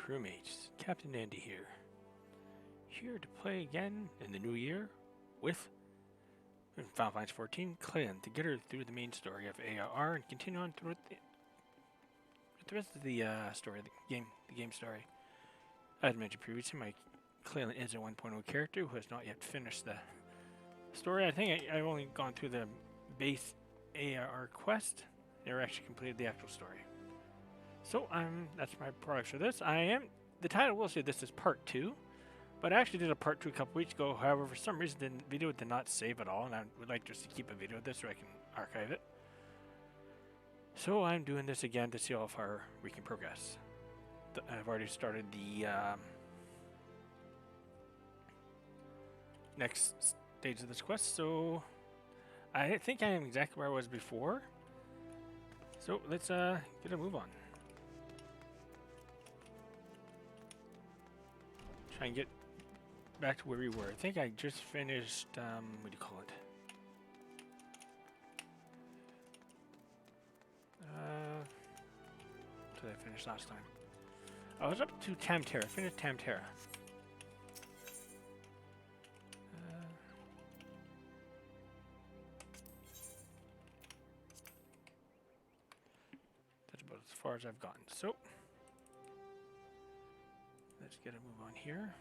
crewmates, Captain Andy here. Here to play again in the new year with Final Fantasy XIV Clalin to get her through the main story of AR and continue on through the rest of the story, the game story. As mentioned previously, my Clalin is a 1.0 character who has not yet finished the story. I think I've only gone through the base AR quest. Never actually completed the actual story. So that's my progress for this. The title will say this is part 2, but I actually did a part 2 a couple weeks ago. However, for some reason the video did not save at all, and I would like just to keep a video of this so I can archive it. So I'm doing this again to see how far we can progress. I've already started the next stage of this quest, so I think I am exactly where I was before. So let's get a move on. Try and get back to where we were. I think I just finished, what do you call it? What did I finish last time? I was up to Tamterra. I finished Tamterra. That's about as far as I've gotten. So, let's get a move on here.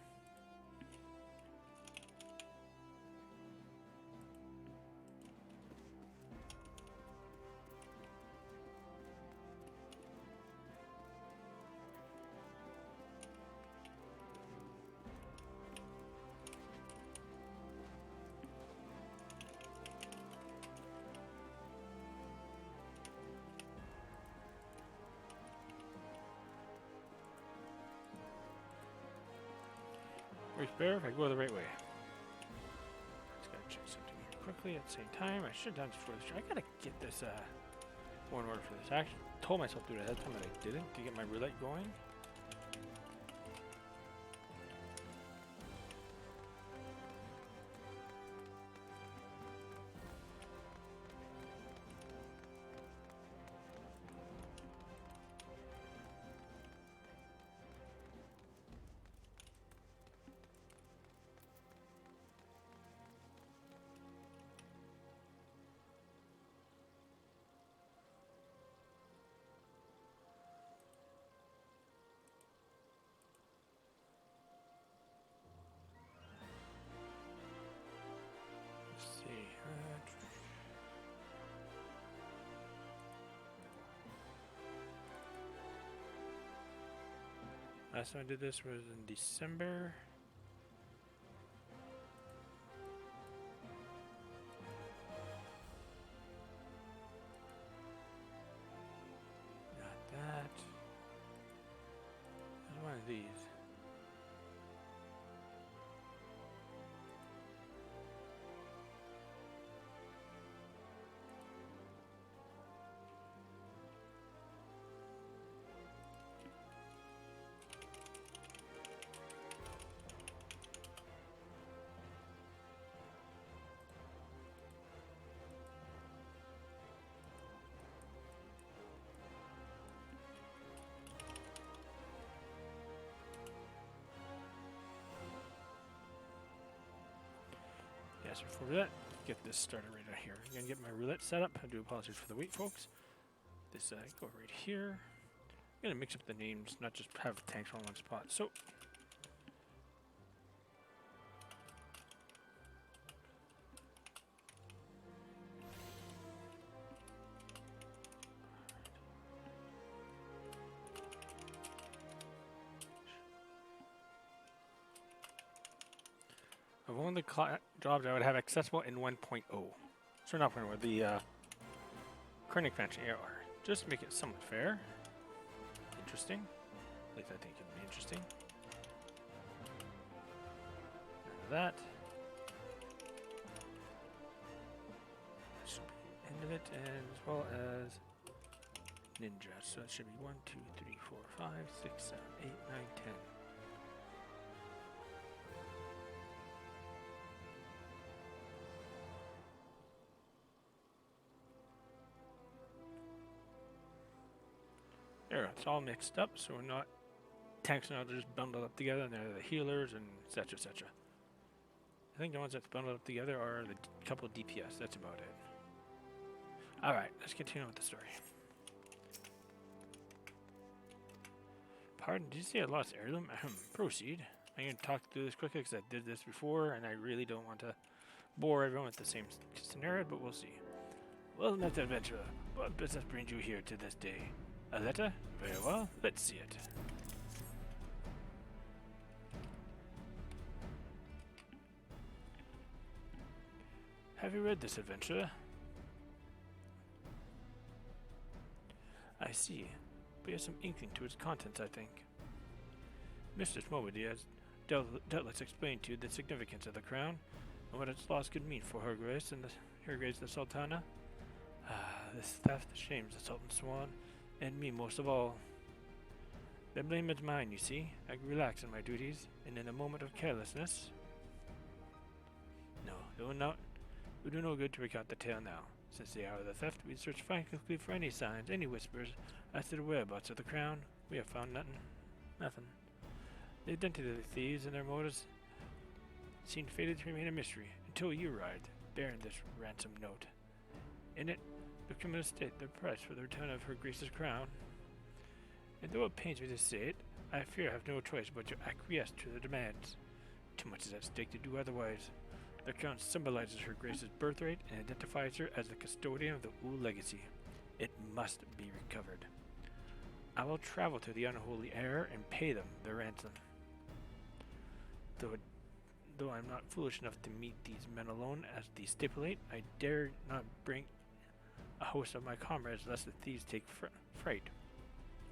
Works better if I go the right way. Just gotta check something here quickly at the same time. I should have done this before this. I gotta get this one order for this. I actually told myself to do it ahead of time, but I didn't to get my roulette going. Last time I did this was in December. Not that. There's one of these. Yes, before that, get this started right out here. I'm gonna get my roulette set up. I do apologize for the wait, folks. This go right here. I'm gonna mix up the names, not just have tanks on one spot. So of one of the jobs I would have accessible in 1.0. So not 1.0, the current expansion AR. Just to make it somewhat fair. Interesting. At least I think it would be interesting. None of that. That should be the end of it, and as well as Ninja. So it should be 1, 2, 3, 4, 5, 6, 7, 8, 9, 10. There, it's all mixed up, so we're not tanks now, they're just bundled up together, and they're the healers and etc. etc. I think the ones that's bundled up together are the couple of DPS. That's about it. Alright, let's continue with the story. Pardon, did you say I lost heirloom? Proceed. I'm going to talk through this quickly because I did this before and I really don't want to bore everyone with the same scenario, but we'll see. Well met, adventurer. What business brings you here to this day? A letter? Very well, let's see it. Have you read this, adventurer? I see. But you have some inkling to its contents, I think. Mistress Mowbray has doubtless explained to you the significance of the crown and what its loss could mean for Her Grace and Her Grace the Sultana. This theft shames the Sultan Swan and me most of all. The blame is mine, you see. I relax in my duties, and in a moment of carelessness. No, it would do no good to recount the tale now. Since the hour of the theft, we searched frantically for any signs, any whispers as to the whereabouts of the crown. We have found nothing. Nothing. The identity of the thieves and their motives seemed fated to remain a mystery until you arrived, bearing this ransom note. In it, the criminals state their price for the return of Her Grace's crown. And though it pains me to say it, I fear I have no choice but to acquiesce to their demands. Too much is at stake to do otherwise. The crown symbolizes Her Grace's birthright and identifies her as the custodian of the Wu legacy. It must be recovered. I will travel to the unholy heir and pay them their ransom. Though I am not foolish enough to meet these men alone as they stipulate, I dare not bring a host of my comrades lest the thieves take fright.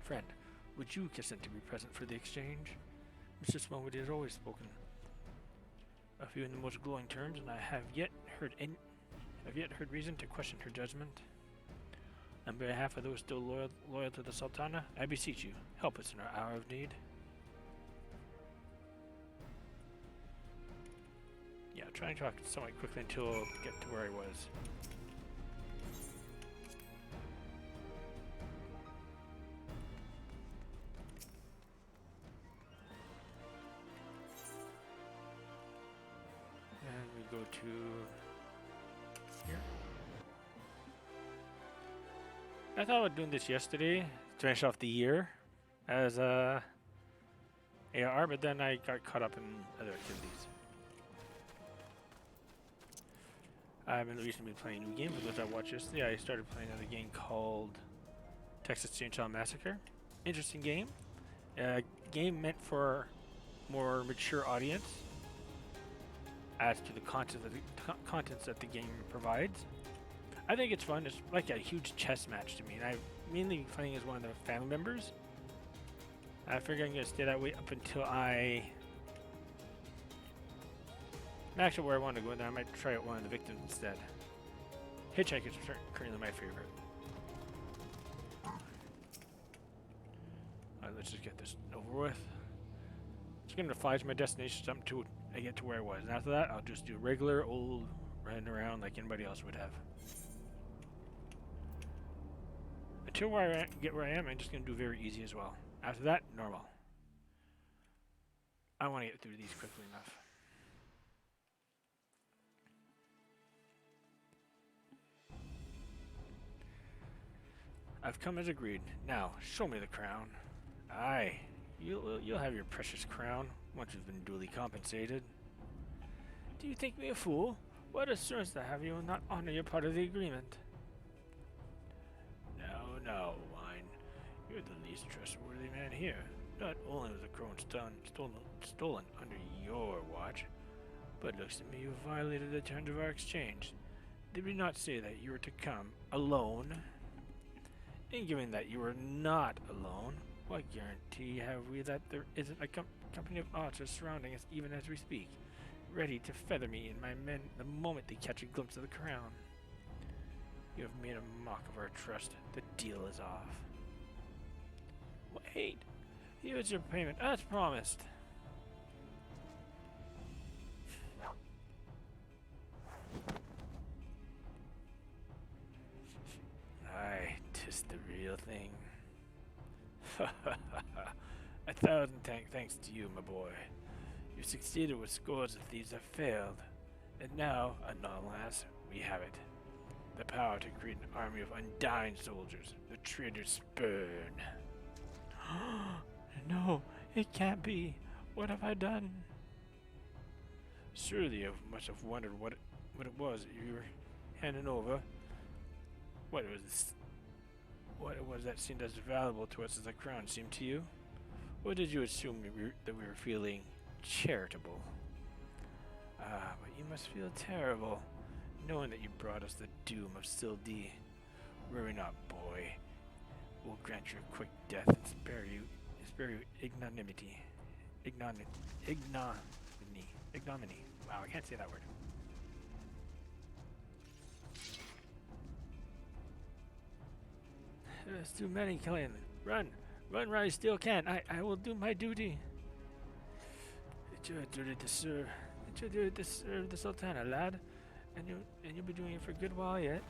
Friend, would you consent to be present for the exchange? Mr. Smallwood has always spoken of you in the most glowing terms, and I have yet heard reason to question her judgment. On behalf of those still loyal to the Sultana, I beseech you, help us in our hour of need. Yeah, trying to talk somewhat quickly until I get to where I was. And we go to here. I thought about doing this yesterday to finish off the year as AR, but then I got caught up in other activities. I've been recently playing a new game. For those I watched yesterday, I started playing another game called Texas Chainsaw Massacre. Interesting game. Game meant for more mature audience as to the contents that the game provides. I think it's fun. It's like a huge chess match to me, and I'm mainly playing as one of the family members. I figure I'm going to stay that way up until I'm actually where I want to go, and then I might try out one of the victims instead. Hitchhikers are currently my favorite. Alright, let's just get this over with. It's going to fly to my destination until I get to where I was. And after that, I'll just do regular old running around like anybody else would have. Until where I get where I am, I'm just going to do very easy as well. After that, normal. I want to get through these quickly enough. I've come as agreed. Now, show me the crown. Aye, you'll have your precious crown once you've been duly compensated. Do you think me a fool? What assurance to have you not honor your part of the agreement? No, Wine. You're the least trustworthy man here. Not only was the crown stolen under your watch, but it looks to me you violated the terms of our exchange. Did we not say that you were to come alone? And given that you are not alone, what guarantee have we that there isn't a company of archers surrounding us even as we speak, ready to feather me and my men the moment they catch a glimpse of the crown? You have made a mock of our trust. The deal is off. Wait! Here's your payment, as promised. Aye, 'tis the real thing. 1,000 thanks to you, my boy. You succeeded where scores of thieves have failed. And now, alas, we have it. The power to create an army of undying soldiers, the traitor's spurn. No, it can't be. What have I done? Surely you must have wondered what it was you were handing over. What it was that seemed as valuable to us as the crown seemed to you? Or did you assume that we were feeling charitable? Ah, but you must feel terrible, knowing that you brought us the doom of Sildi. Worry not, boy. We'll grant you a quick death and spare you ignominy. Ignominy. Wow, I can't say that word. There's too many, Clalin. Run while you still can. I will do my duty. It's your duty to serve. It's your duty to serve the Sultana, lad. And you'll be doing it for a good while yet.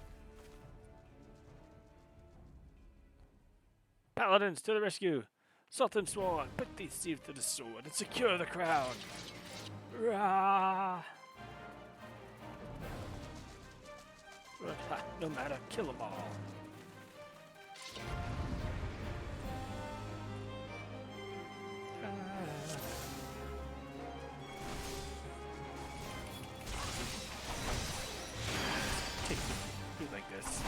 Paladins to the rescue! Sultan Sworn, put these thieves to the sword and secure the crown! Rah! No matter, kill them all. Do like this.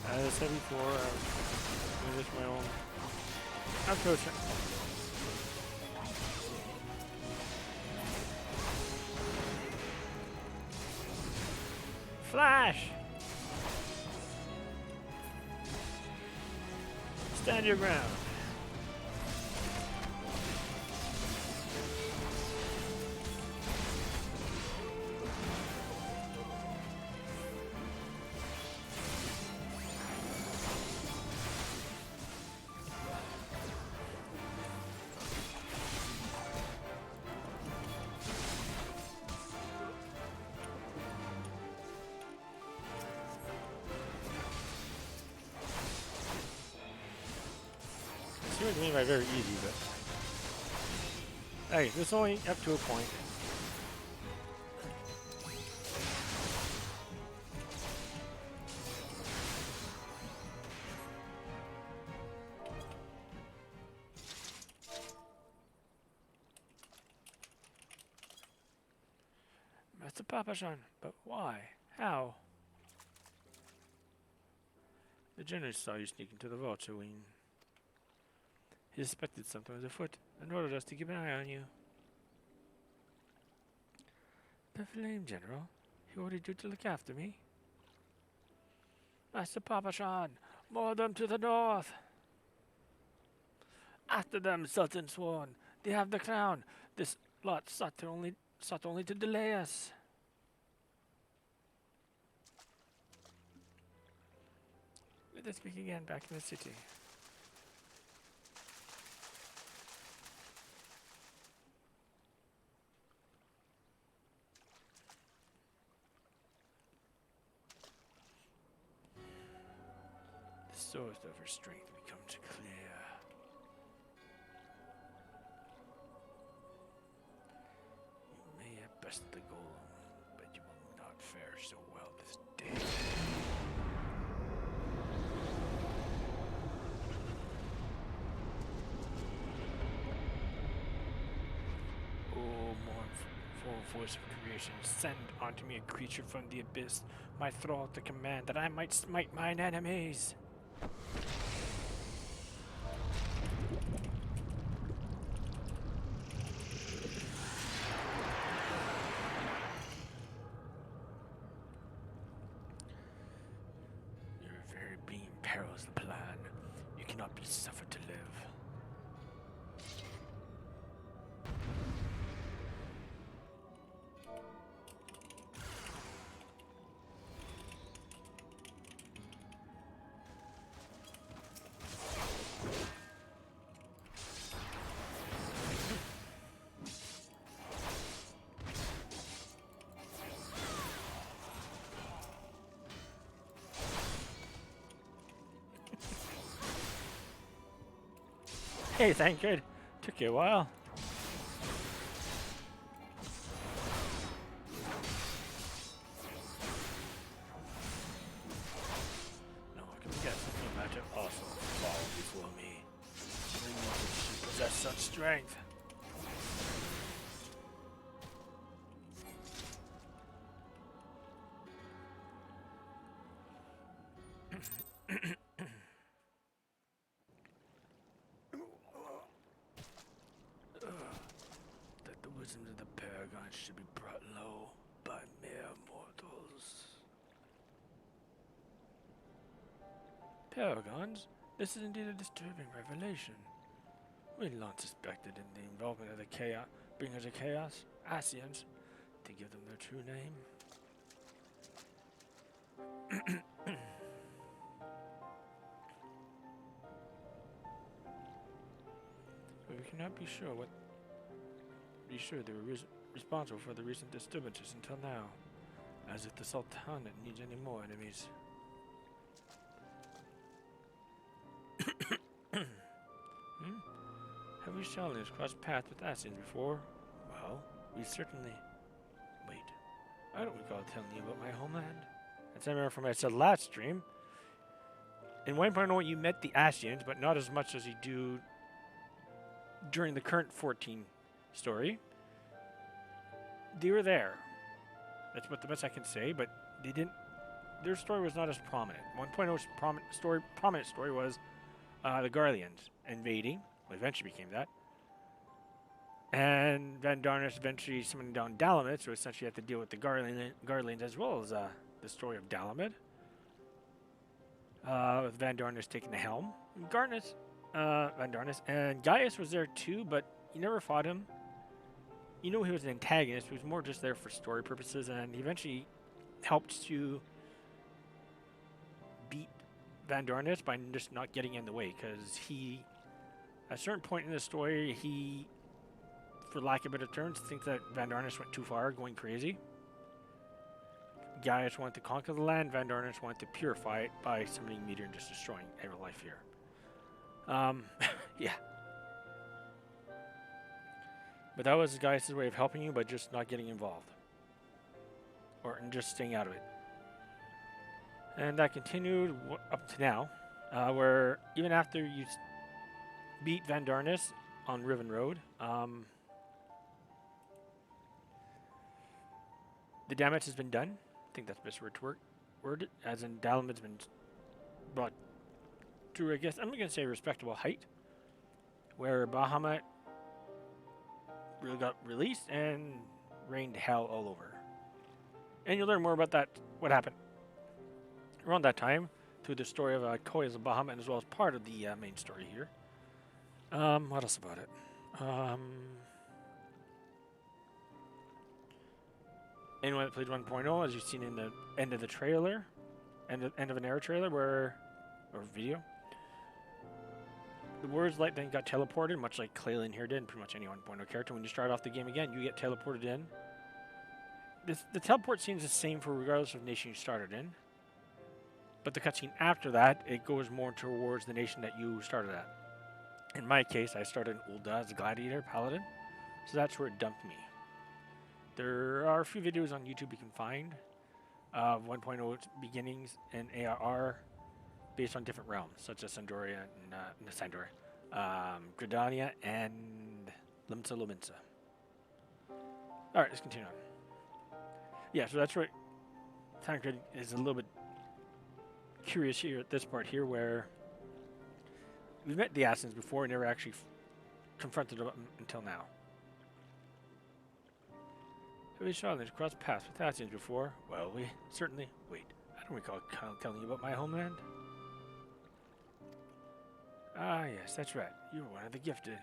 As I said before, I'm going to my own approach. Flash! Stand your ground. See what I mean by very easy, but hey, this is only up to a point. Master Papashan, but why? How? The general saw you sneak into the vault, Shaween. He suspected something was afoot and ordered us to keep an eye on you. The Flame General? He ordered you to look after me? Master Papashan, more them to the north! After them, Sultan Sworn. They have the crown. This lot sought only to delay us. Let us speak again back in the city. The source of her strength becomes clear. You may have bested the golem, but you will not fare so well this day. Oh, mournful voice of creation, send unto me a creature from the abyss, my thrall to command, that I might smite mine enemies. Your very being perils the plan. You cannot be suffered to live. Hey, thank good. Took you a while. No, can we get something magic awesome fall before me? Only mortals should possess such strength. That the wisdom of the Paragon should be brought low by mere mortals. Paragons? This is indeed a disturbing revelation. We had long suspected in the involvement of the chaos bringers of chaos, Asians, to give them their true name. But we cannot be sure they were responsible for the recent disturbances until now, as if the Sultanate needs any more enemies. Have we challenged crossed paths with Asians before? Well, we certainly... Wait, I don't recall telling you about my homeland. As I remember from what I said last stream, in 1.0 you met the Asians, but not as much as you do during the current 14 story. They were there. That's what the best I can say, but they didn't... Their story was not as prominent. 1.0's prominent story was the Garleans invading. Well, eventually became that. And Van Darnus eventually summoning down Dalamud, so essentially you have to deal with the Garleans as well as the story of Dalamud. With Van Darnus taking the helm. Van Darnus. And Gaius was there too, but you never fought him. You know he was an antagonist, he was more just there for story purposes, and he eventually helped to beat Van Darnus by just not getting in the way, because he... At a certain point in the story, he, for lack of better terms, thinks that Van Darnus went too far, going crazy. Gaius wanted to conquer the land, Van Darnus wanted to purify it by summoning meteor and just destroying every life here. Yeah. But that was Gaius' way of helping you by just not getting involved. Or just staying out of it. And that continued up to now, where even after you beat Van Darnus on Riven Road, the damage has been done. I think that's the best word to word it, as in Dalamud's been brought to, I guess, I'm going to say a respectable height, where Bahamut really got released and rained hell all over. And you'll learn more about that, what happened around that time, through the story of Koya's of Bahamut, as well as part of the main story here. What else about it? Anyone that played 1.0, as you've seen in the end of the trailer, end of an era trailer, or video, the Warriors Light then got teleported, much like Clalin here did, and pretty much any 1.0 character. When you start off the game again, you get teleported in. The teleport scene is the same for regardless of nation you started in. But the cutscene after that, it goes more towards the nation that you started at. In my case, I started in Ul'dah as a gladiator paladin, so that's where it dumped me. There are a few videos on YouTube you can find of 1.0's beginnings in ARR based on different realms, such as Sandoria and Gridania and Limsa Lominsa. Alright, let's continue on. Yeah, so that's where Tancred is a little bit curious here at this part here, where we've met the Assassins before and never actually confronted them until now. Have we challenged crossed paths with Assassins before? Well, we certainly... Wait, I don't recall telling you about my homeland. Ah, yes, that's right. You were one of the gifted.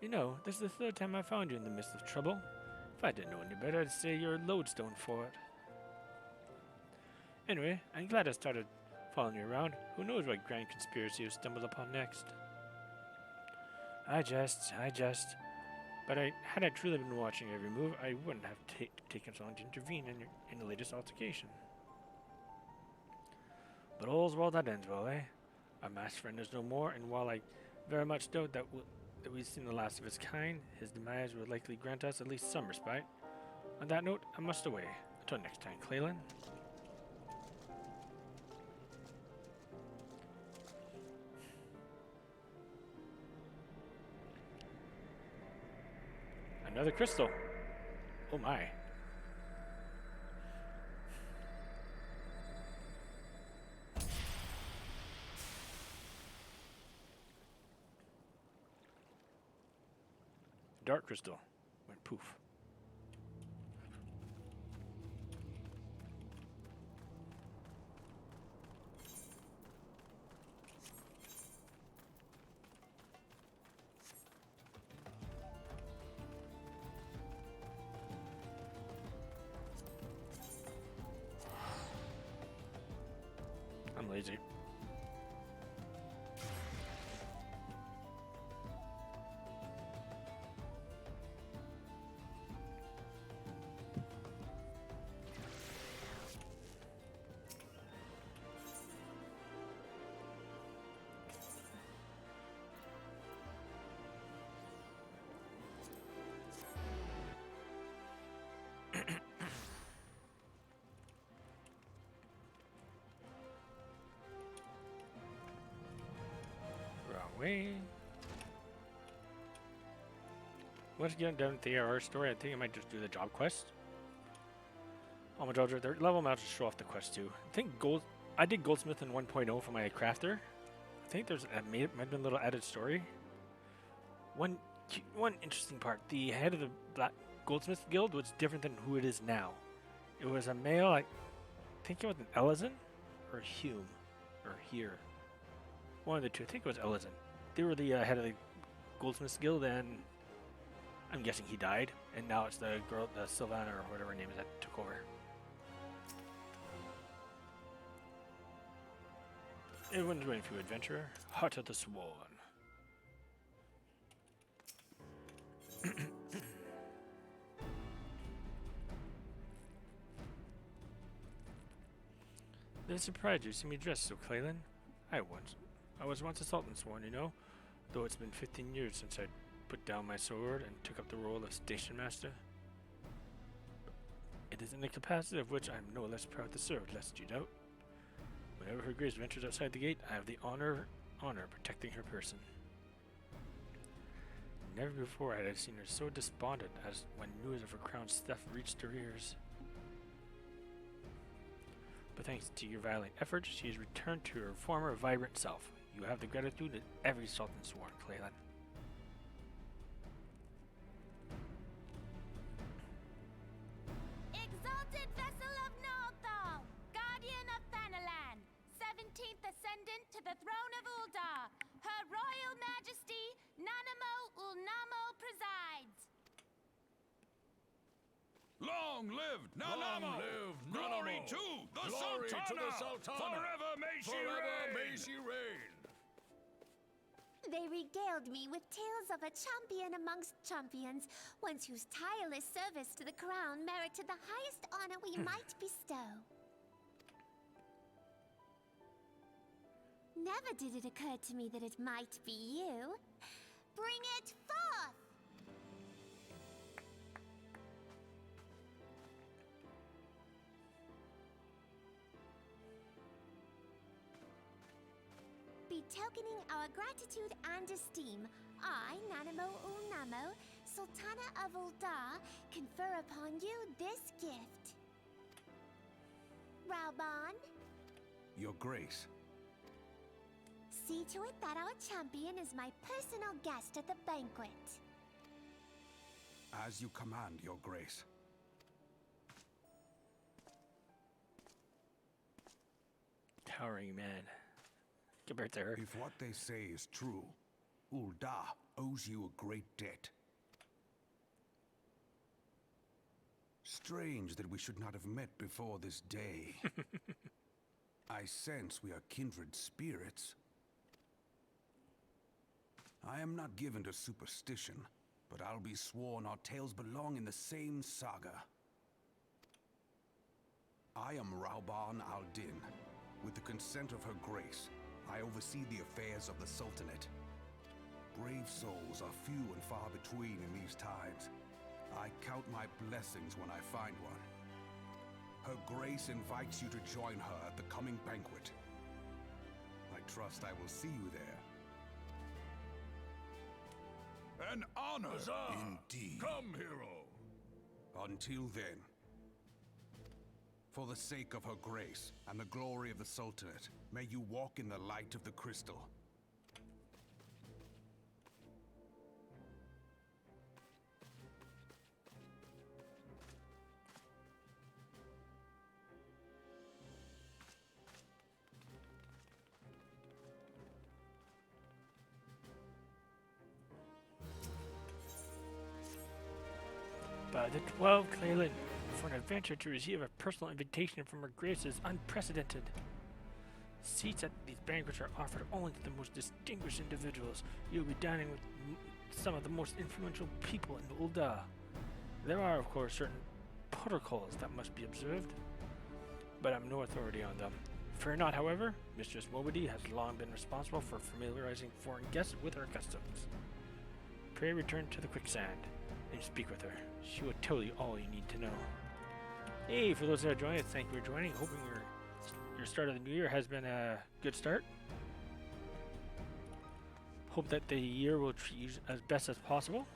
You know, this is the third time I found you in the midst of trouble. If I didn't know any better, I'd say you're a lodestone for it. Anyway, I'm glad I started following you around. Who knows what grand conspiracy you'll stumble upon next. I jest. But had I truly been watching every move, I wouldn't have taken so long to intervene in the latest altercation. But all's well that ends well, eh? Our masked friend is no more, and while I very much doubt that we've seen the last of his kind, his demise will likely grant us at least some respite. On that note, I must away. Until next time, Clalin. Another crystal. Oh my. Dark crystal. Went poof. I'm lazy. Way. Once again, done with the ARR story, I think I might just do the job quest. Oh my god, the level amounts to show off the quest too. I did Goldsmith in 1.0 for my crafter. I think there's might have been a little added story. One interesting part: the head of the Black Goldsmith Guild was different than who it is now. It was a male. I think it was an Elizan or Hume or here. One of the two. I think it was Elizan. They were the head of the Goldsmiths Guild, and I'm guessing he died. And now it's the girl, the Sylvana or whatever her name is, that took over. Everyone's waiting for you, adventurer. Heart of the Sworn. They're surprised you see me dressed so, Clalin. I was once a Sultan Sworn, you know, though it's been 15 years since I put down my sword and took up the role of Station Master. It is in the capacity of which I am no less proud to serve, lest you doubt. Whenever her grace ventures outside the gate, I have the honor protecting her person. Never before had I seen her so despondent as when news of her crown's theft reached her ears. But thanks to your valiant efforts, she has returned to her former vibrant self. You have the gratitude of every Sultan Sworn, Clalin. Exalted vessel of Northal, guardian of Thanalan, 17th ascendant to the throne of Uldar, Her Royal Majesty Nanamo Ulnamo presides. Long live Nanamo! Long live Glory Nanamo! to the Glory Sultana! to the Sultana! Forever may she Forever reign! may she reign! They regaled me with tales of a champion amongst champions, once whose tireless service to the crown merited the highest honor we might bestow. Never did it occur to me that it might be you. Bring it forth! Betokening our gratitude and esteem, I, Nanamo Ulnamo, Sultana of Uldar, confer upon you this gift. Raubon, Your Grace. see to it that our champion is my personal guest at the banquet. As you command, Your Grace. Towering man. Compared to her. If what they say is true, Uldar owes you a great debt. Strange that we should not have met before this day. I sense we are kindred spirits. I am not given to superstition, but I'll be sworn our tales belong in the same saga. I am Raubon al-Din. With the consent of her grace, I oversee the affairs of the Sultanate. Brave souls are few and far between in these times. I count my blessings when I find one. Her Grace invites you to join her at the coming banquet. I trust I will see you there. An honor. Huzzah! Indeed. Come, hero! Until then, for the sake of her Grace and the glory of the Sultanate, may you walk in the light of the crystal. By the 12 Clalin, for an adventure to receive a personal invitation from Her Grace is unprecedented. Seats at these banquets are offered only to the most distinguished individuals. You'll be dining with some of the most influential people in Ul'dah. There are, of course, certain protocols that must be observed, but I'm no authority on them. Fear not, however, Mistress Mobedy has long been responsible for familiarizing foreign guests with her customs. Pray return to the quicksand and speak with her. She will tell you all you need to know. Hey, for those that are joining us, thank you for joining. Hoping your start of the new year has been a good start. Hope that the year will treat you as best as possible.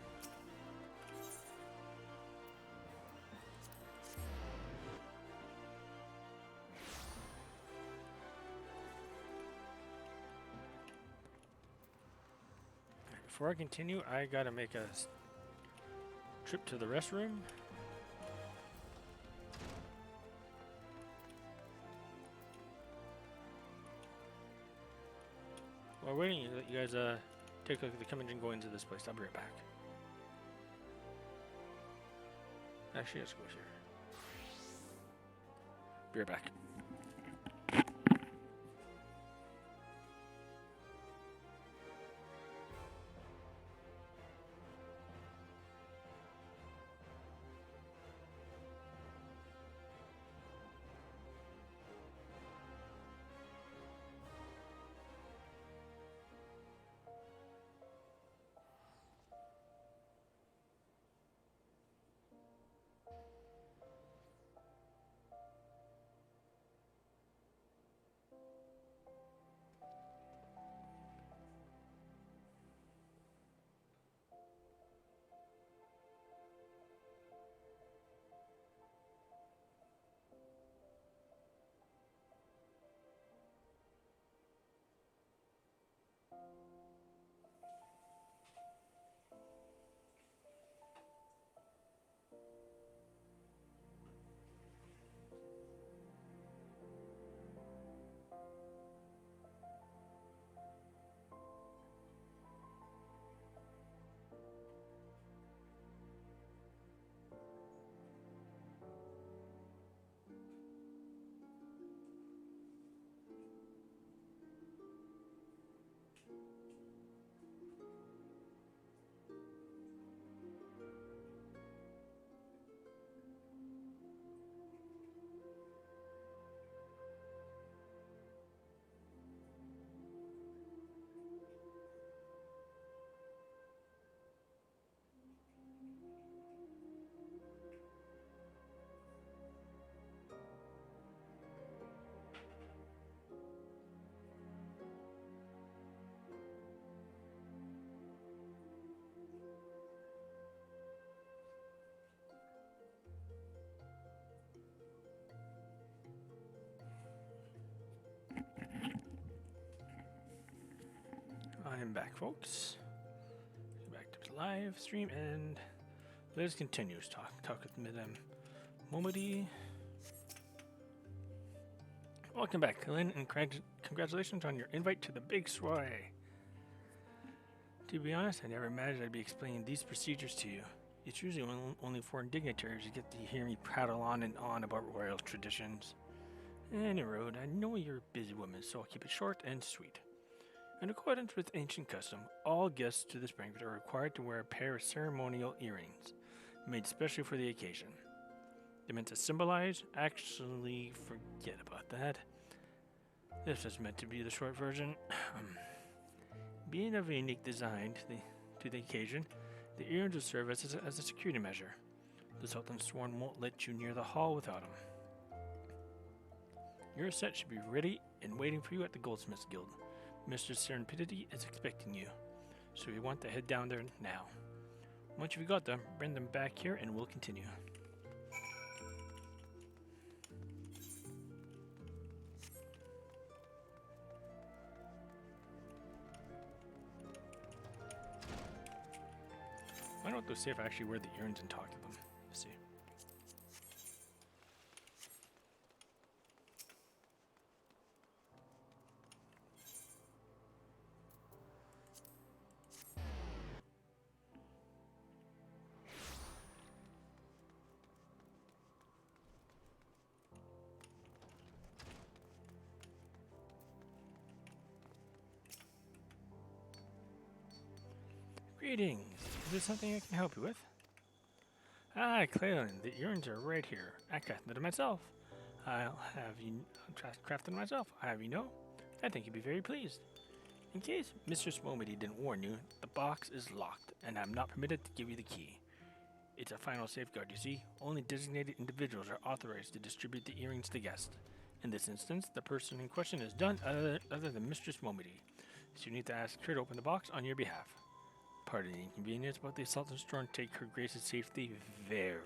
Before I continue, I gotta make a trip to the restroom. While waiting, you guys take a look at the coming and go into this place. I'll be right back. Actually, let's go here. Be right back. I am back, folks. Back to the live stream, and let us continue to talk with Madame Momody. Welcome back, Clalin, and congratulations on your invite to the big soiree. To be honest, I never imagined I'd be explaining these procedures to you. It's usually only foreign dignitaries who get to hear me prattle on and on about royal traditions. Anyway, I know you're a busy woman, so I'll keep it short and sweet. In accordance with ancient custom, all guests to this banquet are required to wear a pair of ceremonial earrings, made specially for the occasion. They're meant to symbolize, actually forget about that, This is meant to be the short version. Being of a unique design to the occasion, the earrings will serve as a security measure. The Sultan's Sworn won't let you near the hall without them. Your set should be ready and waiting for you at the Goldsmiths Guild. Mr. Serendipity is expecting you, so we want to head down there now. Once you've got them, bring them back here and we'll continue. I don't know see if I actually wear the earrings and talk to them. Let's see. Greetings. Is there something I can help you with? Ah, Clalin, the earrings are right here. I crafted them myself. I'll craft them myself. I'll have you know. I think you'd be very pleased. In case Mistress Momedy didn't warn you, the box is locked, and I'm not permitted to give you the key. It's a final safeguard, you see. Only designated individuals are authorized to distribute the earrings to guests. In this instance, the person in question is none other than Mistress Momedy, so you need to ask her to open the box on your behalf. Pardon the inconvenience, but the Sultan's Storm take her grace's safety very.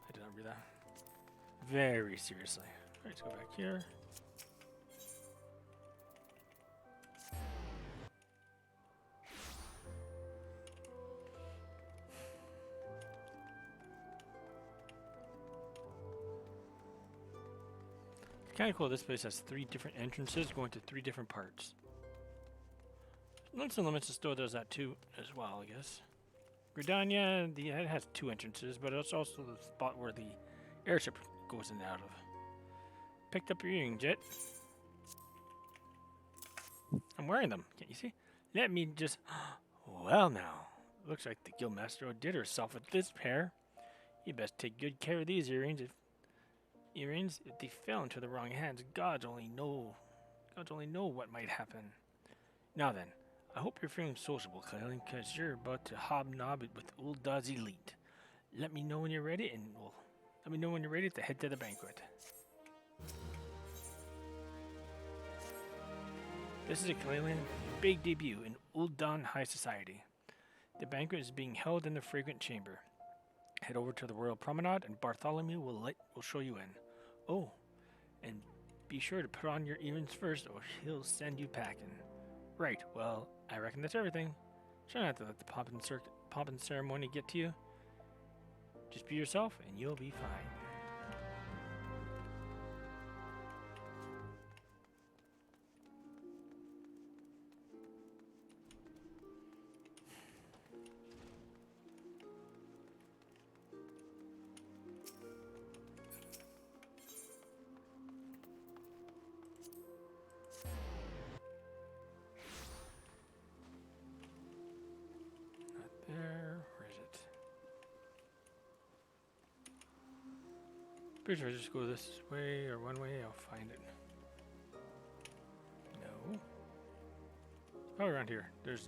I did not read that. Very seriously. Alright, let's go back here. Kind of cool. This place has 3 different entrances going to 3 different parts. Limits and Limits store does that too, as well, I guess. Gridania, it has 2 entrances, but it's also the spot where the airship goes in and out of. Picked up your earring, Jet. I'm wearing them. Can't you see? Let me just. Well, now. Looks like the Guildmaster did herself with this pair. You best take good care of these earrings. If they fell into the wrong hands, gods only know what might happen. Now then, I hope you're feeling sociable, Clalin, because you're about to hobnob it with Ul'dah's elite. Let me know when you're ready, to head to the banquet. This is a Clalin big debut in Ul'dah High Society. The banquet is being held in the Fragrant Chamber. Head over to the Royal Promenade, and Bartholomew will show you in. Oh, and be sure to put on your earrings first, or he'll send you packing. Right, well, I reckon that's everything. Try not to let the pomp and ceremony get to you. Just be yourself, and you'll be fine. Pretty sure I just go this way or one way, I'll find it. No. Oh, around here. There's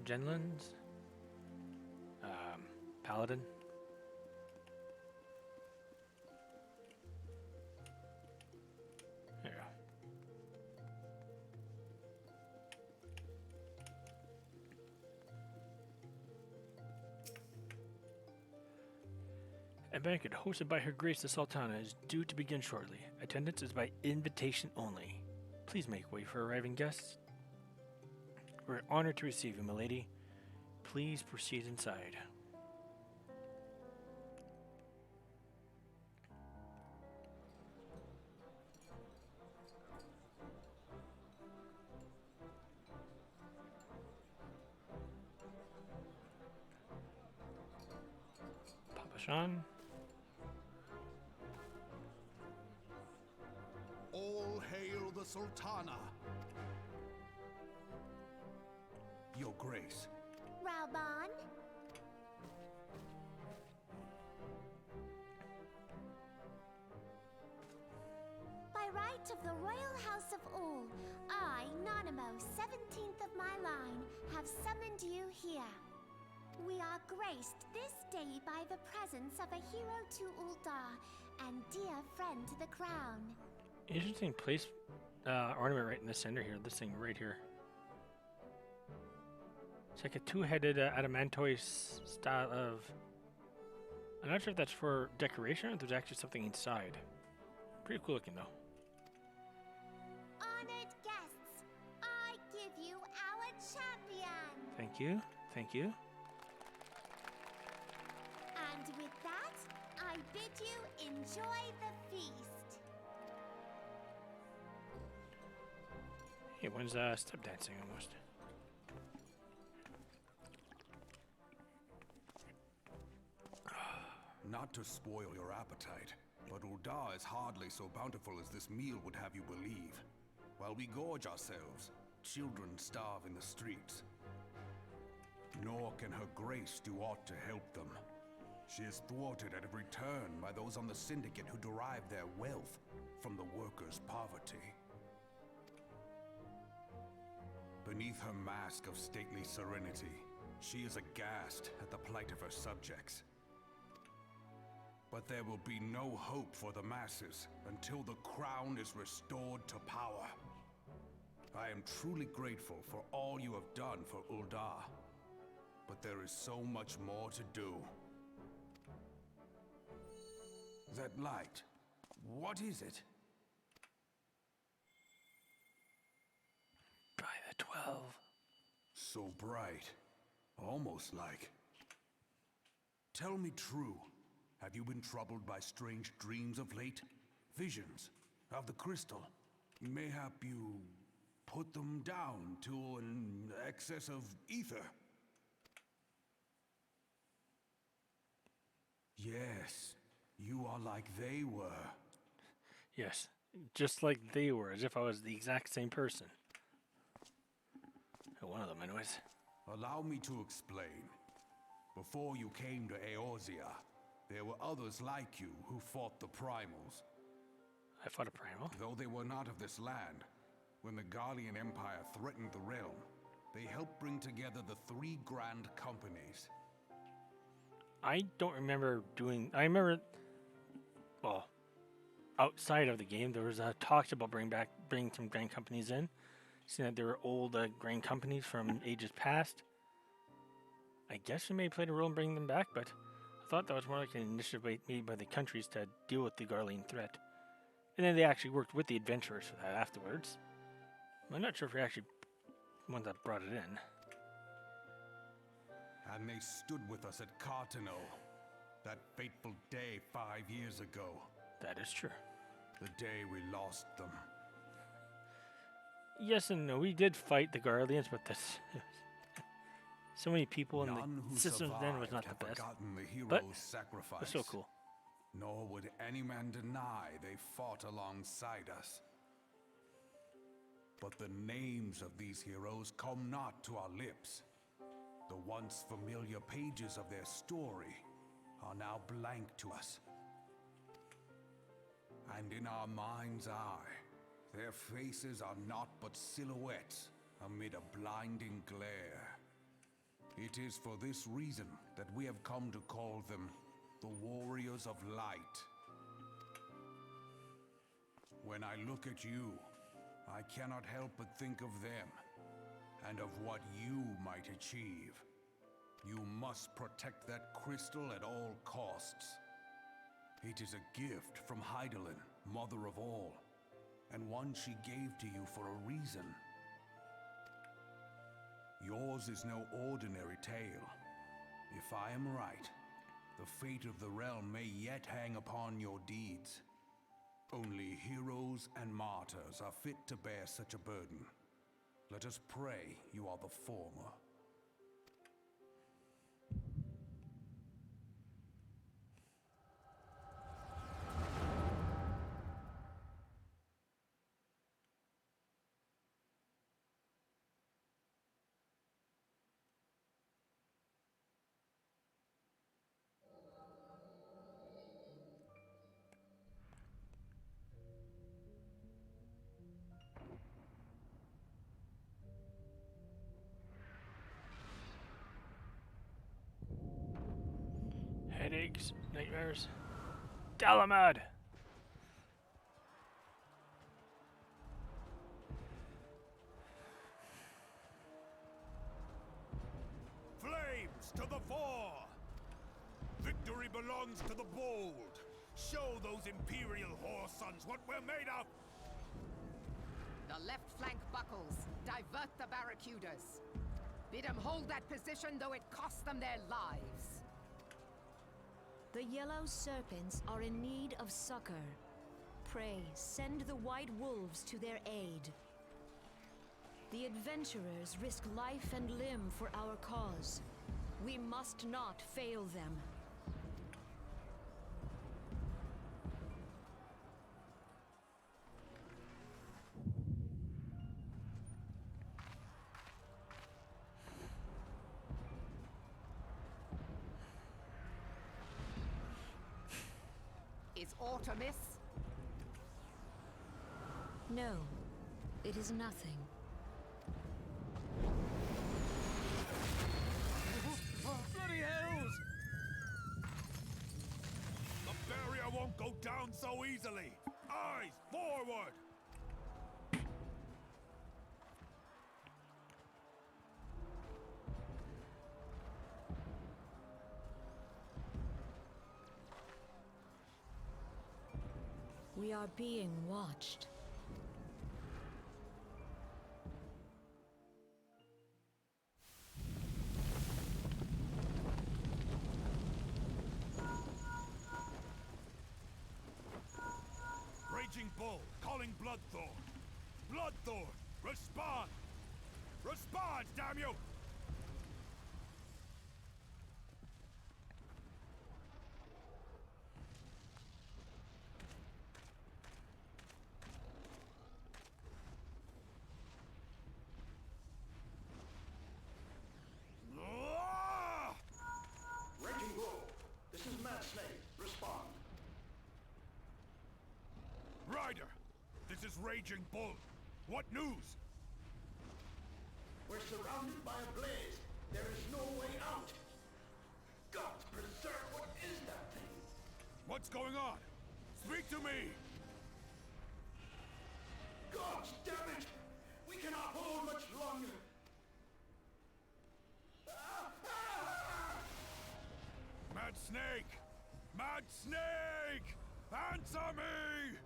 Genlands. Paladin. There you go. A banquet hosted by Her Grace the Sultana is due to begin shortly. Attendance is by invitation only. Please make way for arriving guests. We're honored to receive you, milady. Please proceed inside. Papa Sean. All hail the Sultana! Your Grace. Raubon? my line have summoned you here. We are graced this day by the presence of a hero to Uldar and dear friend to the crown. Interesting place ornament right in the center here. This thing right here. It's like a two-headed adamantoise style of... I'm not sure if that's for decoration or if there's actually something inside. Pretty cool looking though. Honored guests, I give you our champion. Thank you. Thank you. And with that, I bid you enjoy the feast. Hey, when's step dancing almost? Not to spoil your appetite, but Uldar is hardly so bountiful as this meal would have you believe. While we gorge ourselves, children starve in the streets. Nor can her grace do aught to help them. She is thwarted at every turn by those on the Syndicate who derive their wealth from the workers' poverty. Beneath her mask of stately serenity, she is aghast at the plight of her subjects. But there will be no hope for the masses until the crown is restored to power. I am truly grateful for all you have done for Uldar, but there is so much more to do. That light, what is it? By the 12. So bright, almost like... Tell me true. Have you been troubled by strange dreams of late? Visions of the crystal? Mayhap you put them down to an excess of ether? Yes, you are like they were. Yes, just like they were, as if I was the exact same person. One of them, anyways. Allow me to explain. Before you came to Eorzea, there were others like you who fought the Primals. I fought a primal. Though they were not of this land, when the Garlean Empire threatened the realm, they helped bring together the three grand companies. I don't remember doing... I remember... Well, outside of the game, there was talks about bringing some grand companies in. Seeing that there were old grand companies from ages past. I guess we may have played a role in bringing them back, but I thought that was more like an initiative made by the countries to deal with the Garlean threat. And then they actually worked with the adventurers for that afterwards. I'm not sure if we're actually ones that brought it in. And they stood with us at Cartano, that fateful day 5 years ago. That is true. The day we lost them. Yes and no, we did fight the Guardians, but this... so many people in the systems then was not the best. But it was so cool. Nor would any man deny they fought alongside us. But the names of these heroes come not to our lips. The once familiar pages of their story are now blank to us. And in our mind's eye, their faces are naught but silhouettes amid a blinding glare. It is for this reason that we have come to call them the Warriors of Light. When I look at you, I cannot help but think of them, and of what you might achieve. You must protect that crystal at all costs. It is a gift from Hydaelyn, Mother of All, and one she gave to you for a reason. Yours is no ordinary tale. If I am right, the fate of the realm may yet hang upon your deeds. Only heroes and martyrs are fit to bear such a burden. Let us pray you are the former. headaches, nightmares. Dalamad! Flames to the fore! Victory belongs to the bold. Show those Imperial whore sons what we're made of! The left flank buckles. Divert the barracudas. Bid them hold that position, though it cost them their lives. The yellow serpents are in need of succor. Pray, send the white wolves to their aid. The adventurers risk life and limb for our cause. We must not fail them. Is aught amiss? No, it is nothing. Bloody hells! The barrier won't go down so easily! Eyes forward! We are being watched. Raging Bull, calling Bloodthorn. Bloodthorn, respond! Respond, damn you! Ah! Raging Bull, this is Mad Snake. Respond. Ryder, this is Raging Bull. What news? We're surrounded by a blaze. There is no way out. God preserve, what is that thing? What's going on? Speak to me! God damn it! We cannot hold much longer. Mad Snake! Mad Snake! Answer me!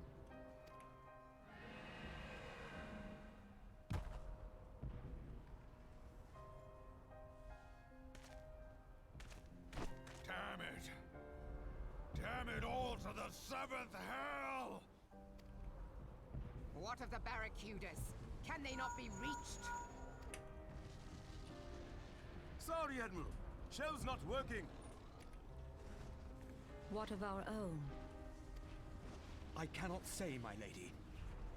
Damn it! Damn it all to the seventh hell! What of the barracudas? Can they not be reached? Sorry, Admiral. Shell's not working. What of our own? I cannot say, my lady.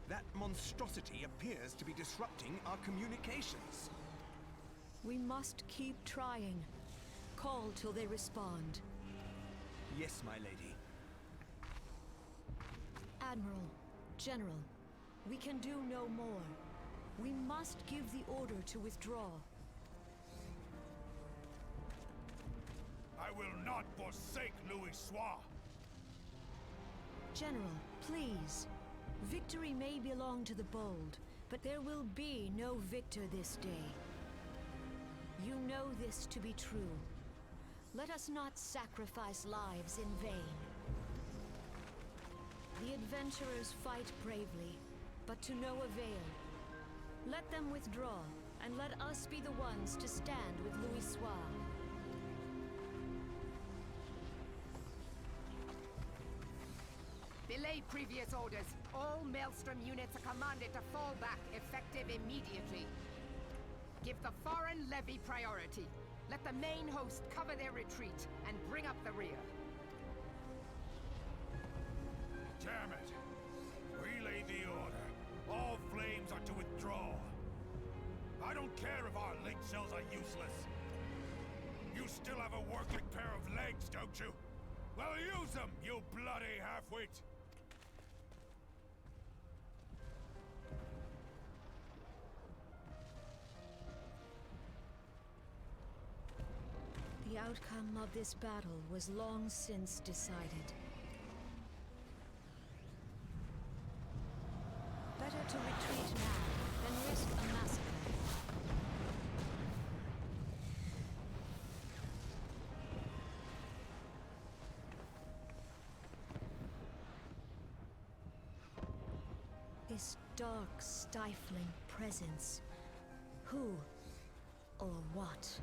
That monstrosity appears to be disrupting our communications. We must keep trying. Call till they respond. Yes, my lady. Admiral, General, we can do no more. We must give the order to withdraw. I will not forsake Louis Soir! General, please. Victory may belong to the bold, but there will be no victor this day. You know this to be true. Let us not sacrifice lives in vain. The adventurers fight bravely, but to no avail. Let them withdraw, and let us be the ones to stand with Louis Soir. Belay previous orders. All Maelstrom units are commanded to fall back, effective immediately. Give the foreign levy priority. Let the main host cover their retreat and bring up the rear. Damn it! Relay the order. All flames are to withdraw. I don't care if our link cells are useless. You still have a working pair of legs, don't you? Well, use them, you bloody half-wit! The outcome of this battle was long since decided. Better to retreat now than risk a massacre. This dark, stifling presence. Who or what?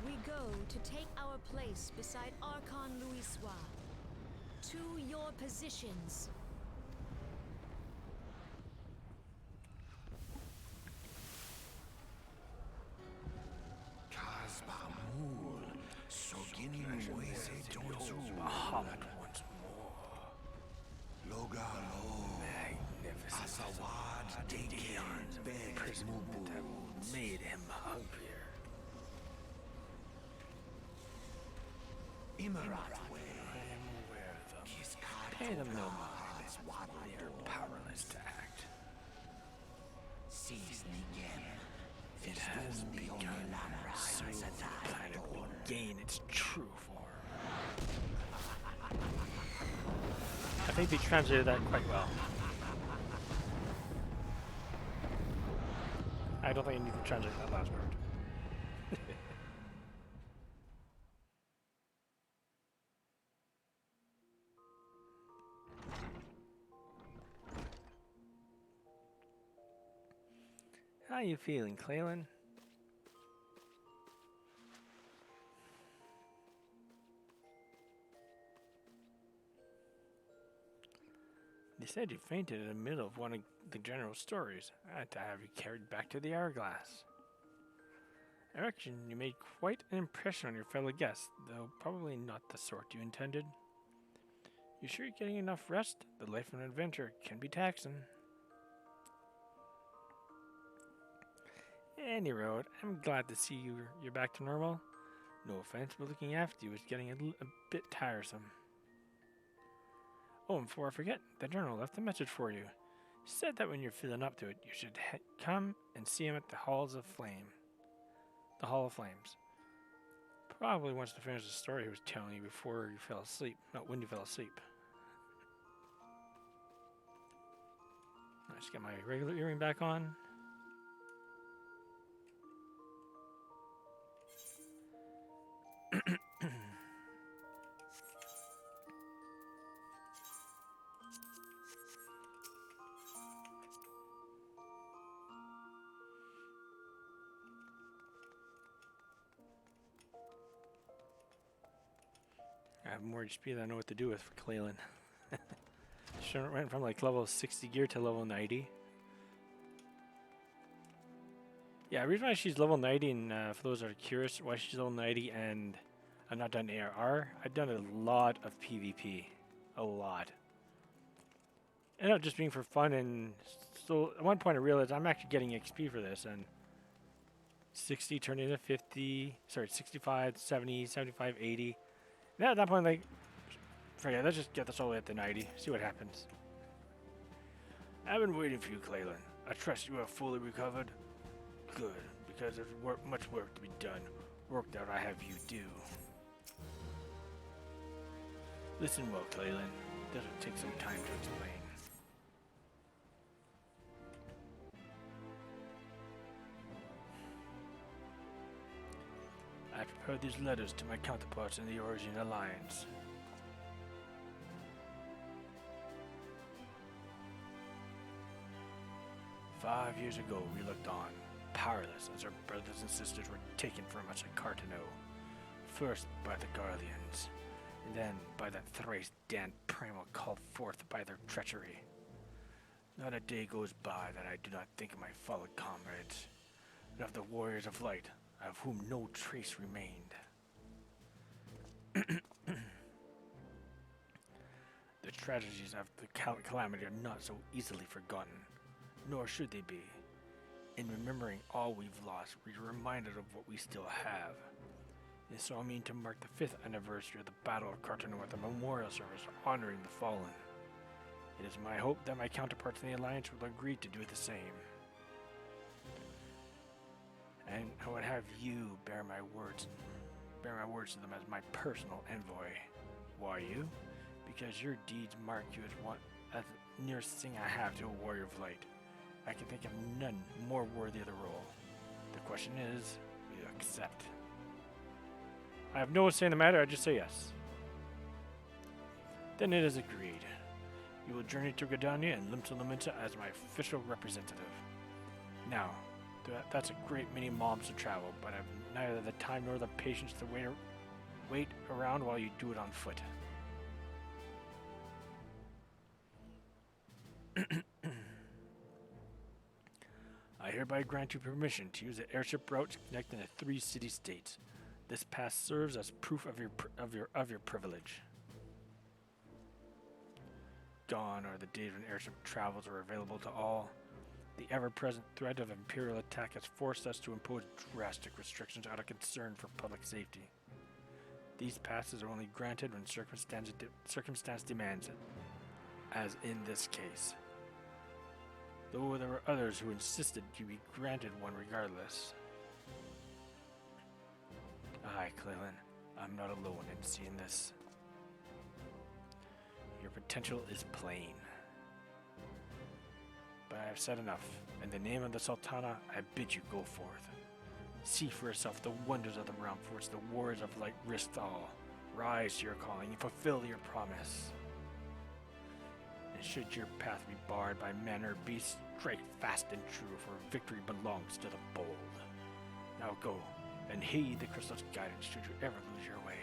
We go to take our place beside Archon Louisoix. To your positions. Bahamut once more. Imprisonment that made him hungrier. I am aware of them. Pay them no mind. They are powerless to act. It has begun. So the planet will gain its true form. I think they translated that quite well. I don't think I need to translate that last word. How you feeling, Clalin? They said you fainted in the middle of one of the general's stories. I had to have you carried back to the hourglass. I reckon you made quite an impression on your fellow guests, though probably not the sort you intended. You sure you're getting enough rest? The life of an adventurer can be taxing. Any road, I'm glad to see you're back to normal. No offense, but looking after you is getting a bit tiresome. Oh, and before I forget, the general left a message for you. He said that when you're feeling up to it, you should come and see him at the Hall of Flames. Probably wants to finish the story he was telling you before you fell asleep. Not when you fell asleep. Let's get my regular earring back on. I have more HP than I know what to do with for Clalin. She went from like level 60 gear to level 90. Yeah, the reason why she's level 90, and for those that are curious why she's level 90 and I've not done ARR, I've done a lot of PvP. A lot. Ended up just being for fun, and so at one point I realized I'm actually getting XP for this, and 60 turned into 50, sorry, 65, 70, 75, 80. Now at that point, like, forget it, let's just get this all the way up to 90, see what happens. I've been waiting for you, Clalin. I trust you have fully recovered? Good, because there's much work to be done. Work that I have you do. Listen well, Clalin. This will take some time to explain. I prepared these letters to my counterparts in the Origin Alliance. "5 years ago, we looked on, powerless as our brothers and sisters were taken from us at Cartano. First by the Guardians, and then by that thrice damned primal called forth by their treachery. Not a day goes by that I do not think of my fallen comrades, and of the warriors of light, of whom no trace remained. The tragedies of the calamity are not so easily forgotten, nor should they be. In remembering all we've lost, we're reminded of what we still have. And so I mean to mark the 5th anniversary of the Battle of Cartano with a memorial service honoring the fallen. It is my hope that my counterparts in the Alliance will agree to do the same." have you bear my words to them as my personal envoy. Why you? Because your deeds mark you as the nearest thing I have to a warrior of light. I can think of none more worthy of the role. The question is, will you accept? I have no say in the matter, I just say yes. Then it is agreed. You will journey to Gridania and Limsa as my official representative. Now, that's a great many moms to travel, but I've neither the time nor the patience to wait around while you do it on foot. I hereby grant you permission to use the airship route connecting the 3 city-states. This pass serves as proof of your privilege. Gone are the days when airship travels are available to all. The ever-present threat of imperial attack has forced us to impose drastic restrictions out of concern for public safety. These passes are only granted when circumstance demands it, as in this case. Though there were others who insisted you be granted one regardless. Aye, Clalin, I'm not alone in seeing this. Your potential is plain. But I have said enough. In the name of the Sultana, I bid you go forth. See for yourself the wonders of the realm for which the warriors of light risked all. Rise to your calling and fulfill your promise. And should your path be barred by man or beast, strike fast and true, for victory belongs to the bold. Now go, and heed the crystal's guidance should you ever lose your way.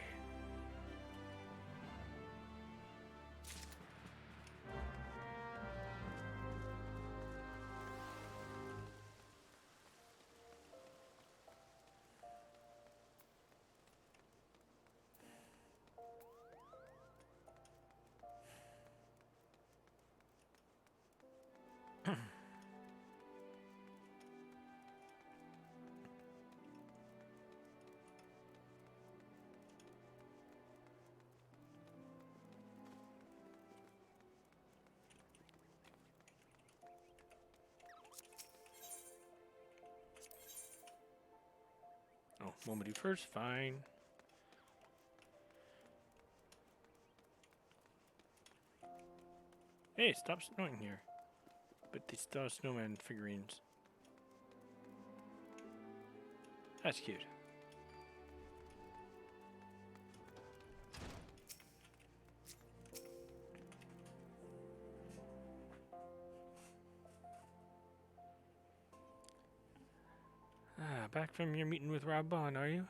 Oh, moment you first, fine. Hey, stop snowing here. But they still have snowman figurines. That's cute. Back from your meeting with Reborn, are you?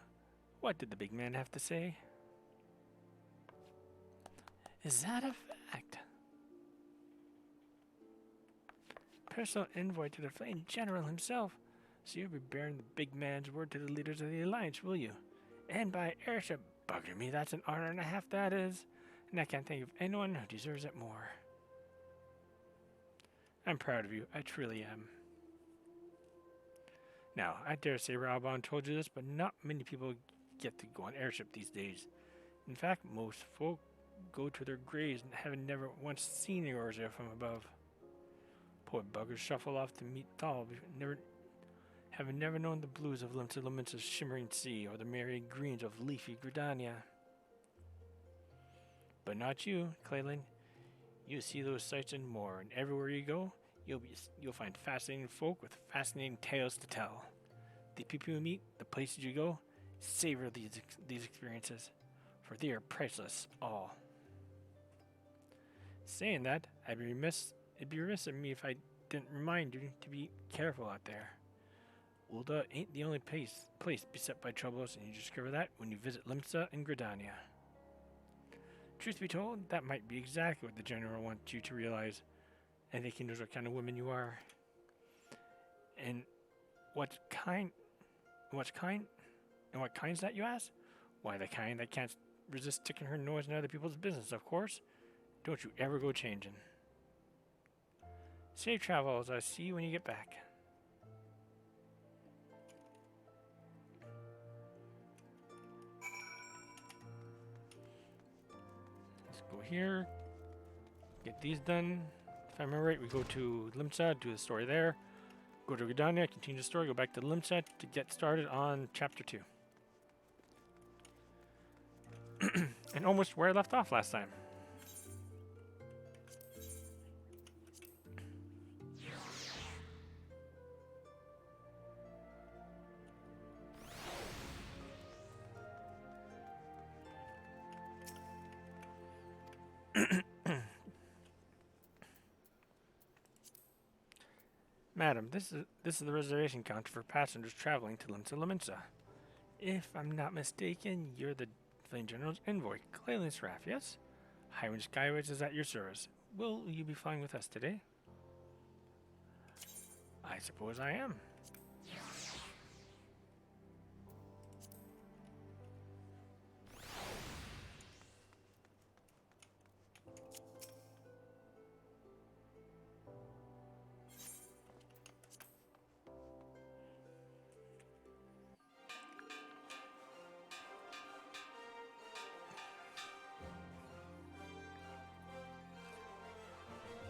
What did the big man have to say? Is that a fact? Personal envoy to the Flame General himself. So you'll be bearing the big man's word to the leaders of the Alliance, will you? And by airship, bugger me, that's an honor and a half, that is. And I can't think of anyone who deserves it more. I'm proud of you, I truly am. Now, I dare say Reborn told you this, but not many people get to go on airship these days. In fact, most folk go to their graves and have never once seen the Orzea from above. Poor buggers shuffle off to meet Thal, having never known the blues of Limsa's shimmering sea or the merry greens of leafy Gridania. But not you, Clalin. You see those sights and more, and everywhere you go, you'll find fascinating folk with fascinating tales to tell. The people you meet, the places you go, savor these experiences, for they are priceless, all. Saying that, it'd be remiss of me if I didn't remind you to be careful out there. Ul'dah ain't the only place beset by troubles, and you discover that when you visit Limsa and Gridania. Truth be told, that might be exactly what the General wants you to realize, and he knows what kind of woman you are. And what kind's that, you ask? Why, the kind that can't resist sticking her nose in other people's business, of course. Don't you ever go changing. Safe travels, I'll see you when you get back. Let's go here. Get these done. If I remember right, we go to Limsa, do the story there. Go to Gridania, continue the story, go back to Limsa to get started on chapter 2. And almost where I left off last time. Madam, this is the reservation counter for passengers traveling to Limsa. If I'm not mistaken, you're the Flame General's envoy, Clalin Sraff, yes? Highwind Skyways is at your service. Will you be flying with us today? I suppose I am.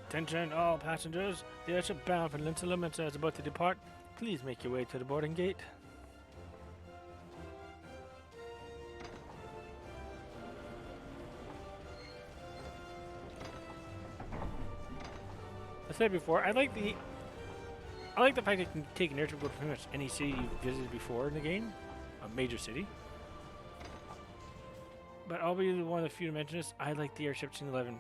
Attention all passengers, the airship bound for Limsa is about to depart. Please make your way to the boarding gate. I said before, I like the fact that you can take an airship go to pretty much any city you've visited before in the game, a major city. But I'll be one of the few to mention this. I like the airships in 11.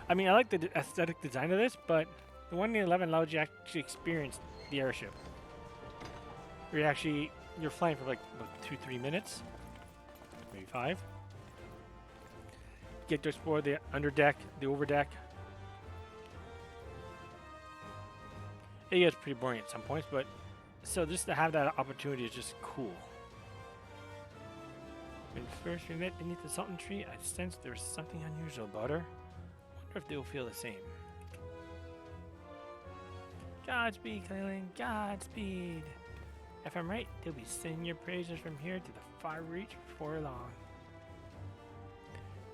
I mean, I like the aesthetic design of this, but the one in 11 allows you to actually experience the airship. Where you're flying for like about 2-3 minutes, maybe 5. Get to explore the underdeck, the overdeck. It gets pretty boring at some points, but so just to have that opportunity is just cool. When first we met beneath the Sultan tree, I sensed there was something unusual about her. Wonder if they'll feel the same. Godspeed, Clalin, Godspeed. If I'm right, they'll be singing your praises from here to the far reach before long.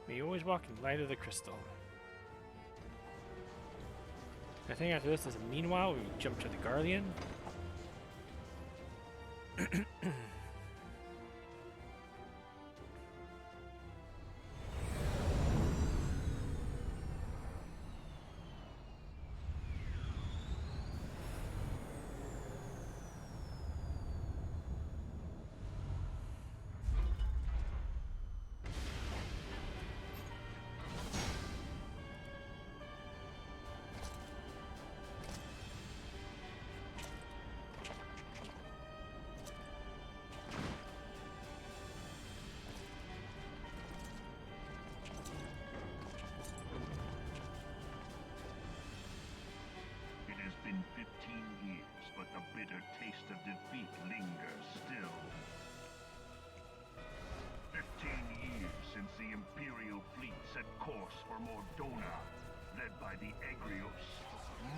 May you always walk in light of the crystal. I think after this is a meanwhile, we jump to the Guardian. been 15 years, but the bitter taste of defeat lingers still. 15 years since the Imperial fleet set course for Mordona, led by the Egrios,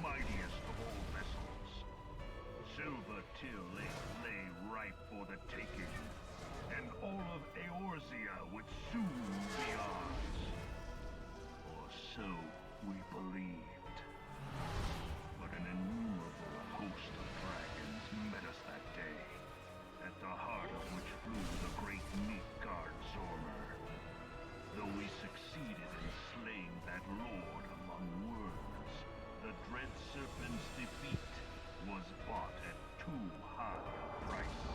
mightiest of all vessels. Silver Till lay ripe for the taking, and all of Eorzea would soon be ours. Or so we believed. But an innumerable host of dragons met us that day, at the heart of which flew the great Midgard Zormer. Though we succeeded in slaying that lord among worms, the dread serpent's defeat was bought at too high a price.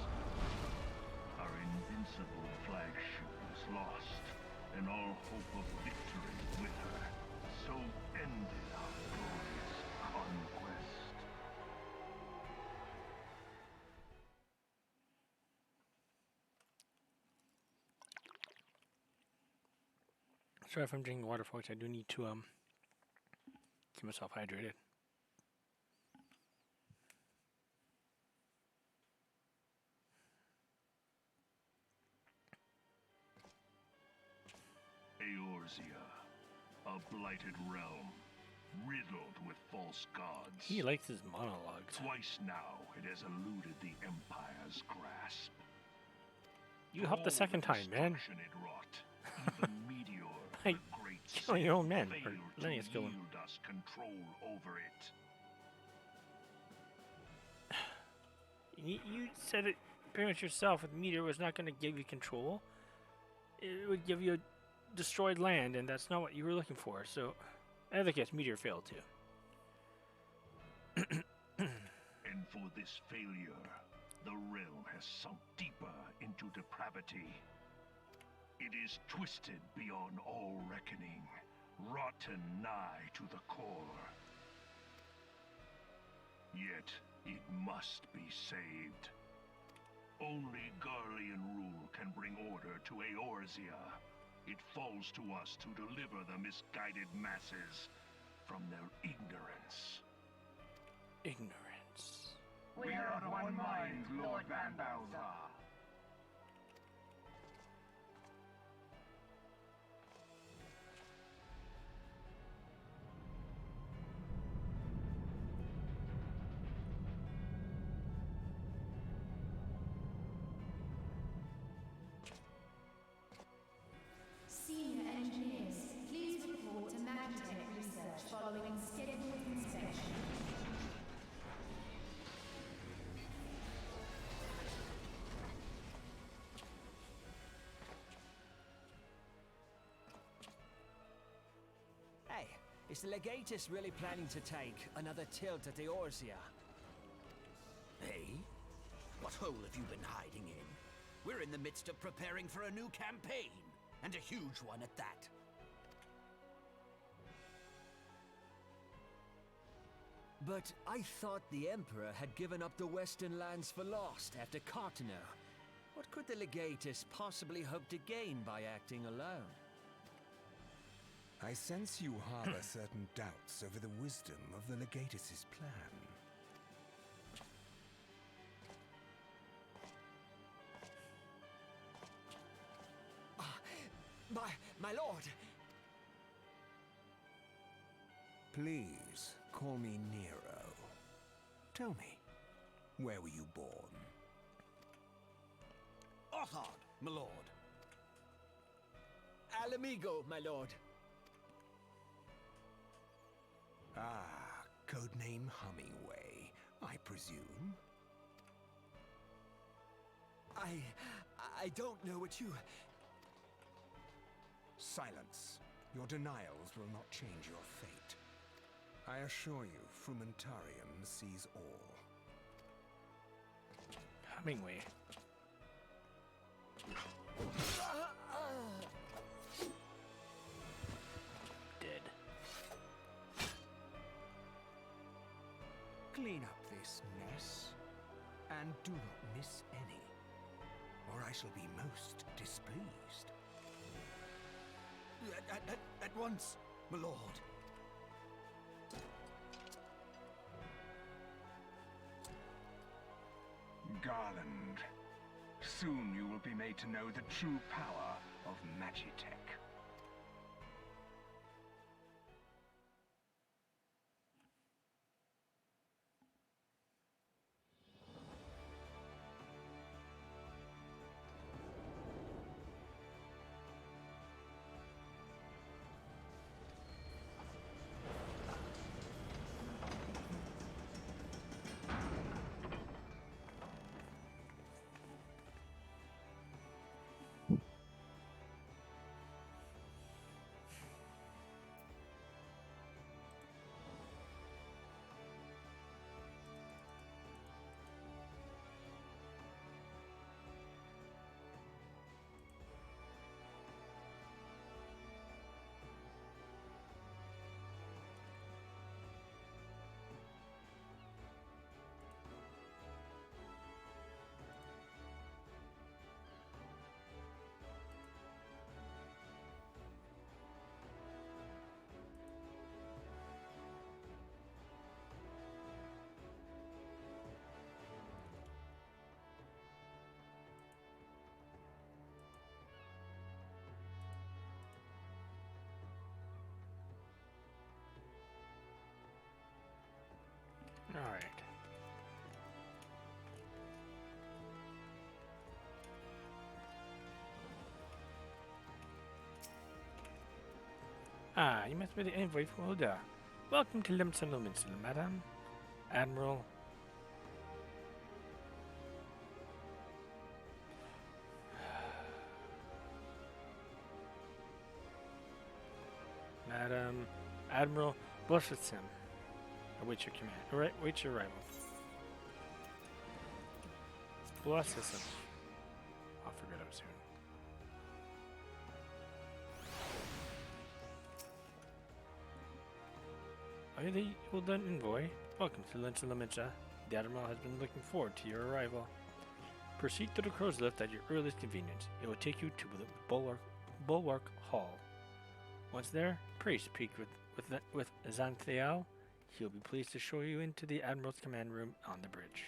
Our invincible flagship was lost, and all hope of victory with her. So ended our glorious conquest. Sorry if I'm drinking water, folks. I do need to keep myself hydrated. Eorzea, a blighted realm, riddled with false gods. He likes his monologues. Twice now it has eluded the Empire's grasp. You helped the second time, man. It wrought, even Meteor, By the great killing your own men, failed or letting to us kill him. yield us control over it. You said it pretty much yourself. The meteor was not going to give you control. It would give you destroyed land, and that's not what you were looking for. So, I think yes, meteor failed too. And for this failure, the realm has sunk deeper into depravity. It is twisted beyond all reckoning, rotten nigh to the core. Yet, it must be saved. Only Garlean rule can bring order to Eorzea. It falls to us to deliver the misguided masses from their ignorance. Ignorance. We are of one mind, Lord Van Balzar. Senior engineers, please report to Magitech research following scheduled inspection. Hey, is the Legatus really planning to take another tilt at Eorzea? Hey? What hole have you been hiding in? We're in the midst of preparing for a new campaign, and a huge one at that. But I thought the Emperor had given up the Western lands for lost after Carteneau. What could the Legatus possibly hope to gain by acting alone? I sense you harbor certain doubts over the wisdom of the Legatus's plan. My lord! Please, call me Nero. Tell me, where were you born? Othard, my lord. Alamigo, my lord. Ah, codename Hummingway, I presume? I don't know what you... Silence. Your denials will not change your fate. I assure you, Frumentarium sees all. Hemingway. Dead. Clean up this mess, and do not miss any, or I shall be most displeased. At once, my lord. Garland. Soon you will be made to know the true power of Magitech. Alright. Ah, you must be the envoy from Ulda. Welcome to Limson Lumenson, Madam. Admiral. Admiral Bluffitson. Await your command. Alright, wait your arrival. Bluffitson. I'll figure it out soon. Are you the well done envoy? Welcome to Lince Lamincha. The Admiral has been looking forward to your arrival. Proceed to the crow's lift at your earliest convenience. It will take you to the Bulwark Hall. Once there, pray speak with Xanthiel. He'll be pleased to show you into the Admiral's command room on the bridge.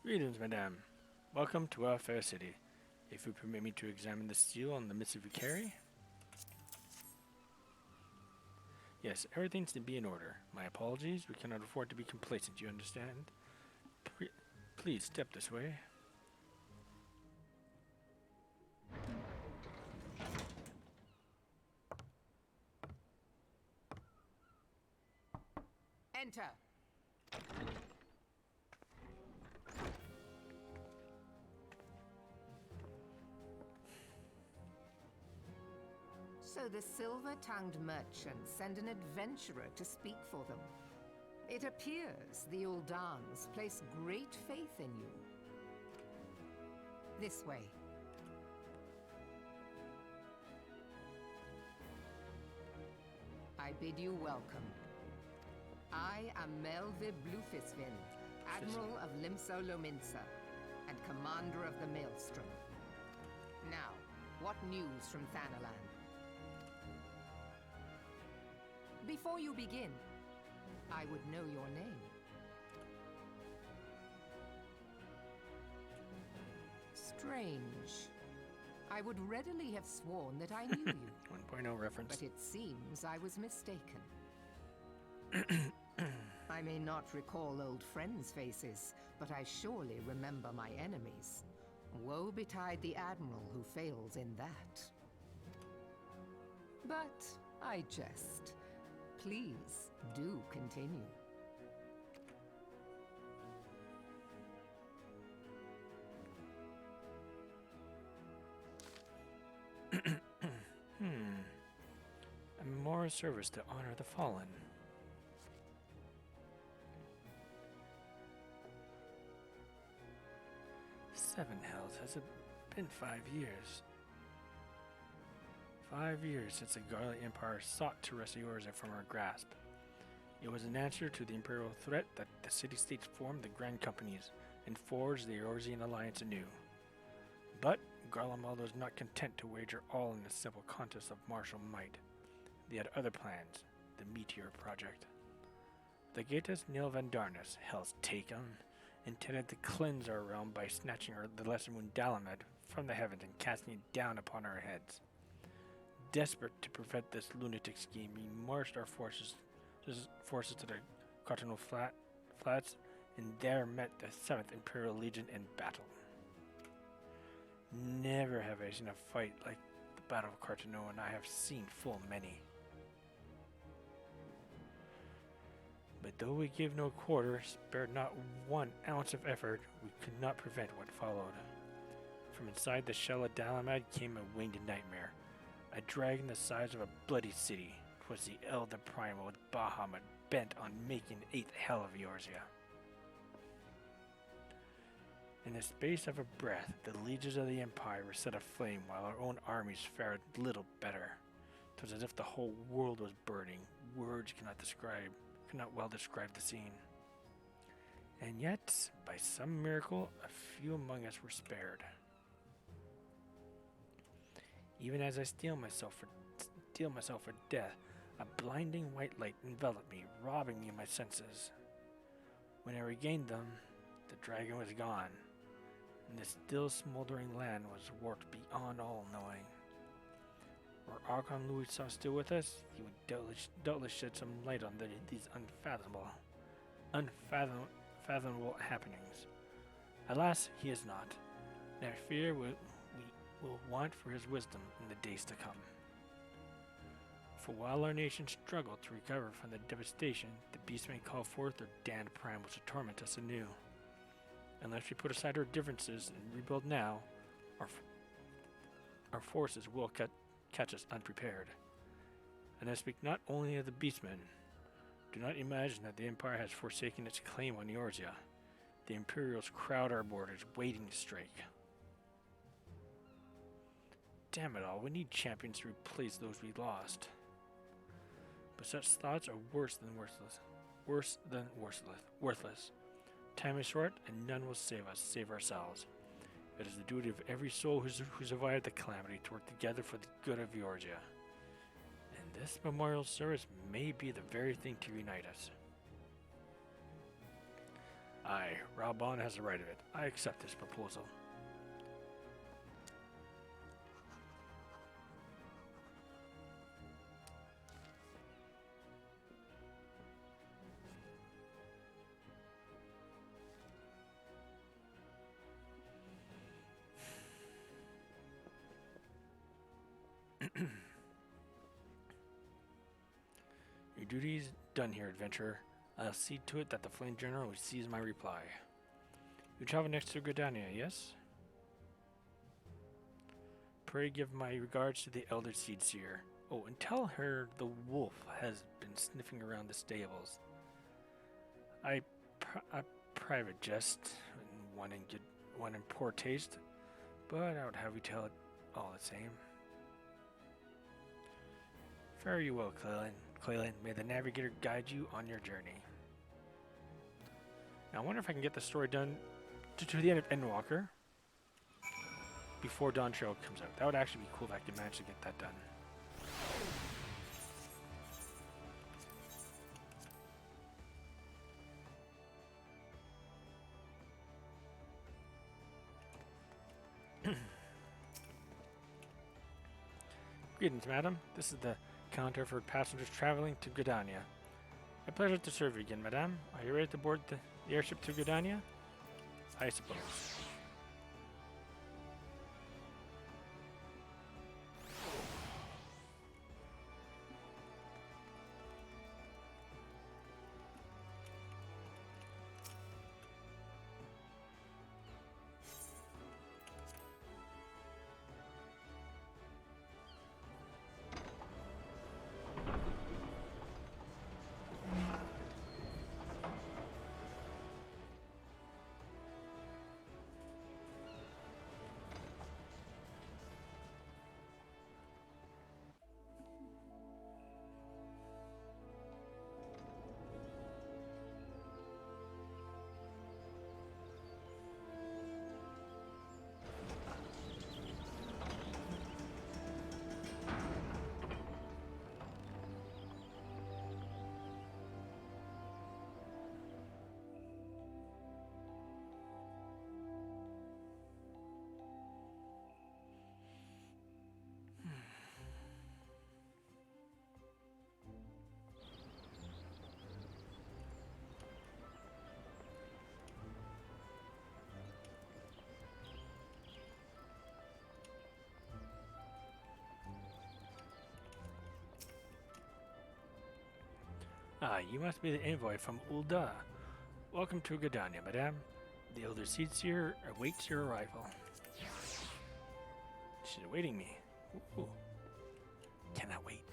Greetings, madame. Welcome to our fair city. If you permit me to examine the seal on the missive you carry. Yes, everything seems to be in order. My apologies, we cannot afford to be complacent, you understand? Please step this way. Enter. So the silver-tongued merchants send an adventurer to speak for them. It appears the Uldans place great faith in you. This way. I bid you welcome. I am Melvib Blufisvin, Admiral of Limso Lominsa, and Commander of the Maelstrom. Now, what news from Thanalan? Before you begin, I would know your name. Strange. I would readily have sworn that I knew you. 1.0 reference. But it seems I was mistaken. I may not recall old friends' faces, but I surely remember my enemies. Woe betide the Admiral who fails in that. But I jest. Please do continue. A memorial service to honor the fallen. Seven hells. Has it been 5 years? 5 years since the Garlic Empire sought to wrest Eorzea from our grasp. It was an answer to the Imperial threat that the city-states formed the Grand Companies and forged the Eorzean alliance anew. But Garlemald was not content to wager all in a simple contest of martial might. They had other plans, the Meteor Project. The Gatus Nilvandarnus, Hell's take-on, intended to cleanse our realm by snatching the Lesser Moon Dalamed from the heavens and casting it down upon our heads. Desperate to prevent this lunatic scheme, we marched our forces to the Cardinal Flats, and there met the 7th Imperial Legion in battle. Never have I seen a fight like the Battle of Cartano, and I have seen full many. But though we gave no quarter, spared not 1 ounce of effort, we could not prevent what followed. From inside the shell of Dalamed came a winged nightmare, a dragon the size of a bloody city. 'Twas the Elder Primal Bahamut bent on making the 8th hell of Eorzea. In the space of a breath, the legions of the Empire were set aflame, while our own armies fared little better. 'Twas as if the whole world was burning. Words cannot well describe the scene. And yet, by some miracle, a few among us were spared. Even as I steel myself for death, a blinding white light enveloped me, robbing me of my senses. When I regained them, the dragon was gone, and the still smoldering land was warped beyond all knowing. Were Archon Louis saw still with us, he would doubtless shed some light on these unfathomable happenings. Alas, he is not. And I fear we will want for his wisdom in the days to come. For while our nation struggled to recover from the devastation, the beast may call forth their damned primal to torment us anew. Unless we put aside our differences and rebuild now, our forces will catch us unprepared. And I speak not only of the beastmen. Do not imagine that the Empire has forsaken its claim on Eorzea. The Imperials crowd our borders, waiting to strike. Damn it all, we need champions to replace those we lost. But such thoughts are worse than worthless. Time is short, and none will save us, save ourselves. It is the duty of every soul who survived the calamity to work together for the good of Eorzea. And this memorial service may be the very thing to unite us. Aye, Reborn has the right of it. I accept this proposal. Your duty is done here, adventurer. I'll see to it that the Flame General receives my reply. You travel next to Gridania, yes? Pray give my regards to the Elder Seed Seer. Oh, and tell her the wolf has been sniffing around the stables. A private jest, one in poor taste, but I would have you tell it all the same. Fare you well, Clalin. May the Navigator guide you on your journey. Now, I wonder if I can get the story done to the end of Endwalker before Dawn Trail comes out. That would actually be cool if I could manage to get that done. Greetings, madam. This is the counter for passengers traveling to Gridania. A pleasure to serve you again, madame. Are you ready to board the airship to Gridania? I suppose. Ah, you must be the envoy from Ul'dah. Welcome to Gridania, madame. The Elder Seed Seer awaits your arrival. She's awaiting me. Ooh. Cannot wait.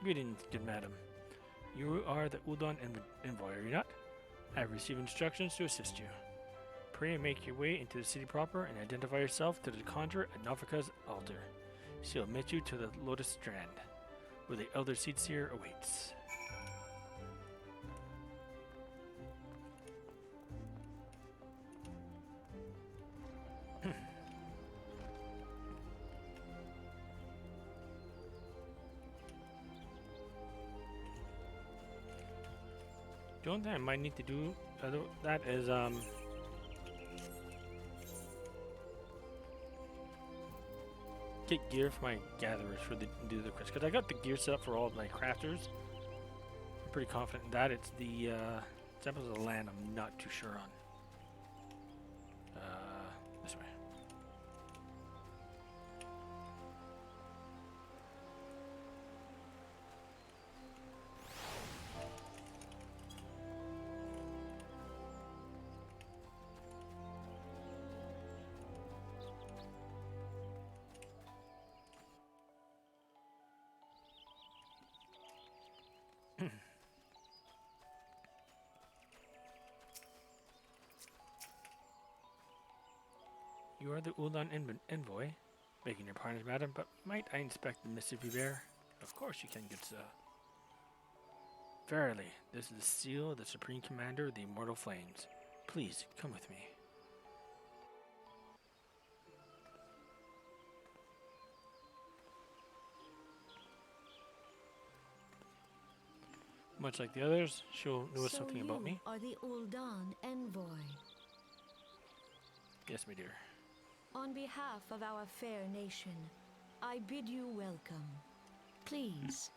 Greetings, good madam. You are the Ul'dah envoy, are you not? I have received instructions to assist you. Pray make your way into the city proper and identify yourself to the conjurer at Nafika's altar. She'll admit you to the Lotus Strand, where the Elder Seed Seer awaits. The only thing I might need to do that is get gear for my gatherers for the do the quest, because I got the gear set up for all of my crafters. I'm pretty confident in that. It's the Temples of the Land I'm not too sure on. This way. You are the Uldan envoy, begging your pardon, madam, but might I inspect the missive you bear? Of course you can, good sir. Verily, this is the seal of the Supreme Commander of the Immortal Flames. Please, come with me. Much like the others, she'll know something about me. So you are the Uldan envoy. Yes, my dear. On behalf of our fair nation, I bid you welcome. Please.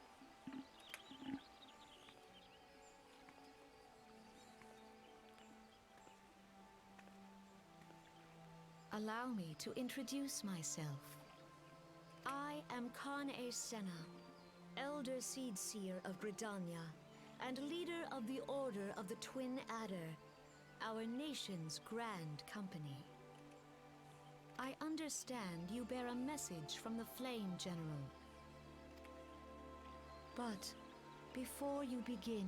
Allow me to introduce myself. I am Khan Senna, Elder Seedseer of Gridania, and leader of the Order of the Twin Adder, our nation's grand company. I understand you bear a message from the Flame General. But before you begin,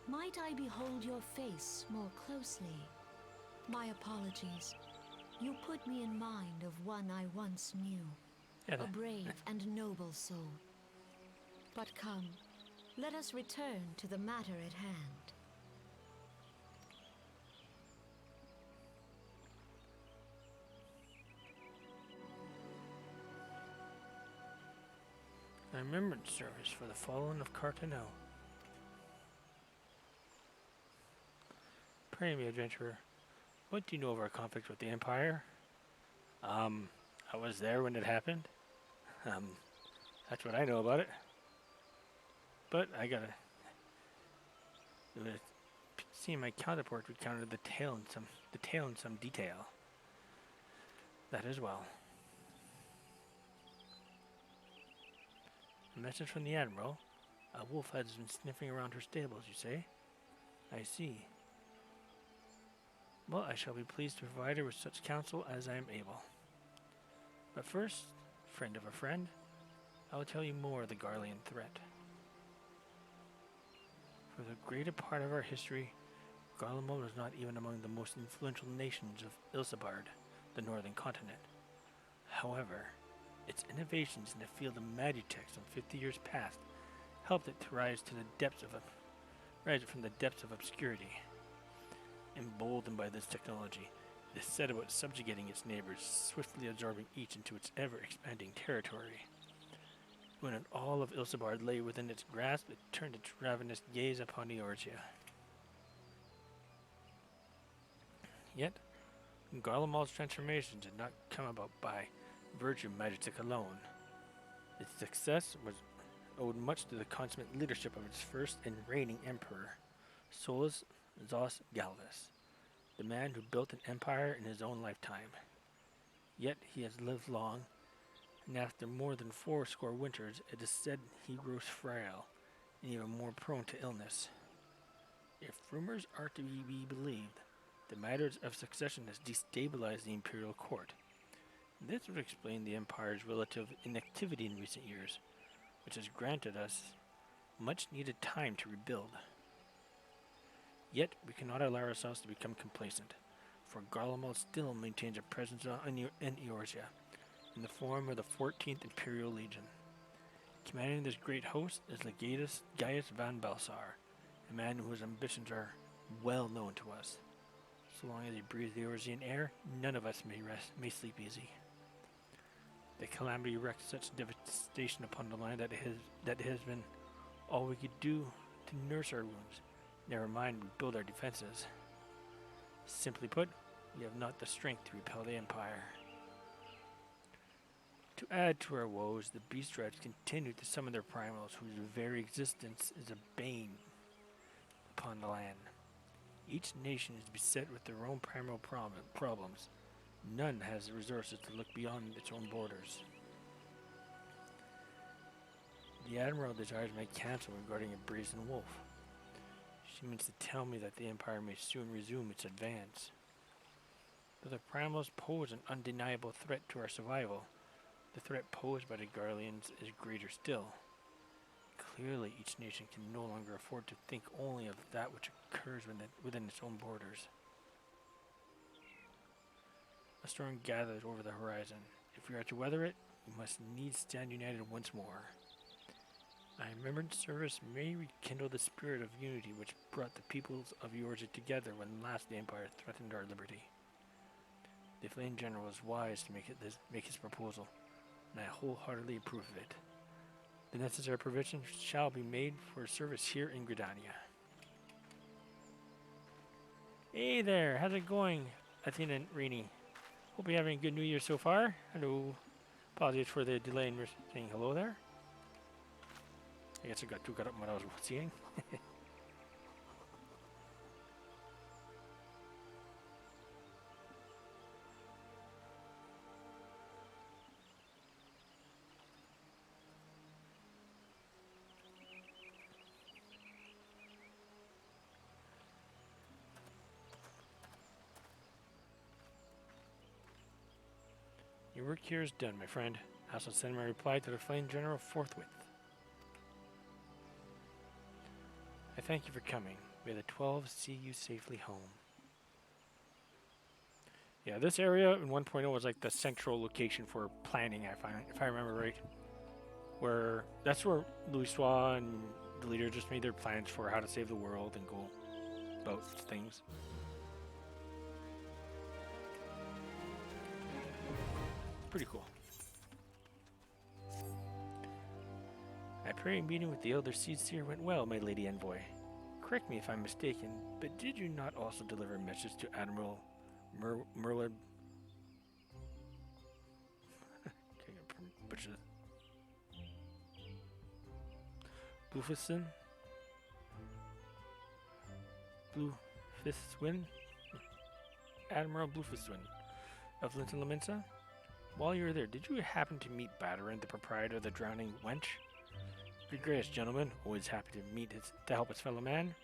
might I behold your face more closely? My apologies. You put me in mind of one I once knew, a brave and noble soul. But come, let us return to the matter at hand. A remembrance service for the fallen of Cartano. Pray me, adventurer, what do you know of our conflict with the Empire? I was there when it happened. That's what I know about it. But I gotta... Seeing my counterpart recounted the tale in some detail. That as well. A message from the Admiral. A wolf has been sniffing around her stables, you say? I see. Well, I shall be pleased to provide her with such counsel as I am able. But first, friend of a friend, I will tell you more of the Garlean threat. For the greater part of our history, Garlemald was not even among the most influential nations of Ilsabard, the northern continent. However, its innovations in the field of magitech some 50 years past helped it to rise from the depths of obscurity. Emboldened by this technology, it set about subjugating its neighbors, swiftly absorbing each into its ever-expanding territory. When all of Ilsabard lay within its grasp, it turned its ravenous gaze upon Eorzea. Yet, Garlemald's transformation did not come about by virtue of magitech alone. Its success was owed much to the consummate leadership of its first and reigning emperor, Solus Zos Galvus, the man who built an empire in his own lifetime. Yet he has lived long, and after more than 80 winters, it is said he grows frail and even more prone to illness. If rumors are to be believed, the matters of succession has destabilized the imperial court. This would explain the Empire's relative inactivity in recent years, which has granted us much-needed time to rebuild. Yet, we cannot allow ourselves to become complacent, for Garlemald still maintains a presence in Eorzea, in the form of the 14th Imperial Legion. Commanding this great host is Legatus Gaius van Balsar, a man whose ambitions are well known to us. So long as he breathes the Eorzean air, none of us may sleep easy. The calamity wreaked such devastation upon the land that it has been all we could do to nurse our wounds, never mind rebuild our defenses. Simply put, we have not the strength to repel the Empire. To add to our woes, the beast tribes continue to summon their primals, whose very existence is a bane upon the land. Each nation is beset with their own primal problems. None has the resources to look beyond its own borders. The Admiral desires my counsel regarding a brazen wolf. She means to tell me that the Empire may soon resume its advance. Though the primals pose an undeniable threat to our survival, the threat posed by the Guardians is greater still. Clearly, each nation can no longer afford to think only of that which occurs within its own borders. A storm gathers over the horizon. If we are to weather it, we must needs stand united once more. I remembered service may rekindle the spirit of unity which brought the peoples of Eorzea together when last the Empire threatened our liberty. The Flame General was wise to make his proposal, and I wholeheartedly approve of it. The necessary provisions shall be made for service here in Gridania. Hey there, how's it going, Athena and Rini? Hope you're having a good New Year so far. Hello. Apologies for the delay in saying hello there. I guess I got too caught up in what I was seeing. Your work here is done, my friend. I shall send my reply to the Flame General forthwith. I thank you for coming. May the 12 see you safely home. Yeah, this area in 1.0 was like the central location for planning, I find, if I remember right. That's where Louisoix and the leader just made their plans for how to save the world and go about things. Pretty cool. I pray a meeting with the Elder Seedseer went well, my Lady Envoy. Correct me if I'm mistaken, but did you not also deliver a message to Admiral Merlin? Bluefiston? Bluefiswin? Admiral Bluefiswin of Linton Laminsa? While you were there, did you happen to meet Bataran, the proprietor of the Drowning Wench? Good gracious, gentlemen, always happy to help his fellow man.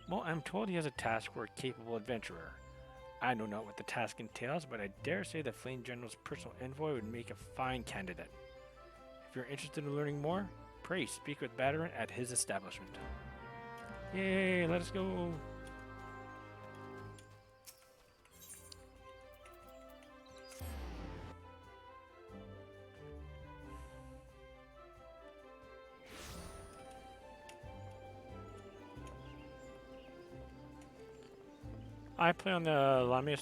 Well, I'm told he has a task for a capable adventurer. I know not what the task entails, but I dare say the Flame General's personal envoy would make a fine candidate. If you're interested in learning more, pray speak with Bataran at his establishment. Yay, let us go! I play on the Lamia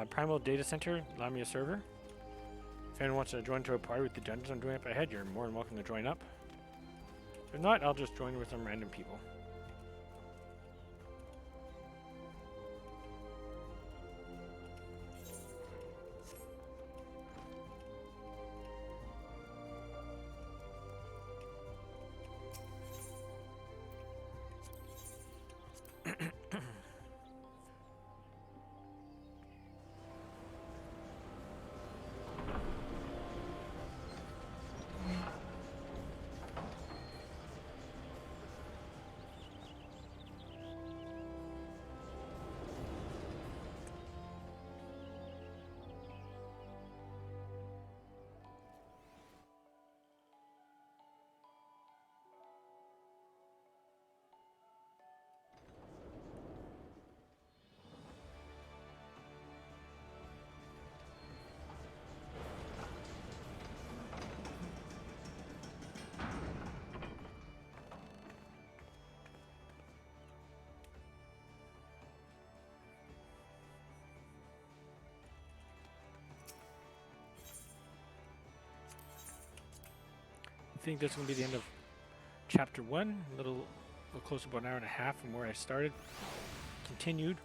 Primal Data Center Lamia server. If anyone wants to join to a party with the dungeons I'm doing up ahead, you're more than welcome to join up. If not, I'll just join with some random people. I think that's going to be the end of chapter 1. A little close to about an hour and a half from where I started. Recontinued.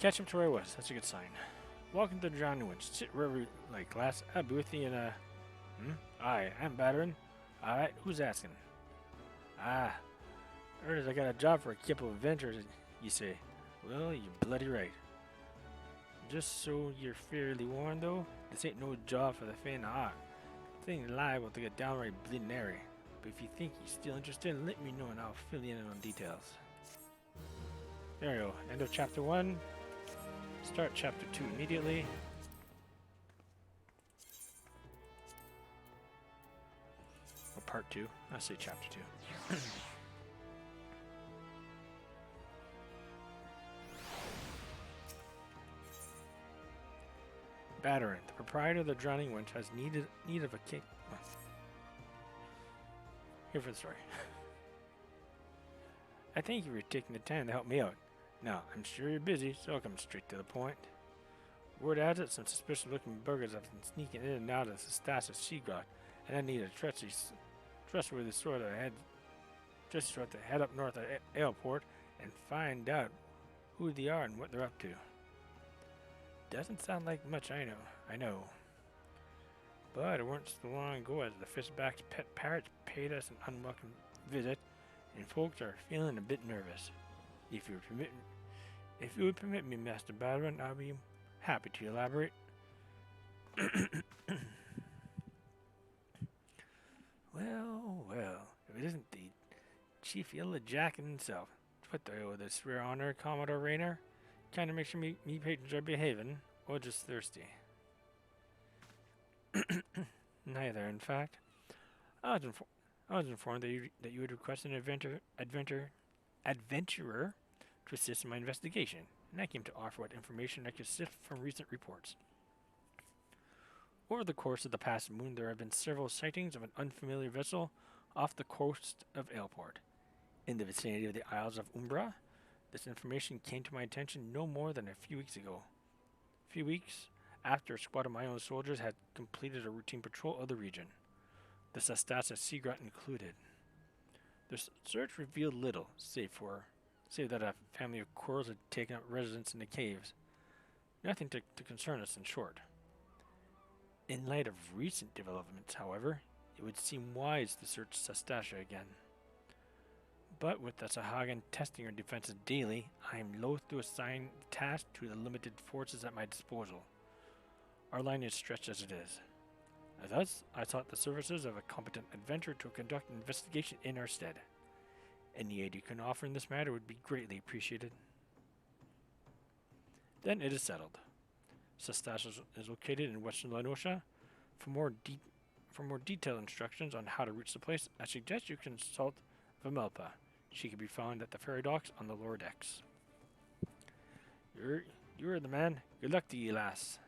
Catch him to where I was. That's a good sign. Welcome to the Drowning Winch. Sit wherever you like, lass. I'll be with you in a... Aye, I'm battering. Alright, who's asking? Ah, heard I got a job for a couple of adventurers, you say. Well, you're bloody right. Just so you're fairly warned, though, this ain't no job for the faint of heart. Thing liable to get downright bleeding airy. But if you think you're still interested, let me know and I'll fill you in on details. There we go. End of chapter 1. Start chapter 2 immediately. Or part 2. I'll say chapter 2. Battering. The proprietor of the Drowning Winch has need of a kick. Here for the story. I thank you for taking the time to help me out. Now, I'm sure you're busy, so I'll come straight to the point. Word has it, some suspicious looking burgers have been sneaking in and out of the stash of Seagrot, and I need a trustworthy sort to head up north of Airport and find out who they are and what they're up to. Doesn't sound like much, I know. But it weren't so long ago as the fishback's pet parrots paid us an unwelcome visit, and folks are feeling a bit nervous. If you would permit me, Master Battering, I'll be happy to elaborate. Well, if it isn't the Chief Yellow Jacket himself. What the hell with this rare honor, Commodore Raynor? Kinda make sure me patrons are behaving, or just thirsty. Neither, in fact. I was informed that you would request an adventurer to assist in my investigation, and I came to offer what information I could sift from recent reports. Over the course of the past moon, there have been several sightings of an unfamiliar vessel off the coast of Ailport, in the vicinity of the Isles of Umbra. This information came to my attention no more than a few weeks ago. A few weeks after a squad of my own soldiers had completed a routine patrol of the region, the Sastasa Seagrot included. The search revealed little, save that a family of Corals had taken up residence in the caves. Nothing to concern us, in short. In light of recent developments, however, it would seem wise to search Sastasha again. But with the Sahagan testing our defenses daily, I am loath to assign the task to the limited forces at my disposal. Our line is stretched as it is. Thus, I sought the services of a competent adventurer to conduct an investigation in our stead. Any aid you can offer in this matter would be greatly appreciated. Then it is settled. Sastasha is located in western Lenosha. For more detailed instructions on how to reach the place, I suggest you consult Vimelpa. She can be found at the ferry docks on the lower decks. You're the man. Good luck to you, lass.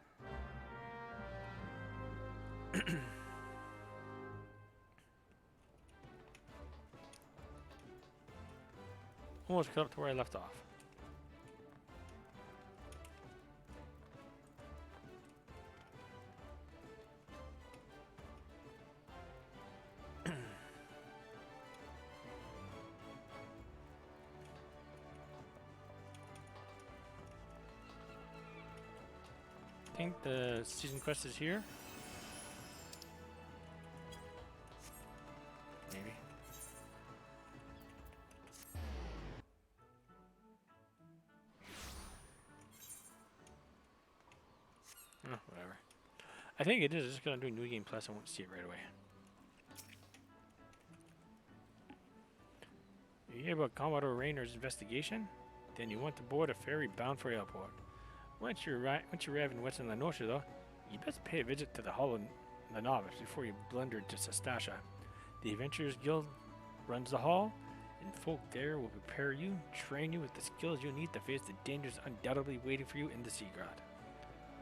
Almost caught up to where I left off. I think the season quest is here. Maybe. Oh, whatever. I think it is. It's just gonna do New Game Plus. I won't see it right away. You hear about Commodore Raynor's investigation? Then you want to board a ferry bound for Airport. Once you arrive in Western Lenosha, though, you best pay a visit to the Hall of the Novice before you blunder to Sastasha. The Adventurers Guild runs the hall, and folk there will prepare you, train you with the skills you need to face the dangers undoubtedly waiting for you in the Seagrot.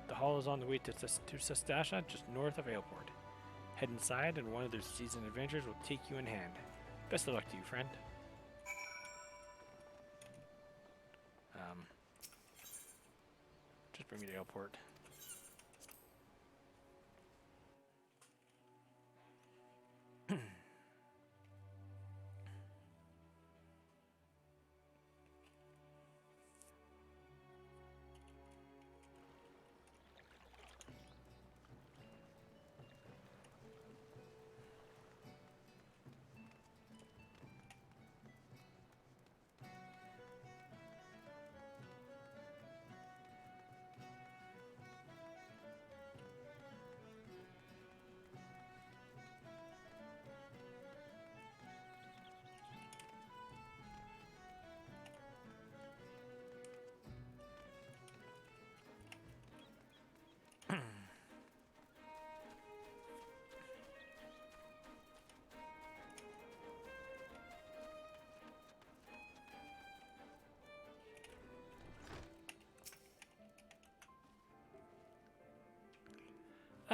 The hall is on the way to Sastasha, just north of Airport. Head inside, and one of their seasoned adventurers will take you in hand. Best of luck to you, friend. Just bring me to Airport.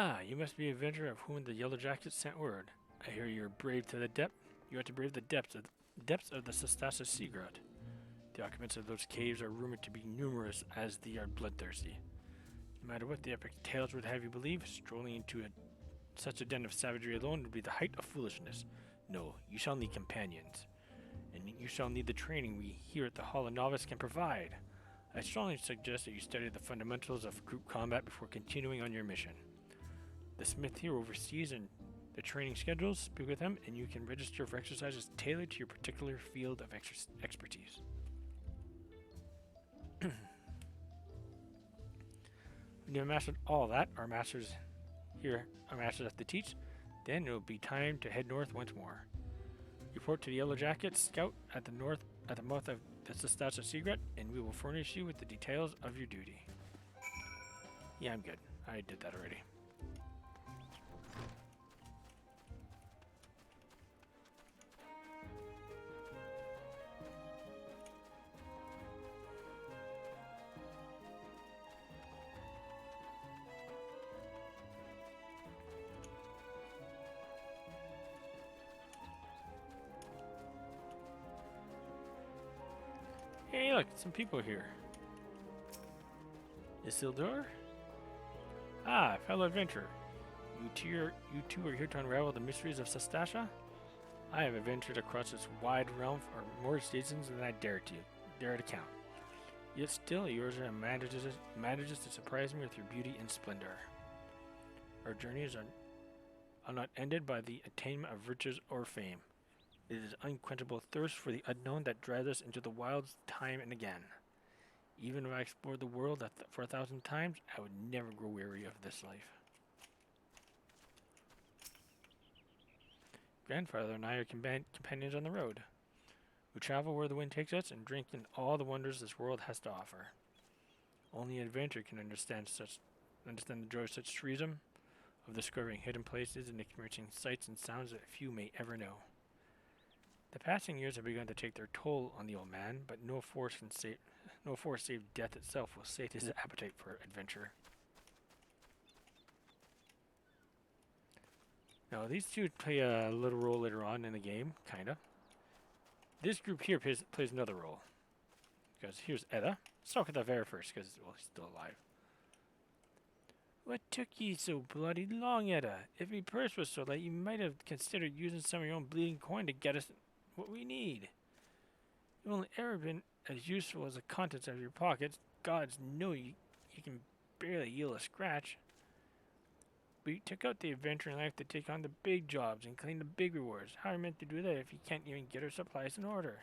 Ah, you must be a adventurer of whom the Yellow Jackets sent word. I hear you're brave to the depth. You are to brave the depths of the Sastasha Seagrot. The occupants of those caves are rumored to be numerous as they are bloodthirsty. No matter what the epic tales would have you believe, strolling into such a den of savagery alone would be the height of foolishness. No, you shall need companions. And you shall need the training we here at the Hall of Novice can provide. I strongly suggest that you study the fundamentals of group combat before continuing on your mission. The smith here oversees the training schedules. Speak with him, and you can register for exercises tailored to your particular field of expertise. When you have mastered all that, our masters have to teach, then it will be time to head north once more. Report to the Yellow Jackets scout at the mouth of the Sastasha Seagrot, and we will furnish you with the details of your duty. Yeah, I'm good. I did that already. Hey, look, some people here. Isildur? Ah, fellow adventurer. You two are here to unravel the mysteries of Sastasha? I have adventured across this wide realm for more seasons than I dare to count. Yet still, yours manages to surprise me with your beauty and splendor. Our journeys are not ended by the attainment of riches or fame. It is unquenchable thirst for the unknown that drives us into the wilds time and again. Even if I explored the world for 1,000 times, I would never grow weary of this life. Grandfather and I are companions on the road. We travel where the wind takes us and drink in all the wonders this world has to offer. Only an adventurer can understand the joy of such freedom, of discovering hidden places and experiencing sights and sounds that few may ever know. The passing years have begun to take their toll on the old man, but no force save death itself will sate his appetite for adventure. Now, these two play a little role later on in the game, kinda. This group here plays another role. Because here's Edda. Let's talk at the very first, because, well, he's still alive. What took ye so bloody long, Edda? If me purse was so light, you might have considered using some of your own bleeding coin to get us what we need. You've only ever been as useful as the contents of your pockets. Gods know you can barely yield a scratch. But you took out the adventuring life to take on the big jobs and claim the big rewards. How are you meant to do that if you can't even get our supplies in order?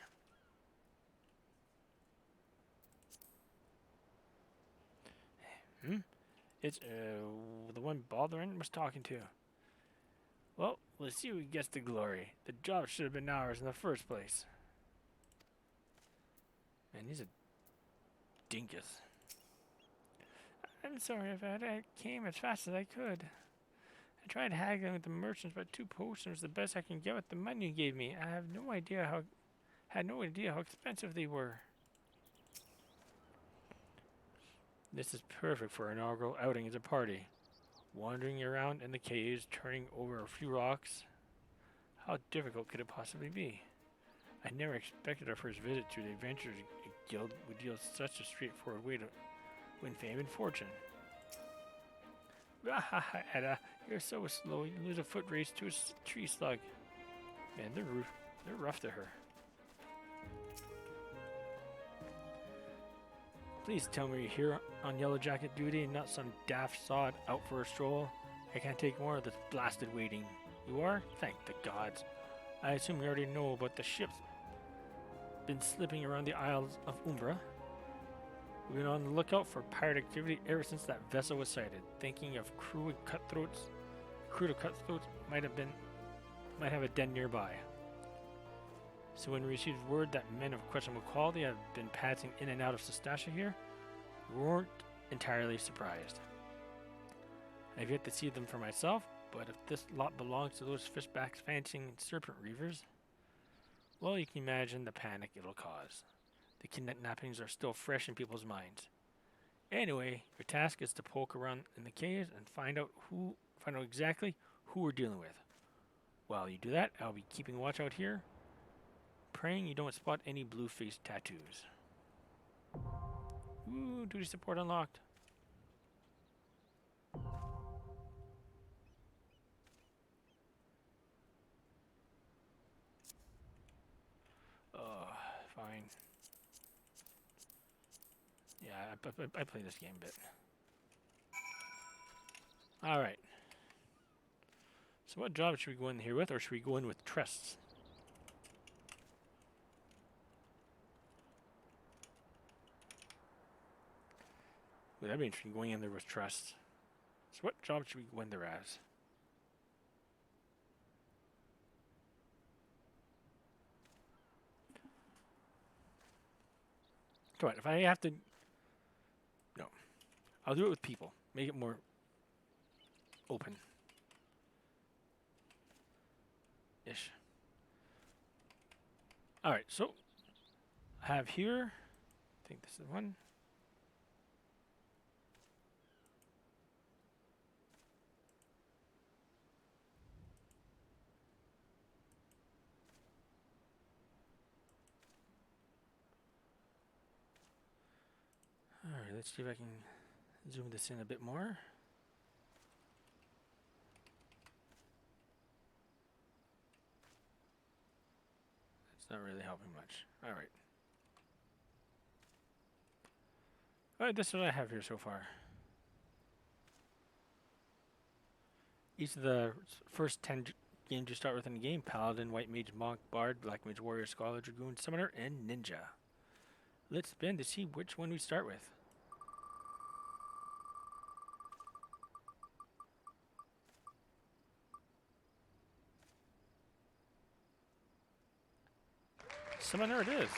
It's the one Baldurin was talking to. Well, let's see who gets the glory. The job should have been ours in the first place. Man, he's a dinkus. I'm sorry about it. I came as fast as I could. I tried haggling with the merchants, but 2 potions was the best I can get with the money you gave me. I had no idea how expensive they were. This is perfect for an inaugural outing as a party. Wandering around in the caves, turning over a few rocks. How difficult could it possibly be? I never expected our first visit to the Adventurers Guild would yield such a straightforward way to win fame and fortune. Edda, you're so slow, you lose a foot race to a tree slug. Man, they're rough to her. Please tell me you're here on Yellow Jacket duty and not some daft sod out for a stroll. I can't take more of this blasted waiting. You are? Thank the gods. I assume you already know about the ships been slipping around the Isles of Umbra. We've been on the lookout for pirate activity ever since that vessel was sighted. Thinking of crew of cutthroats might have a den nearby. So when we received word that men of questionable quality have been passing in and out of Sastasha here, we weren't entirely surprised. I've yet to see them for myself, but if this lot belongs to those fishbacks fancying serpent reavers, well, you can imagine the panic it'll cause. The kidnappings are still fresh in people's minds. Anyway, your task is to poke around in the caves and find out who find out exactly who we're dealing with. While you do that, I'll be keeping watch out here, praying you don't spot any blue-faced tattoos. Ooh, duty support unlocked. Fine. Yeah, I play this game a bit. Alright. So what job should we go in here with, or should we go in with trusts? Well, that'd be interesting, going in there with trusts. So what job should we go in there as? Come on, if I have to... No. I'll do it with people. Make it more open. Ish. Alright, so I have here, I think this is the one. Alright, let's see if I can zoom this in a bit more. It's not really helping much. Alright. Alright, this is what I have here so far. Each of the first 10 games you start with in the game: Paladin, White Mage, Monk, Bard, Black Mage, Warrior, Scholar, Dragoon, Summoner, and Ninja. Let's spin to see which one we start with. Summoner it is.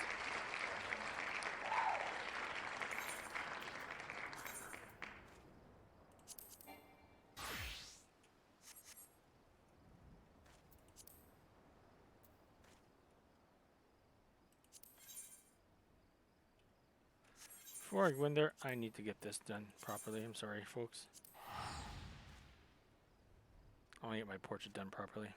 Before I go in there, I need to get this done properly. I'm sorry, folks. I want to get my portrait done properly.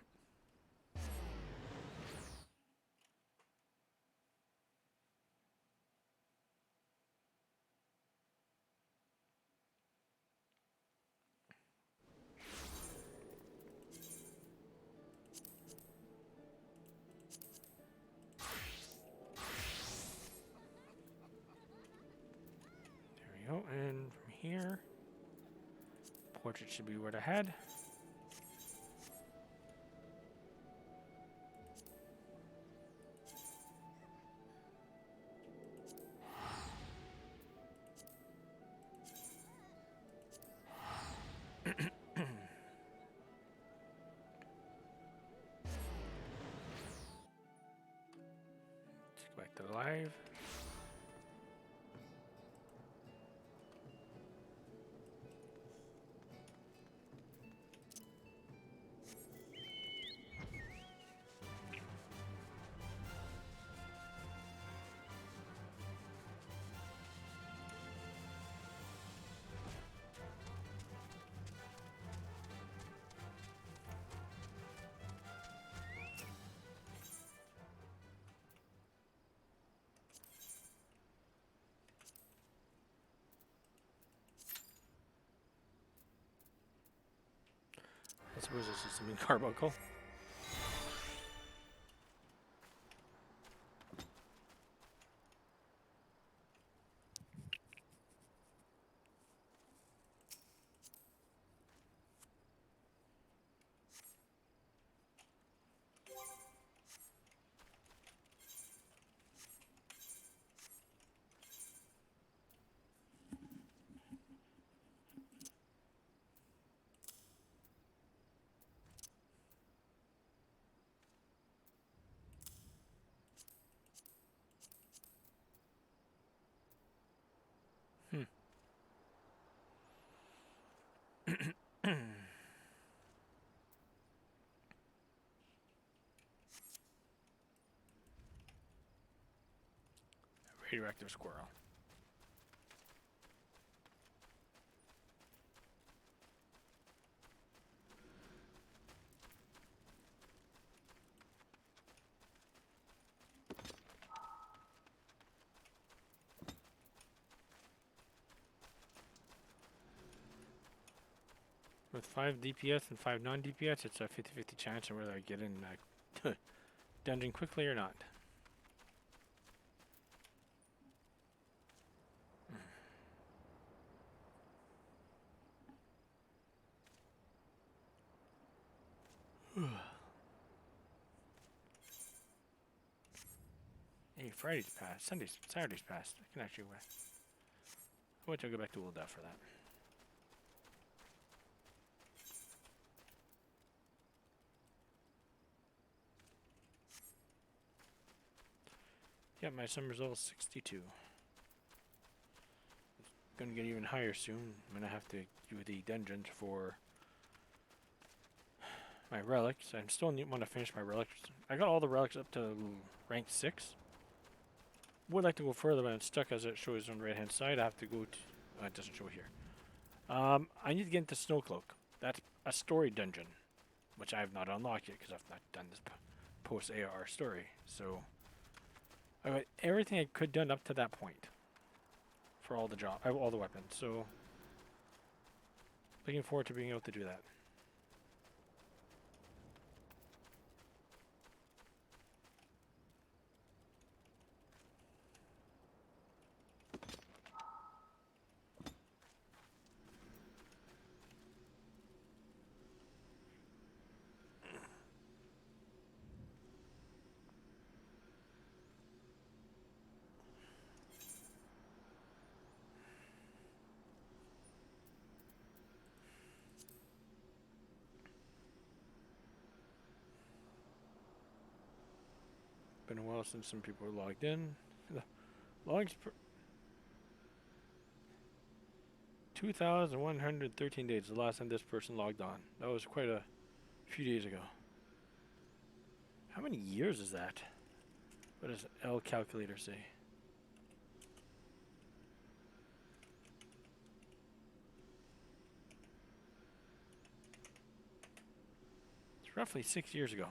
There we go, and from here, portrait should be what I had. Let's go back to the live. I suppose this is something carbuncle. Radioactive squirrel. With 5 DPS and 5 non-DPS, it's a 50-50 chance of whether I get in dungeon quickly or not. Hey, Friday's passed. Saturday's passed. I can actually wait till I go back to Ulda for that. Yeah, my summer's level 62. It's gonna get even higher soon. I'm gonna have to do the dungeons for my relics. I still want to finish my relics. I got all the relics up to rank 6. Would like to go further, but I'm stuck as it shows on the right hand side. I have to go to... it doesn't show here. I need to get into Snowcloak. That's a story dungeon, which I have not unlocked yet because I've not done this post-AR story. So, I got everything I could done up to that point for all the weapons. So, looking forward to being able to do that. Been a while since some people were logged in. The logs 2,113 days the last time this person logged on. That was quite a few days ago. How many years is that? What does L calculator say? It's roughly 6 years ago.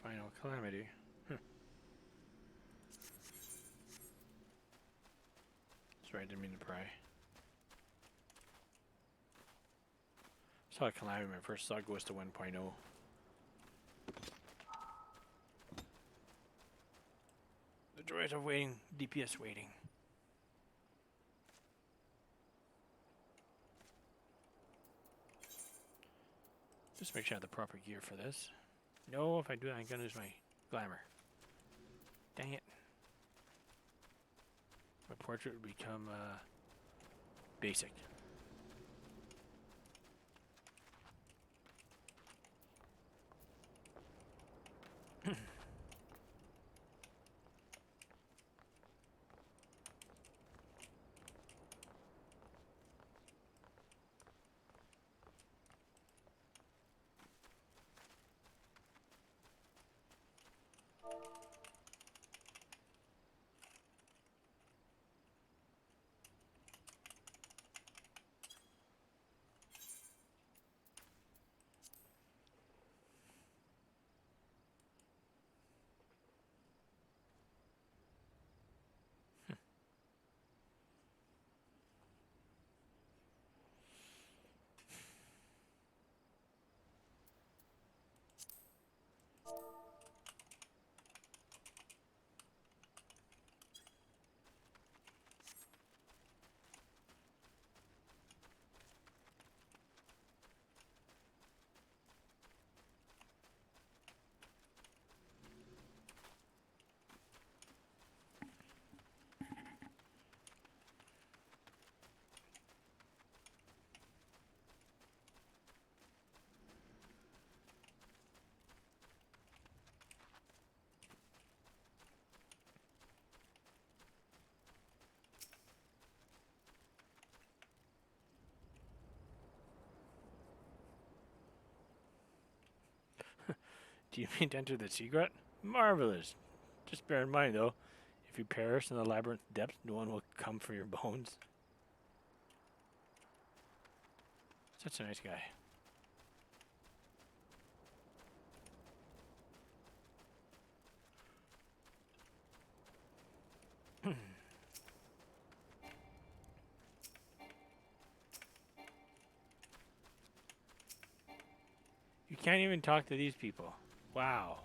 Final calamity. Sorry, I didn't mean to pry. Saw a calamity when I first saw it goes to 1.0. The joys of waiting, DPS waiting. Just make sure I have the proper gear for this. No, if I do that, I'm gonna lose my glamour. Dang it. My portrait would become basic. Do you mean to enter the secret? Marvelous. Just bear in mind, though, if you perish in the labyrinth depths, no one will come for your bones. Such a nice guy. You can't even talk to these people. Wow.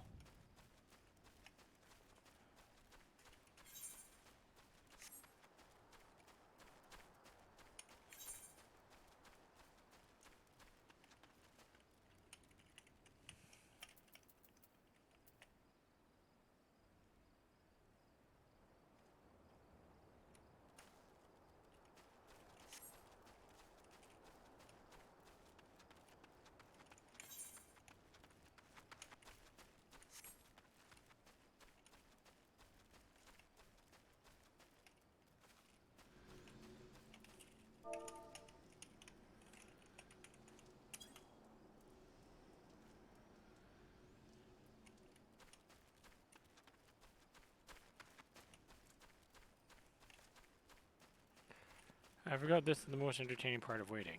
I forgot this is the most entertaining part of waiting.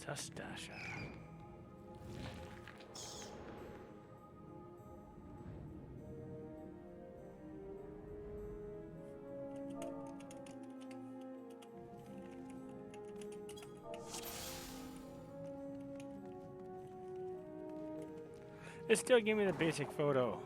Sustasha. It still gave me the basic photo.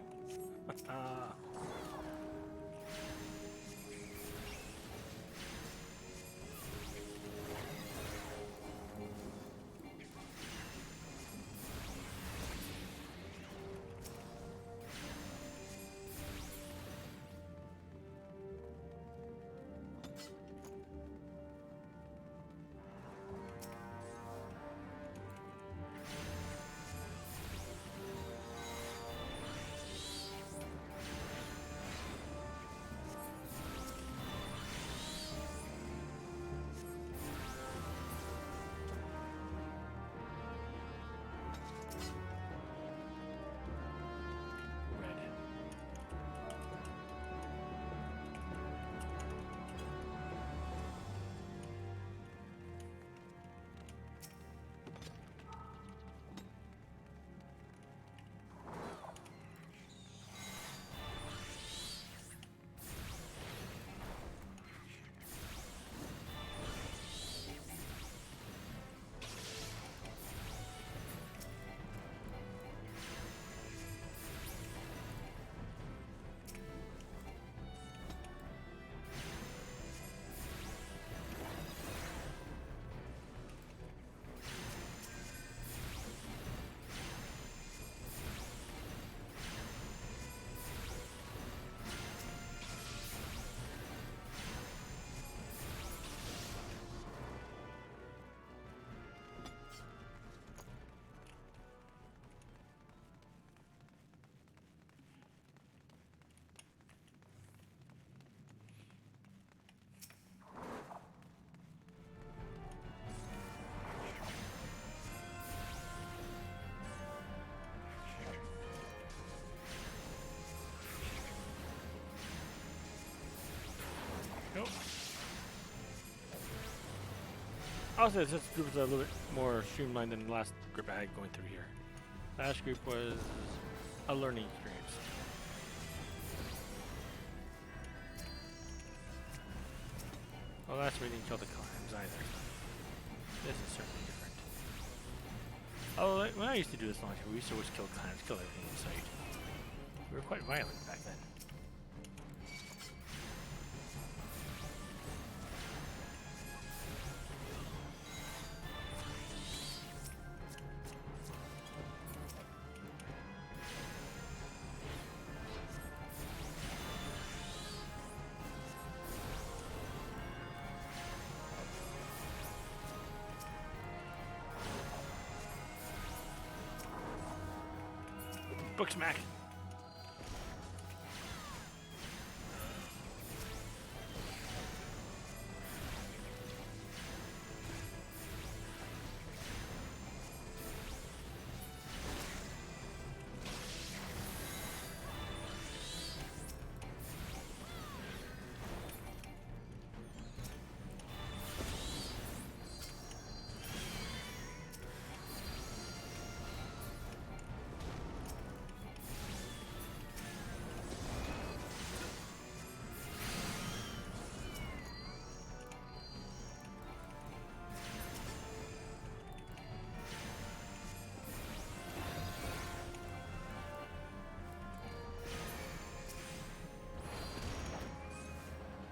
Nope. Also, this group is a little bit more streamlined than the last group I had going through here. Last group was a learning experience. Well, last we didn't kill the clans either. This is certainly different. Oh, like, when I used to do this long time, we used to always kill clans, kill everything in sight. We were quite violent back then. Book smack.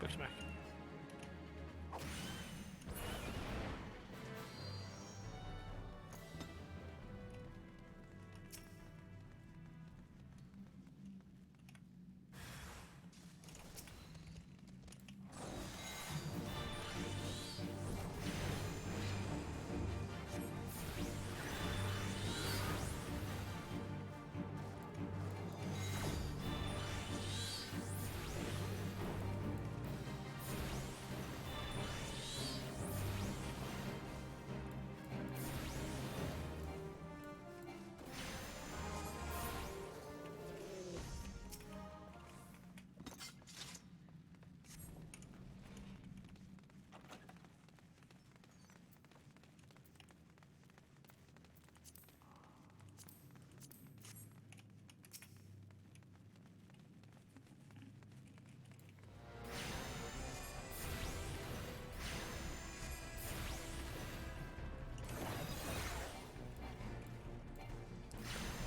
Book smack.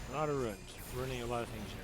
A lot of runs. Running a lot of things here.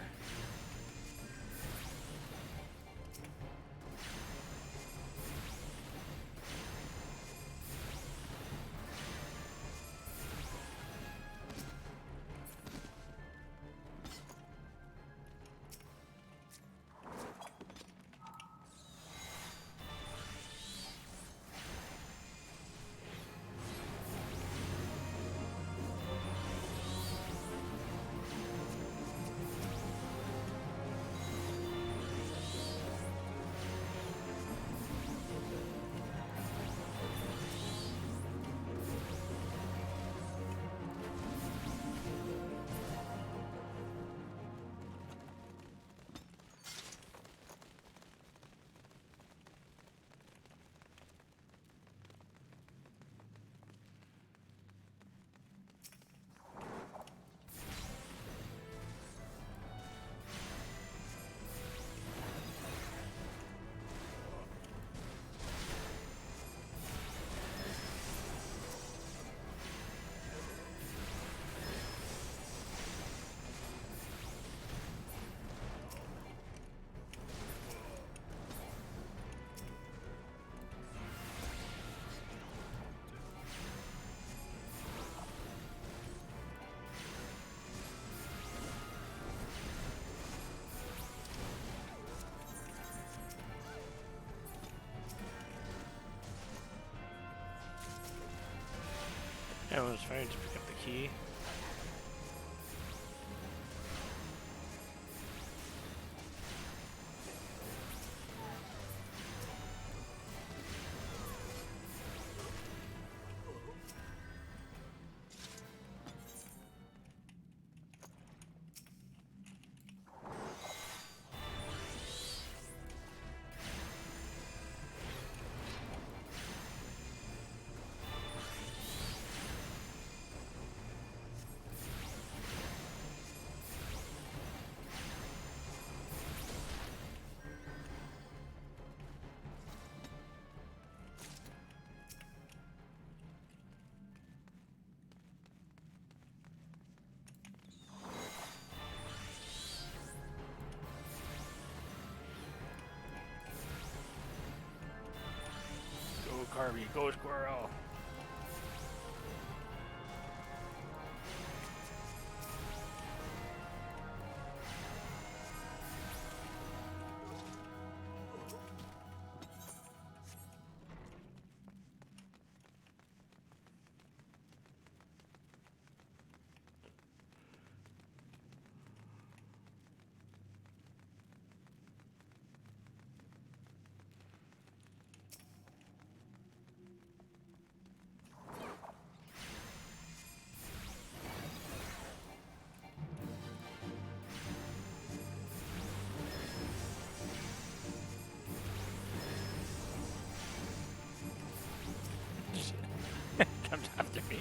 Everyone's trying to pick up the key. Barbie. Go squirrel. Comes after me.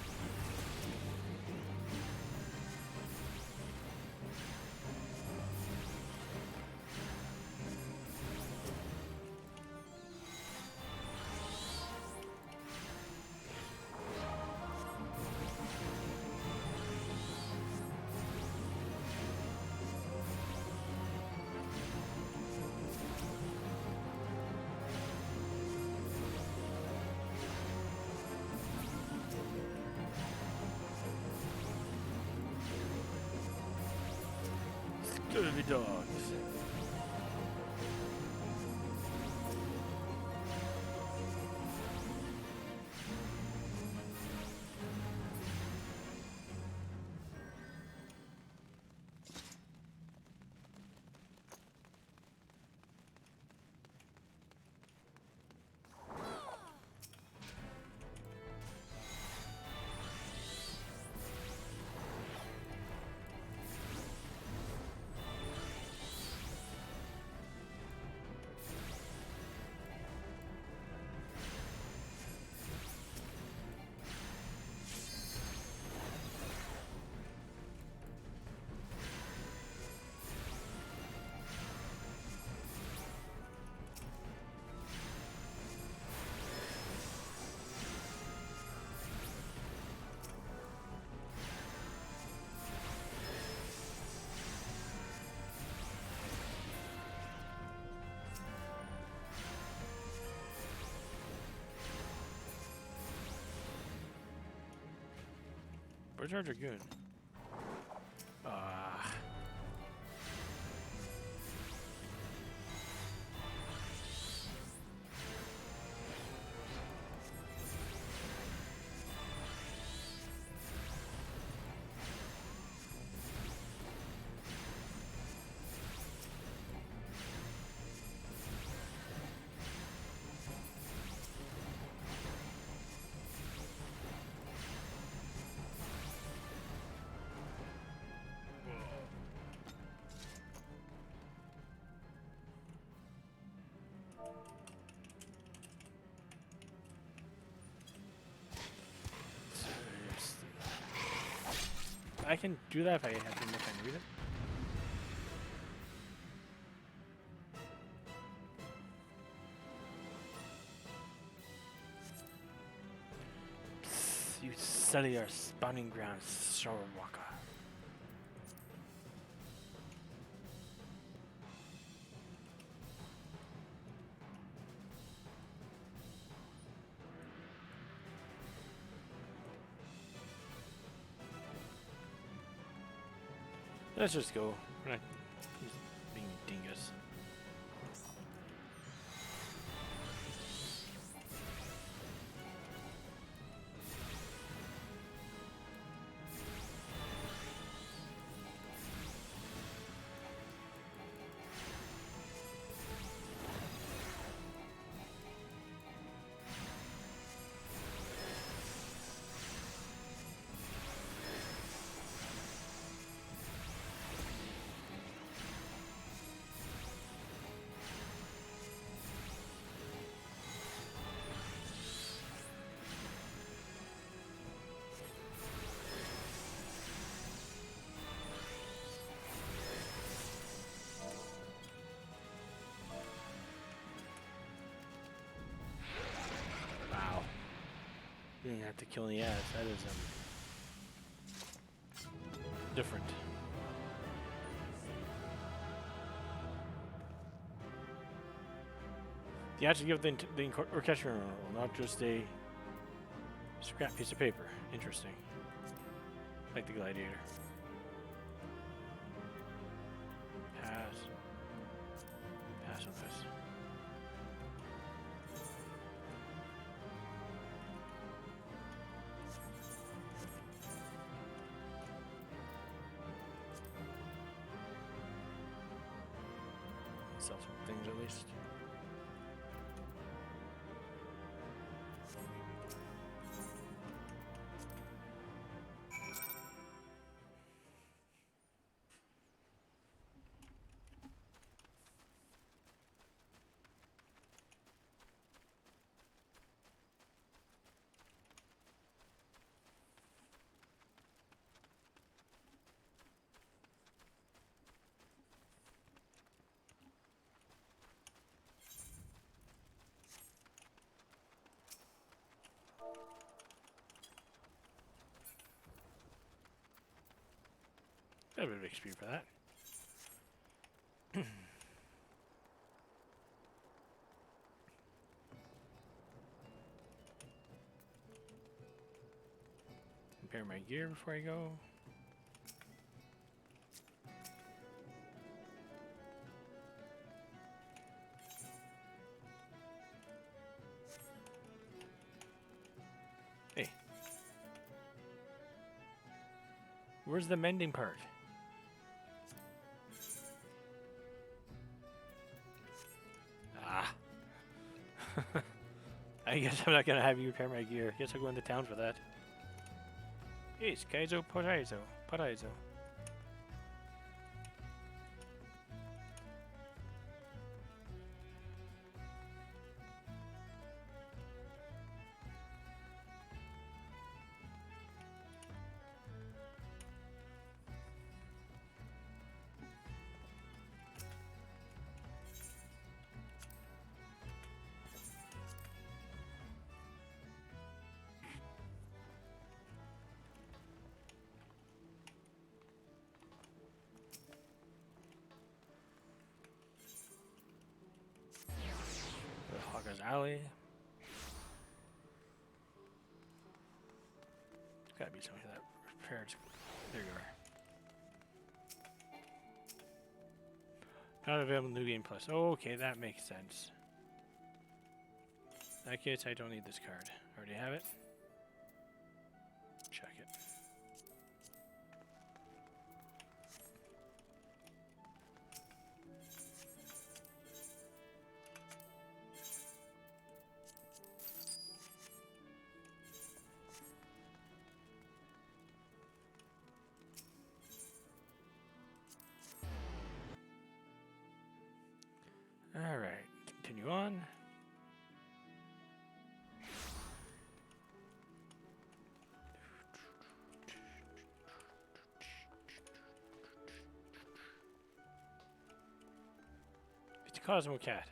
Scooby dogs. Where's our Dragoon? I can do that if I have to look and read it. Psst, you study our spawning grounds, Shorewalker. Let's just go. We're not being dingus. You didn't have to kill any ass. That is different. You have to give the orchestra roll, not just a scrap piece of paper. Interesting. Like the gladiator. Pass. Pass on this. Sell some things at least. Got a bit of XP for that. Compare my gear before I go. Hey. Where's the mending part? Ah. I guess I'm not gonna have you repair my gear. Guess I'll go into town for that. Yes, Kaizo Paraizo. Paraizo. Hawker's Alley. Gotta be something that repairs. There you are. Not available New Game Plus. Oh, okay, that makes sense. In that case, I don't need this card. I already have it. Check it. Alright, continue on. It's a Cosmo Cat.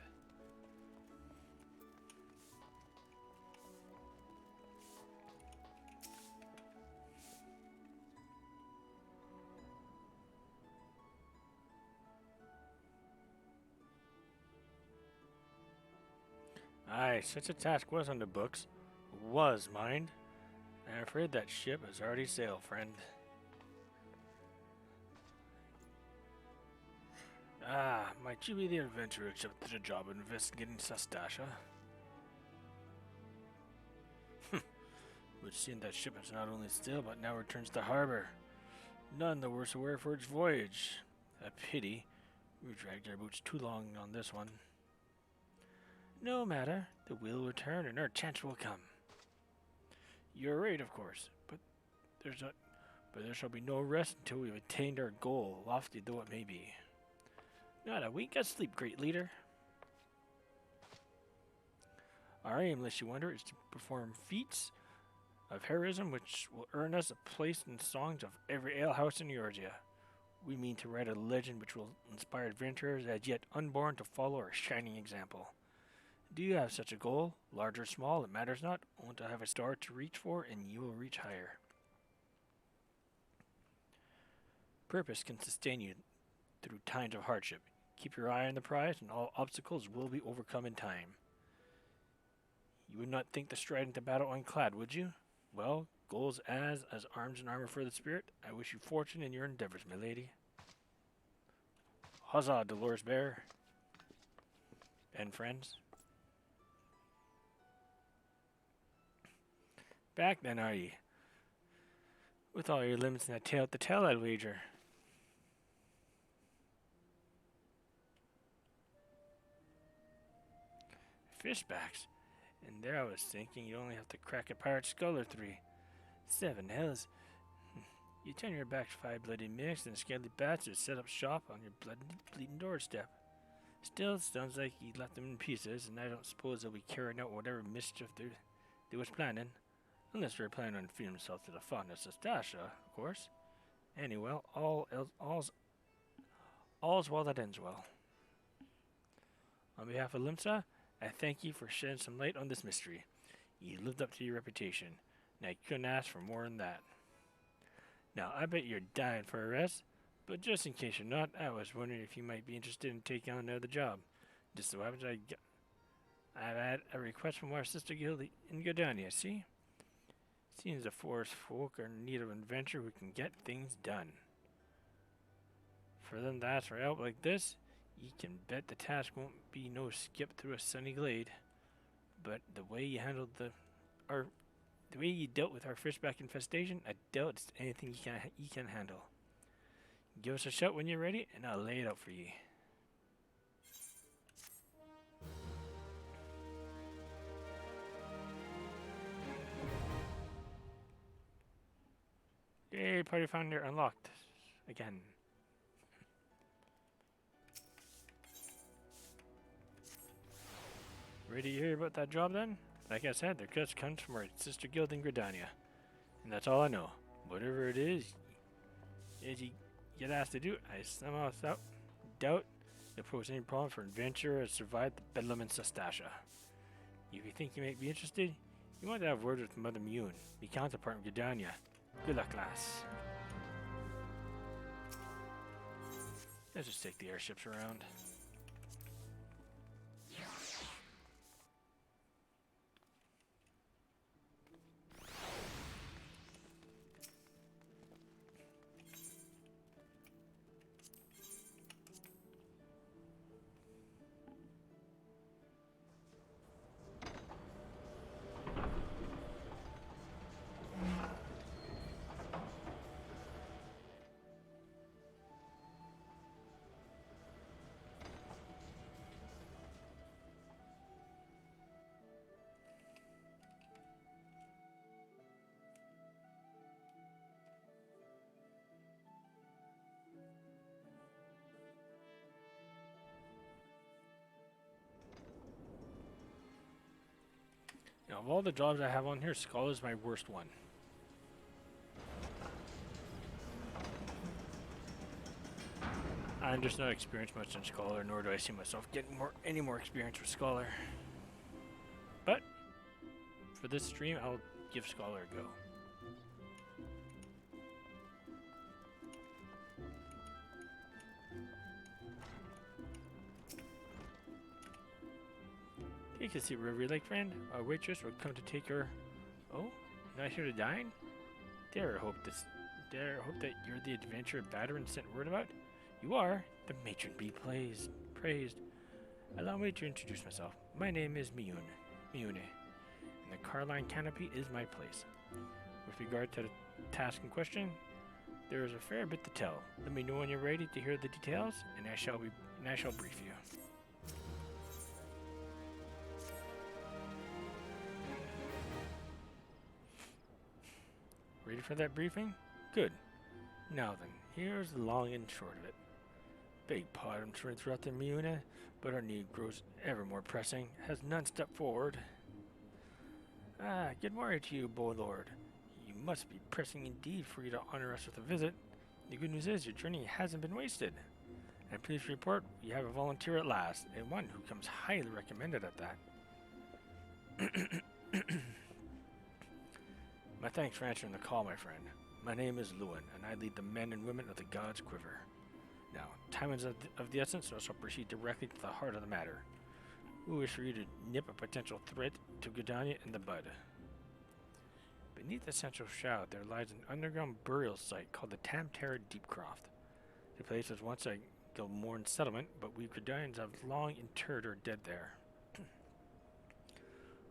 Aye, such a task was on the books. Was, mind. I'm afraid that ship has already sailed, friend. Ah, might you be the adventurer accepted the job of investigating Sastasha? Would seem that ship is not only still, but now returns to harbor. None the worse aware for its voyage. A pity. We dragged our boots too long on this one. No matter, the wheel will return and our chance will come. You're right, of course, but there shall be no rest until we've attained our goal, lofty though it may be. Not a wink of sleep, great leader. Our aim, lest you wonder, is to perform feats of heroism which will earn us a place in songs of every alehouse in Eorzea. We mean to write a legend which will inspire adventurers as yet unborn to follow our shining example. Do you have such a goal? Large or small, it matters not. Want to have a star to reach for, and you will reach higher. Purpose can sustain you through times of hardship. Keep your eye on the prize, and all obstacles will be overcome in time. You would not think to stride into battle unclad, would you? Well, goals as arms and armor for the spirit, I wish you fortune in your endeavors, my lady. Huzzah, Dolores Bear. And friends. Back then, are ye? With all your limits and that tail to tell, I'd wager. Fishbacks. And there I was thinking you only have to crack a pirate's skull or 3. 7 hells. You turn your back to 5 bloody mimics and scaly bastards set up shop on your bleeding doorstep. Still, it sounds like you left them in pieces, and I don't suppose they'll be carrying out whatever mischief they was planning. Unless they're planning on feeding themselves to the fondness of Stasha, of course. Anyway, all's well that ends well. On behalf of Limsa, I thank you for shedding some light on this mystery. You lived up to your reputation, and I couldn't ask for more than that. Now, I bet you're dying for a rest, but just in case you're not, I was wondering if you might be interested in taking on another job. Just so happens I've had a request from our sister guild in Gardania, see? Seems the forest folk are in need of an adventure who can get things done. For them to ask for help like this, you can bet the task won't be no skip through a sunny glade. But the way you handled the way you dealt with our fishback infestation, I doubt it's anything you can handle. Give us a shout when you're ready, and I'll lay it out for you. Yay, party finder unlocked. Again. Ready to hear about that job then? Like I said, the request comes from our sister guild in Gridania. And that's all I know. Whatever it is you get asked to do, I somehow doubt you'll pose any problem for an adventurer to survive the bedlam in Sastasha. If you think you might be interested, you want to have words with Mother Mune, the counterpart in Gridania. Good luck, lass. Let's just take the airships around. Now, of all the jobs I have on here, Scholar is my worst one. I'm just not experienced much in Scholar, nor do I see myself getting any more experience with Scholar. But for this stream, I'll give Scholar a go. You can see wherever you like, friend. Our waitress will come to take her. Oh, not here to dine? Dare hope that you're the adventurer Batterin sent word about. You are. The matron be praised. Allow me to introduce myself. My name is Miyune, and the Clalin canopy is my place. With regard to the task in question, there is a fair bit to tell. Let me know when you're ready to hear the details, and I shall brief you. Ready for that briefing? Good. Now then, here's the long and short of it. Beg pardon to interrupt the Miyune, but our need grows ever more pressing. Has none stepped forward? Ah, good morning to you, boy lord. You must be pressing indeed for you to honor us with a visit. The good news is your journey hasn't been wasted. And please report you have a volunteer at last, and one who comes highly recommended at that. My thanks for answering the call, my friend. My name is Lewin, and I lead the men and women of the God's Quiver. Now, time is of the essence, so I shall proceed directly to the heart of the matter. We wish for you to nip a potential threat to Gridania in the bud. Beneath the central shroud, there lies an underground burial site called the Tamterra Deepcroft. The place was once a Gilmorn settlement, but we Gridanians have long interred our dead there.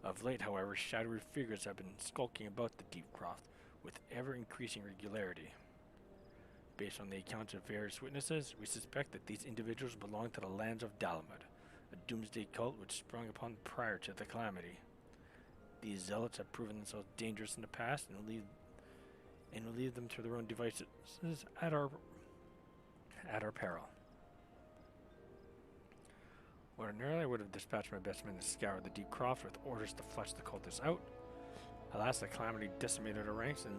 Of late, however, shadowy figures have been skulking about the Deepcroft with ever-increasing regularity. Based on the accounts of various witnesses, we suspect that these individuals belong to the lands of Dalamud, a doomsday cult which sprung upon prior to the calamity. These zealots have proven themselves dangerous in the past and will leave them to their own devices at our peril. Ordinarily, I would have dispatched my best men to scour the Deepcroft with orders to flush the cultists out. Alas, the calamity decimated our ranks, and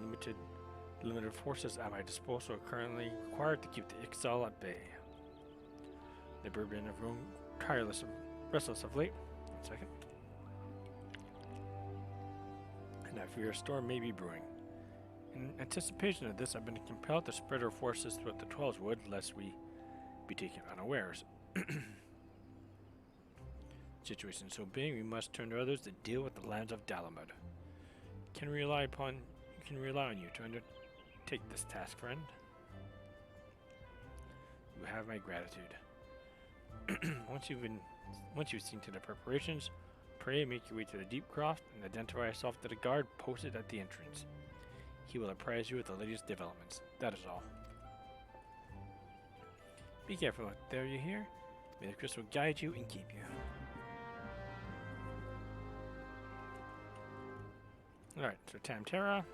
limited forces at my disposal are currently required to keep the Ixal at bay. The Bourbon have grown restless of late. 1 second. And I fear a storm may be brewing. In anticipation of this, I've been compelled to spread our forces throughout the 12's Wood, lest we be taken unawares. Situation so being, we must turn to others to deal with the lands of Dalamud. You can rely on you to undertake this task, friend. You have my gratitude. Once you've seen to the preparations, pray make your way to the Deepcroft and identify yourself to the guard posted at the entrance. He will apprise you with the latest developments. That is all. Be careful out there, you hear? May the crystal guide you and keep you. Alright, so Tamterra.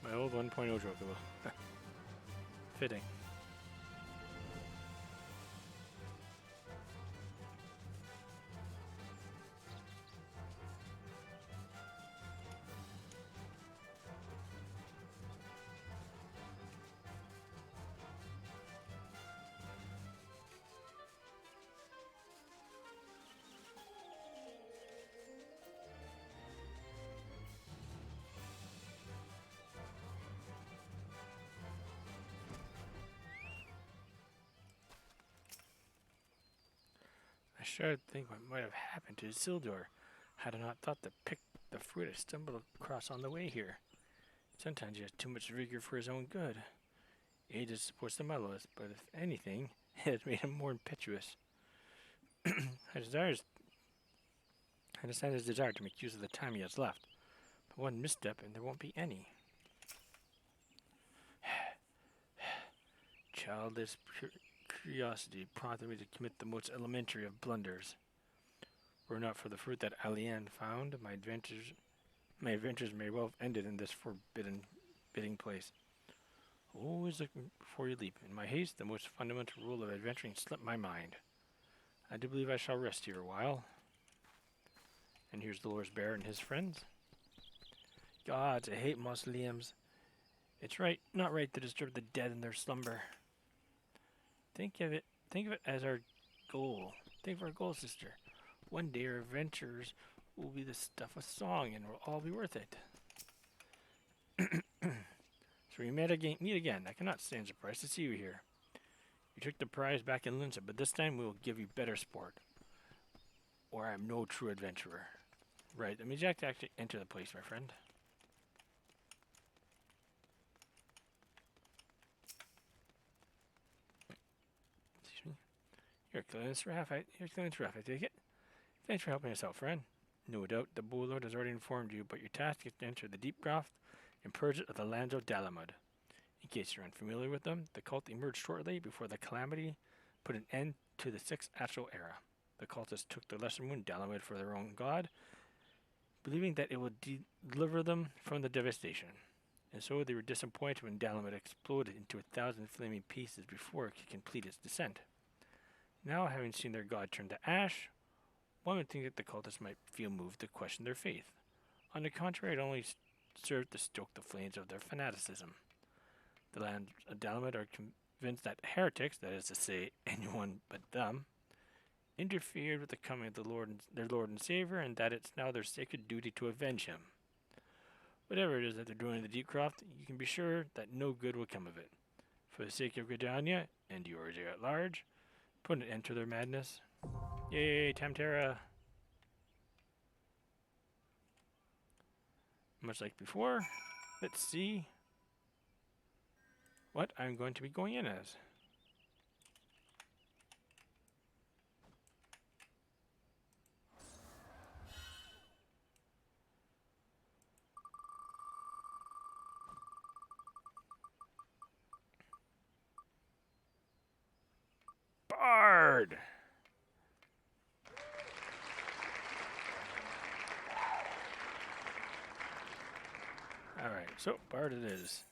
My old 1.0 Chocobo. Fitting. I shudder to think what might have happened to Isildur had I not thought to pick the fruit I stumbled across on the way here. Sometimes he has too much vigor for his own good. Age is supposed to mellow us, but if anything, it has made him more impetuous. I understand his desire to make use of the time he has left, but one misstep and there won't be any. Childish curiosity prompted me to commit the most elementary of blunders. Were it not for the fruit that Alian found, my adventures may well have ended in this forbidding place. Always look before you leap. In my haste, the most fundamental rule of adventuring slipped my mind. I do believe I shall rest here a while. And here's Dolores Bear and his friends. Gods, I hate mausoleums. It's not right to disturb the dead in their slumber. Think of it as our goal. Think of our goal, sister. One day our adventures will be the stuff of song and will all be worth it. So we meet again. I cannot stand surprised to see you here. You took the prize back in Lindsay, but this time we will give you better sport. Or I am no true adventurer. Right, I mean, you have to actually enter the place, my friend. Excuse me. You're Clalin's Raff, I take it. Thanks for helping us out, friend. No doubt the Bullard has already informed you, but your task is to enter the Deepcroft and purge it of the lands of Dalamud. In case you're unfamiliar with them, the cult emerged shortly before the calamity put an end to the 6th Astral Era. The cultists took the lesser moon Dalamud for their own god, believing that it would deliver them from the devastation. And so they were disappointed when Dalamet exploded into 1,000 flaming pieces before it could complete its descent. Now, having seen their god turn to ash, one would think that the cultists might feel moved to question their faith. On the contrary, it only served to stoke the flames of their fanaticism. The lands of Dalamet are convinced that heretics, that is to say, anyone but them, interfered with the coming of their Lord and Savior, and that it's now their sacred duty to avenge him. Whatever it is that they're doing in the Deepcroft, you can be sure that no good will come of it. For the sake of Gridania and Eorzea at large, put an end to their madness. Yay, Tamtera! Much like before, let's see what I'm going to be going in as. Bard! Alright, so Bard it is.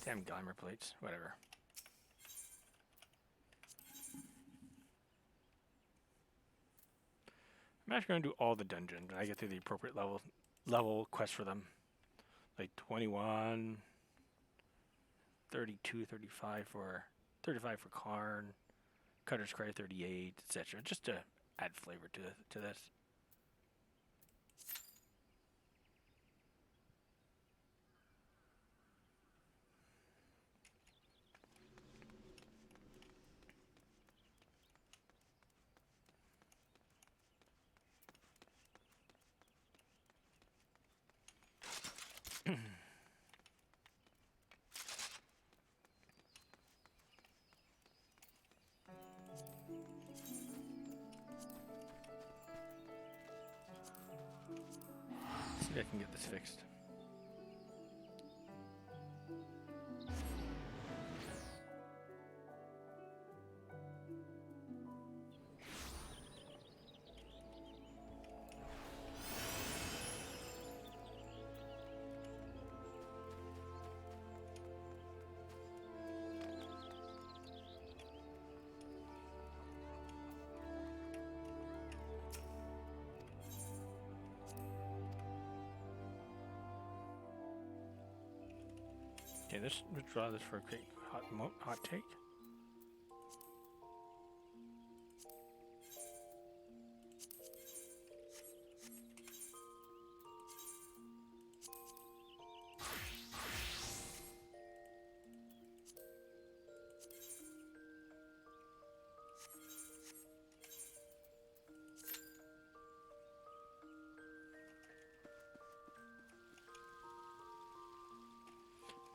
Damn glamour plates, whatever. I'm actually going to do all the dungeons when I get to the appropriate level quest for them. Like 21, 32, 35 for Karn, Cutter's Cry 38, etc. Just to add flavor to this. See if I can get this fixed. Okay, let's withdraw this for a quick hot take.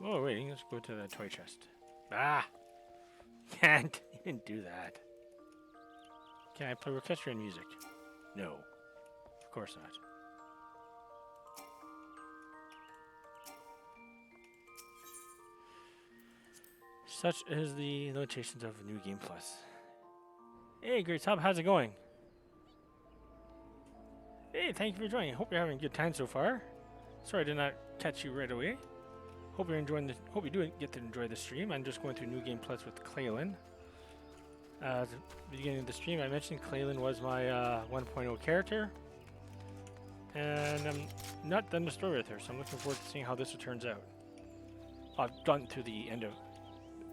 Oh, wait, let's go to the toy chest. Ah! Can't even do that. Can I play orchestra and music? No. Of course not. Such is the limitations of New Game Plus. Hey, Great Top, how's it going? Hey, thank you for joining. Hope you're having a good time so far. Sorry I did not catch you right away. Hope you're enjoying the. Hope you do get to enjoy the stream. I'm just going through New Game Plus with Clalin. At the beginning of the stream, I mentioned Clalin was my 1.0 character, and I'm not done the story with her, so I'm looking forward to seeing how this turns out. I've gotten to the end of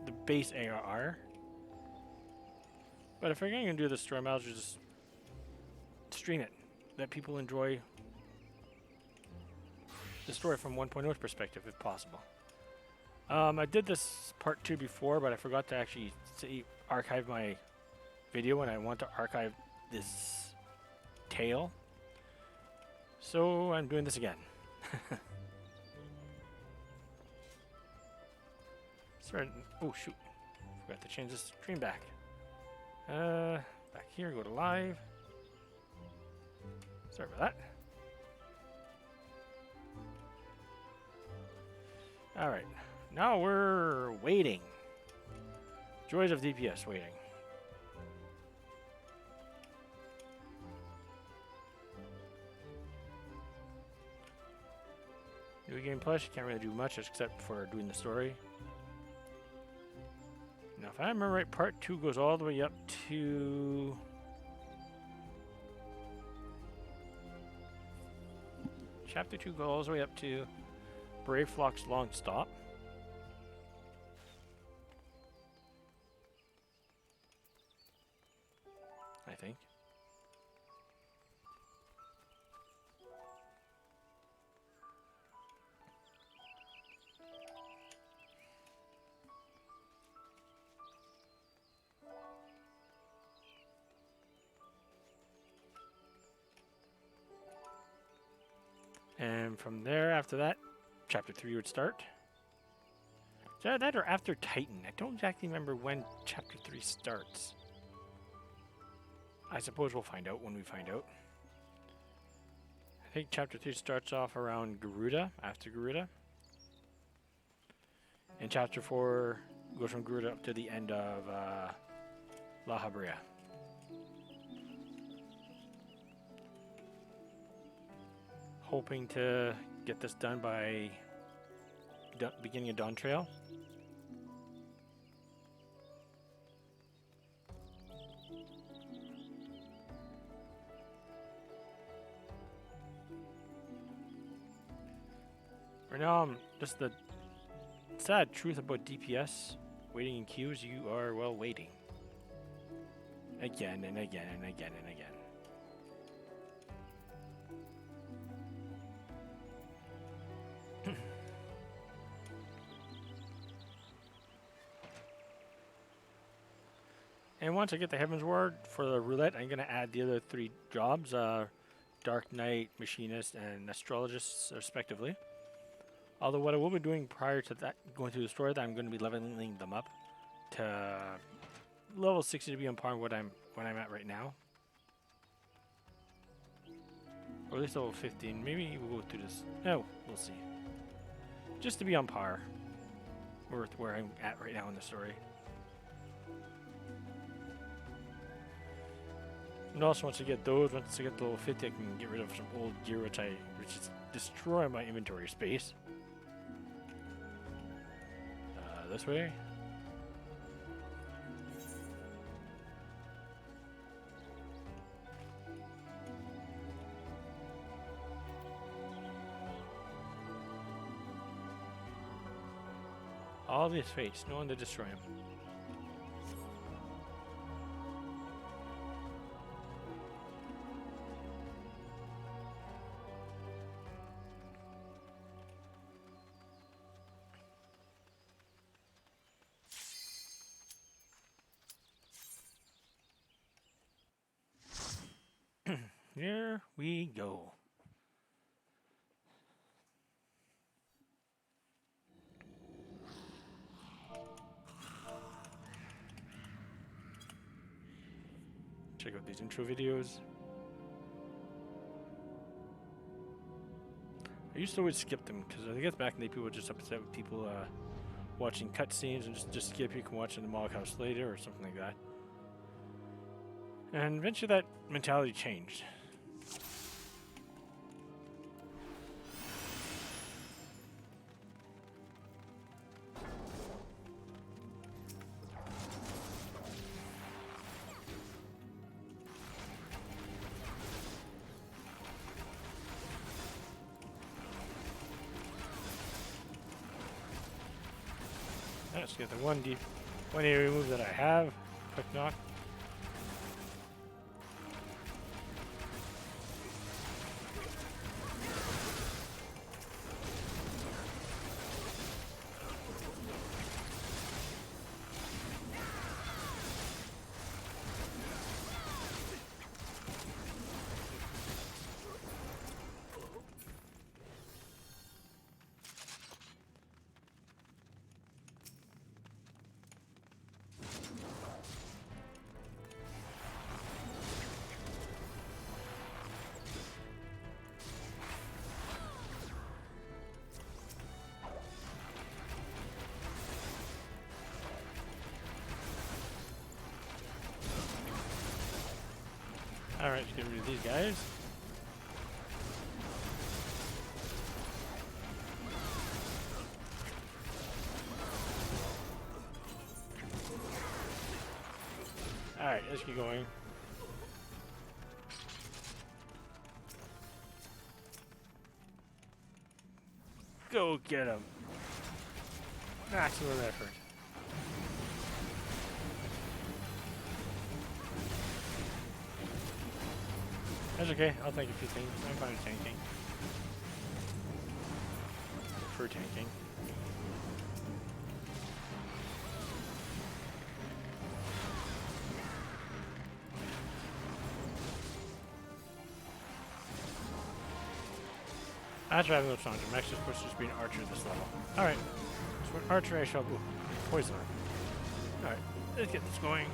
the base ARR, but if I'm going to do the story, I might as well just stream it. Let people enjoy the story from 1.0's perspective, if possible. I did this part 2 before, but I forgot to actually archive my video, and I want to archive this tale. So I'm doing this again. Sorry. Oh shoot! Forgot to change this stream back. Back here, go to live. Sorry about that. Alright, now we're waiting. Joys of DPS, waiting. the Game Plus, you can't really do much except for doing the story. Now, if I remember right, Part 2 goes all the way up to... Chapter 2 goes all the way up to Brave Flock's Long Stop. I think. And from there, after that, Chapter 3 would start. Is that or after Titan? I don't exactly remember when Chapter 3 starts. I suppose we'll find out when we find out. I think Chapter 3 starts off around Garuda, after Garuda. And Chapter 4 goes from Garuda up to the end of La Habrea. Hoping to get this done by beginning of Dawn Trail. Right now, just the sad truth about DPS, waiting in queues, you are, well, waiting. Again and again and again and again. And once I get the Heaven's Ward for the roulette, I'm going to add the other 3 jobs, Dark Knight, Machinist, and Astrologist, respectively. Although what I will be doing prior to that, going through the story, that I'm going to be leveling them up to level 60 to be on par with what I'm at right now. Or at least level 15. Maybe we'll go through this. No, we'll see. Just to be on par with where I'm at right now in the story. And also, once I get those, once I get to level 50, I can get rid of some old gear, which is destroying my inventory space. This way. All of his face, no one to destroy him. Here we go. Check out these intro videos. I used to always skip them because I guess back in the day people were just upset with people watching cutscenes and just skip. You can watch in the Mog House later or something like that. And eventually that mentality changed. Let's get the one area move that I have. Quick knock. Alright, let's get rid of these guys. let's keep going. Go get him. Maximum effort. That's okay. I'll take a few things. I'm fine with tanking. For tanking. After having no challenge, Max just pushes to be an archer this level. Alright. So an archer I shall. Ooh, poisoner. Alright, let's get this going.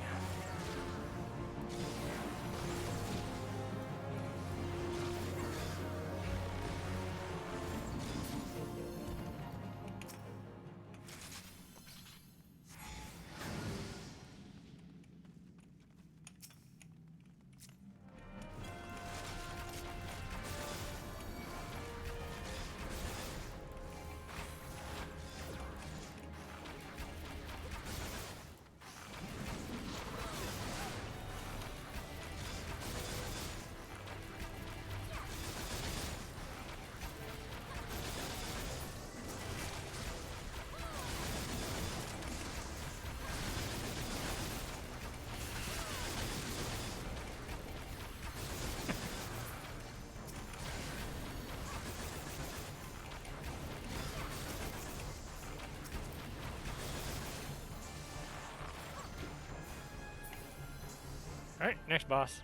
Alright, next boss.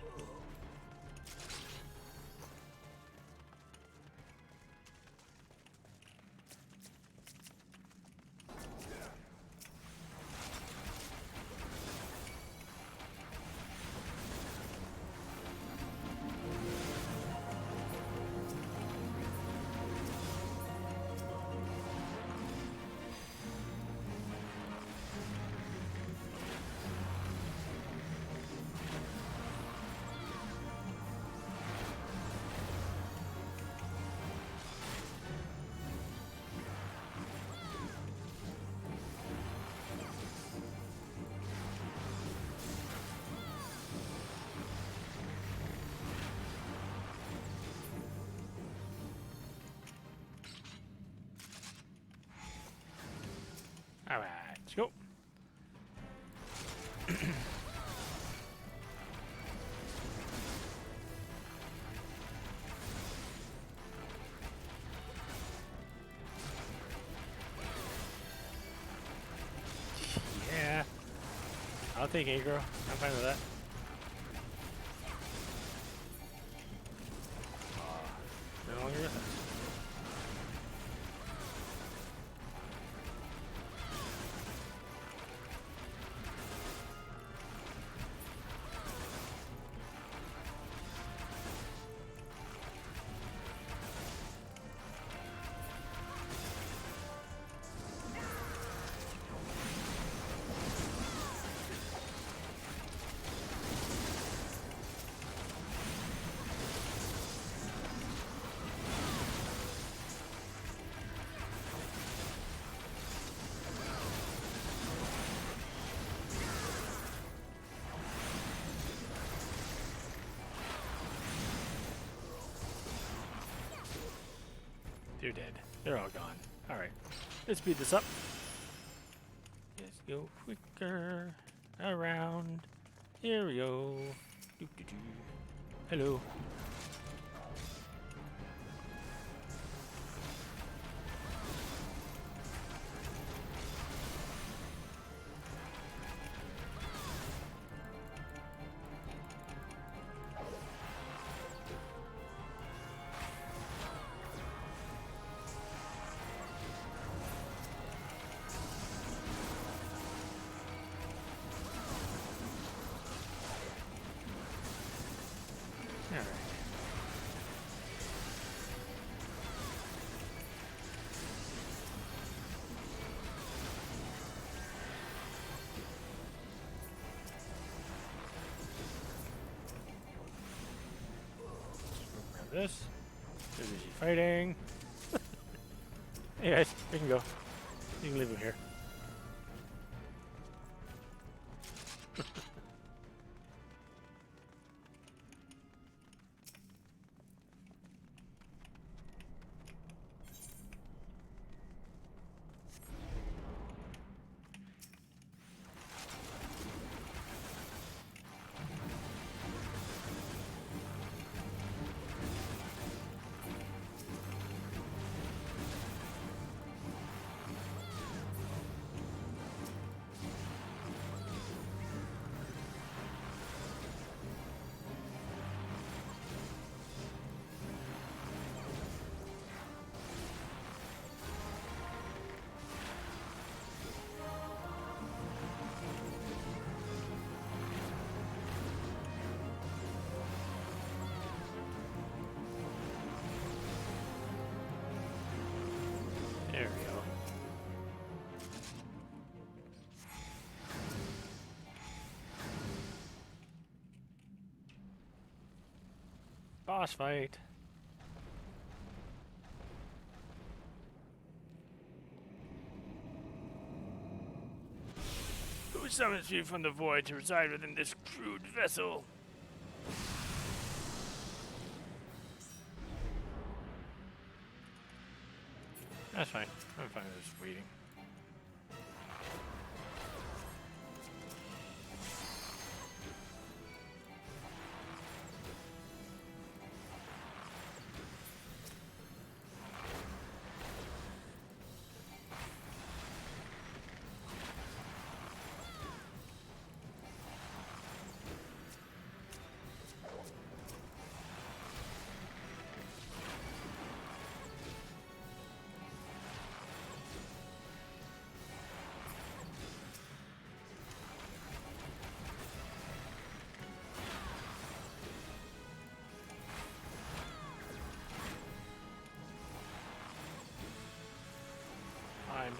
Alright, let's go. Yeah. I'll take aggro. I'm fine with that. No longer with us. They're dead. They're all gone. Alright. Let's speed this up. Let's go quicker. Around. Here we go. Doo -doo -doo. Hello. Alright. Grab this. Too busy fighting. Hey guys, we can go. You can leave him here. Boss fight. Who summons you from the void to reside within this crude vessel? That's fine. I'm fine with just waiting.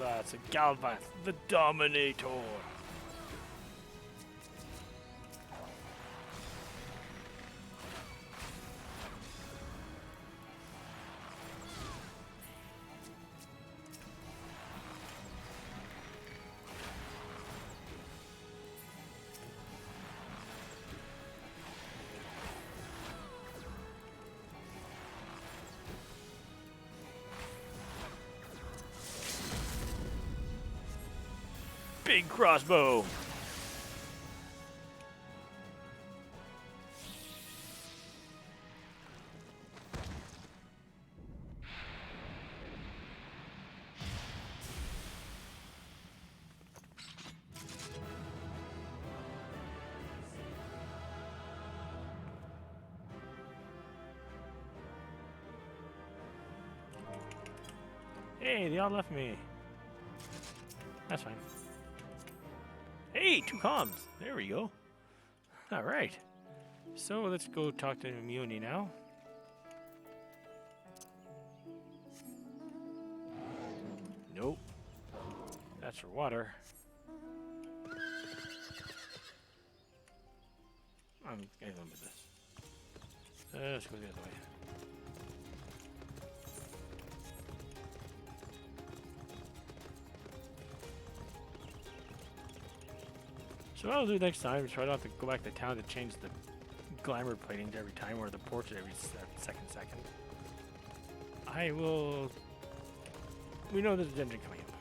That's a Galvath, the Dominator. Big crossbow. Hey, they all left me. That's fine. Hey, 2 comms. There we go. All right. So let's go talk to Muni now. Nope. That's for water. I'm getting with this. Let's go the other way. So what I'll do next time is try not to go back to town to change the glamour platings every time or the portrait every second. I will... We know there's a dungeon coming up.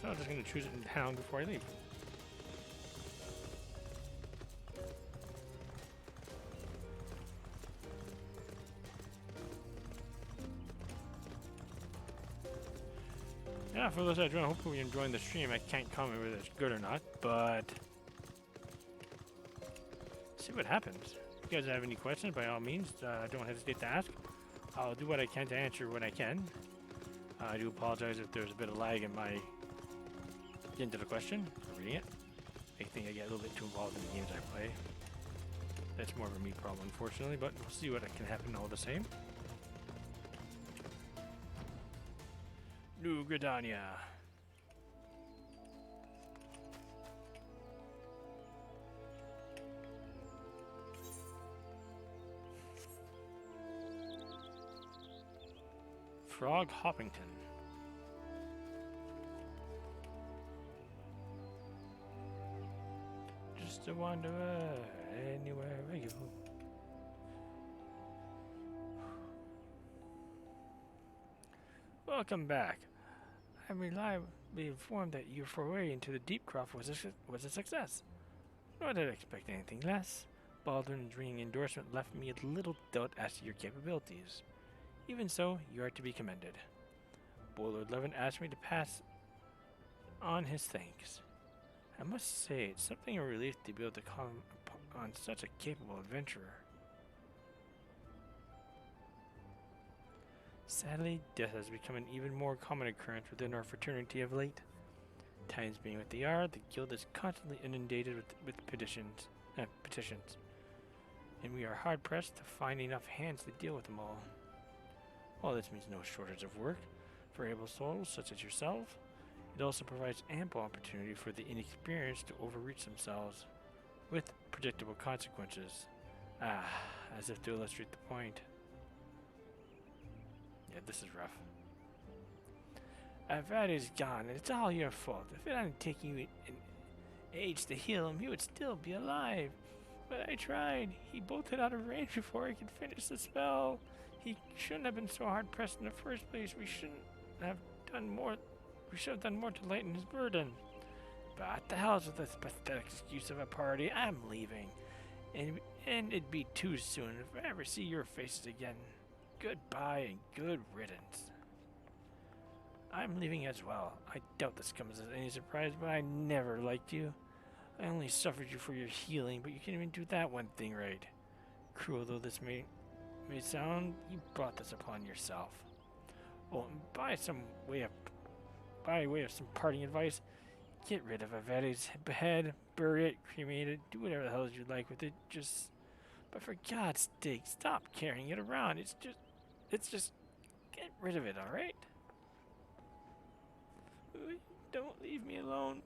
So I'm just going to choose it in town before I leave. Yeah, for those that join, hopefully you're enjoying the stream. I can't comment whether it's good or not, but see what happens. If you guys have any questions, by all means, don't hesitate to ask. I'll do what I can to answer when I can. I do apologize if there's a bit of lag in my into the question or reading it. I think I get a little bit too involved in the games I play. That's more of a me problem, unfortunately, but we'll see what can happen all the same. New Gridania. Frog Hoppington. Just a wanderer anywhere I go. Welcome back. I'm reliably informed that your foray into the deep craft was a success. Nor did I expect anything less. Baldwin's ringing endorsement left me a little doubt as to your capabilities. Even so, you are to be commended. Bollard Levin asked me to pass on his thanks. I must say, it's something of a relief to be able to call on such a capable adventurer. Sadly, death has become an even more common occurrence within our fraternity of late. Times being what they are, the guild is constantly inundated with petitions, and we are hard-pressed to find enough hands to deal with them all. While this means no shortage of work for able souls such as yourself, it It also provides ample opportunity for the inexperienced to overreach themselves, with predictable consequences. Ah, as if to illustrate the point. Yeah, this is rough. Avadi's gone, and it's all your fault. If it hadn't taken you an age to heal him, he would still be alive. But I tried. He bolted out of range before I could finish the spell. He shouldn't have been so hard-pressed in the first place. We should have done more to lighten his burden. But the hell's with this pathetic excuse of a party? I'm leaving. And it'd be too soon if I ever see your faces again. Goodbye and good riddance. I'm leaving as well. I doubt this comes as any surprise, but I never liked you. I only suffered you for your healing, but you can't even do that one thing right. Cruel though this may sound, you brought this upon yourself. Oh, and by way of some parting advice, get rid of Avadi's head, bury it, cremate it, do whatever the hell you like with it. But for God's sake, stop carrying it around. It's just, get rid of it, alright? Don't leave me alone,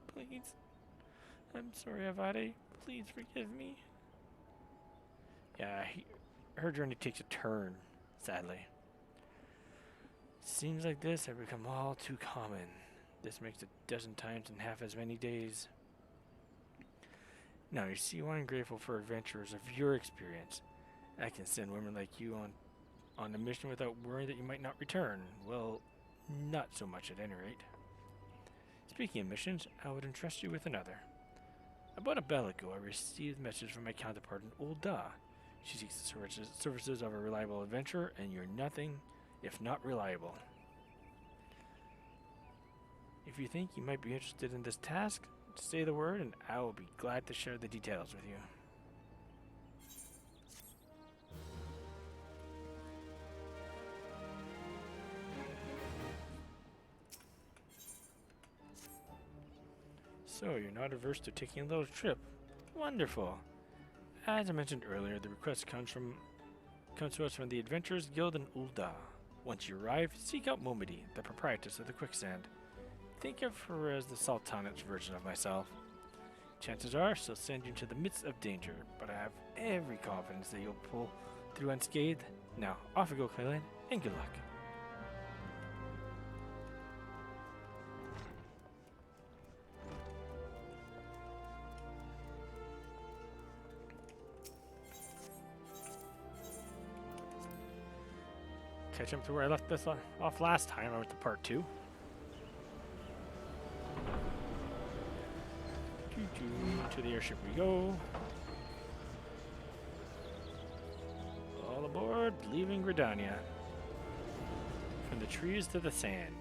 please. I'm sorry, Avadi. Please forgive me. Yeah, her journey takes a turn, sadly. Scenes like this have become all too common. This makes a dozen times in half as many days. Now, you see why I'm grateful for adventurers of your experience. I can send women like you on a mission without worrying that you might not return. Well, not so much at any rate. Speaking of missions, I would entrust you with another. About a bell ago, I received a message from my counterpart in Ul'dah. She seeks the services of a reliable adventurer, and you're nothing if not reliable. If you think you might be interested in this task, say the word and I will be glad to share the details with you. So, you're not averse to taking a little trip. Wonderful. As I mentioned earlier, the request comes to us from the Adventurers Guild in Ul'dah. Once you arrive, seek out Momody, the proprietress of the Quicksand. Think of her as the Sultanate version of myself. Chances are she'll send you into the midst of danger, but I have every confidence that you'll pull through unscathed. Now, off you go, Clalin, and good luck. Catch up to where I left this off last time. I went to part 2. To the airship we go. All aboard, leaving Gridania. From the trees to the sand.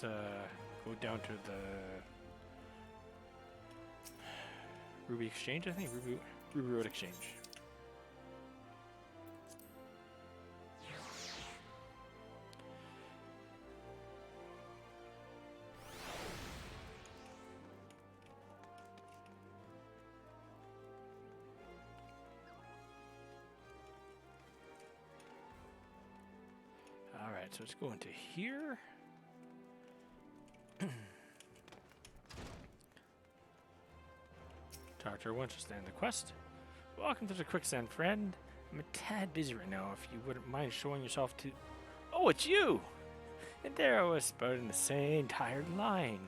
Let's go down to the Ruby Exchange, I think. Ruby Road Exchange. Alright, so let's go into here. Talk to her once to stand the quest. Welcome to the Quicksand, friend. I'm a tad busy right now. If you wouldn't mind showing yourself to... Oh, it's you! And there I was spouting the same tired line.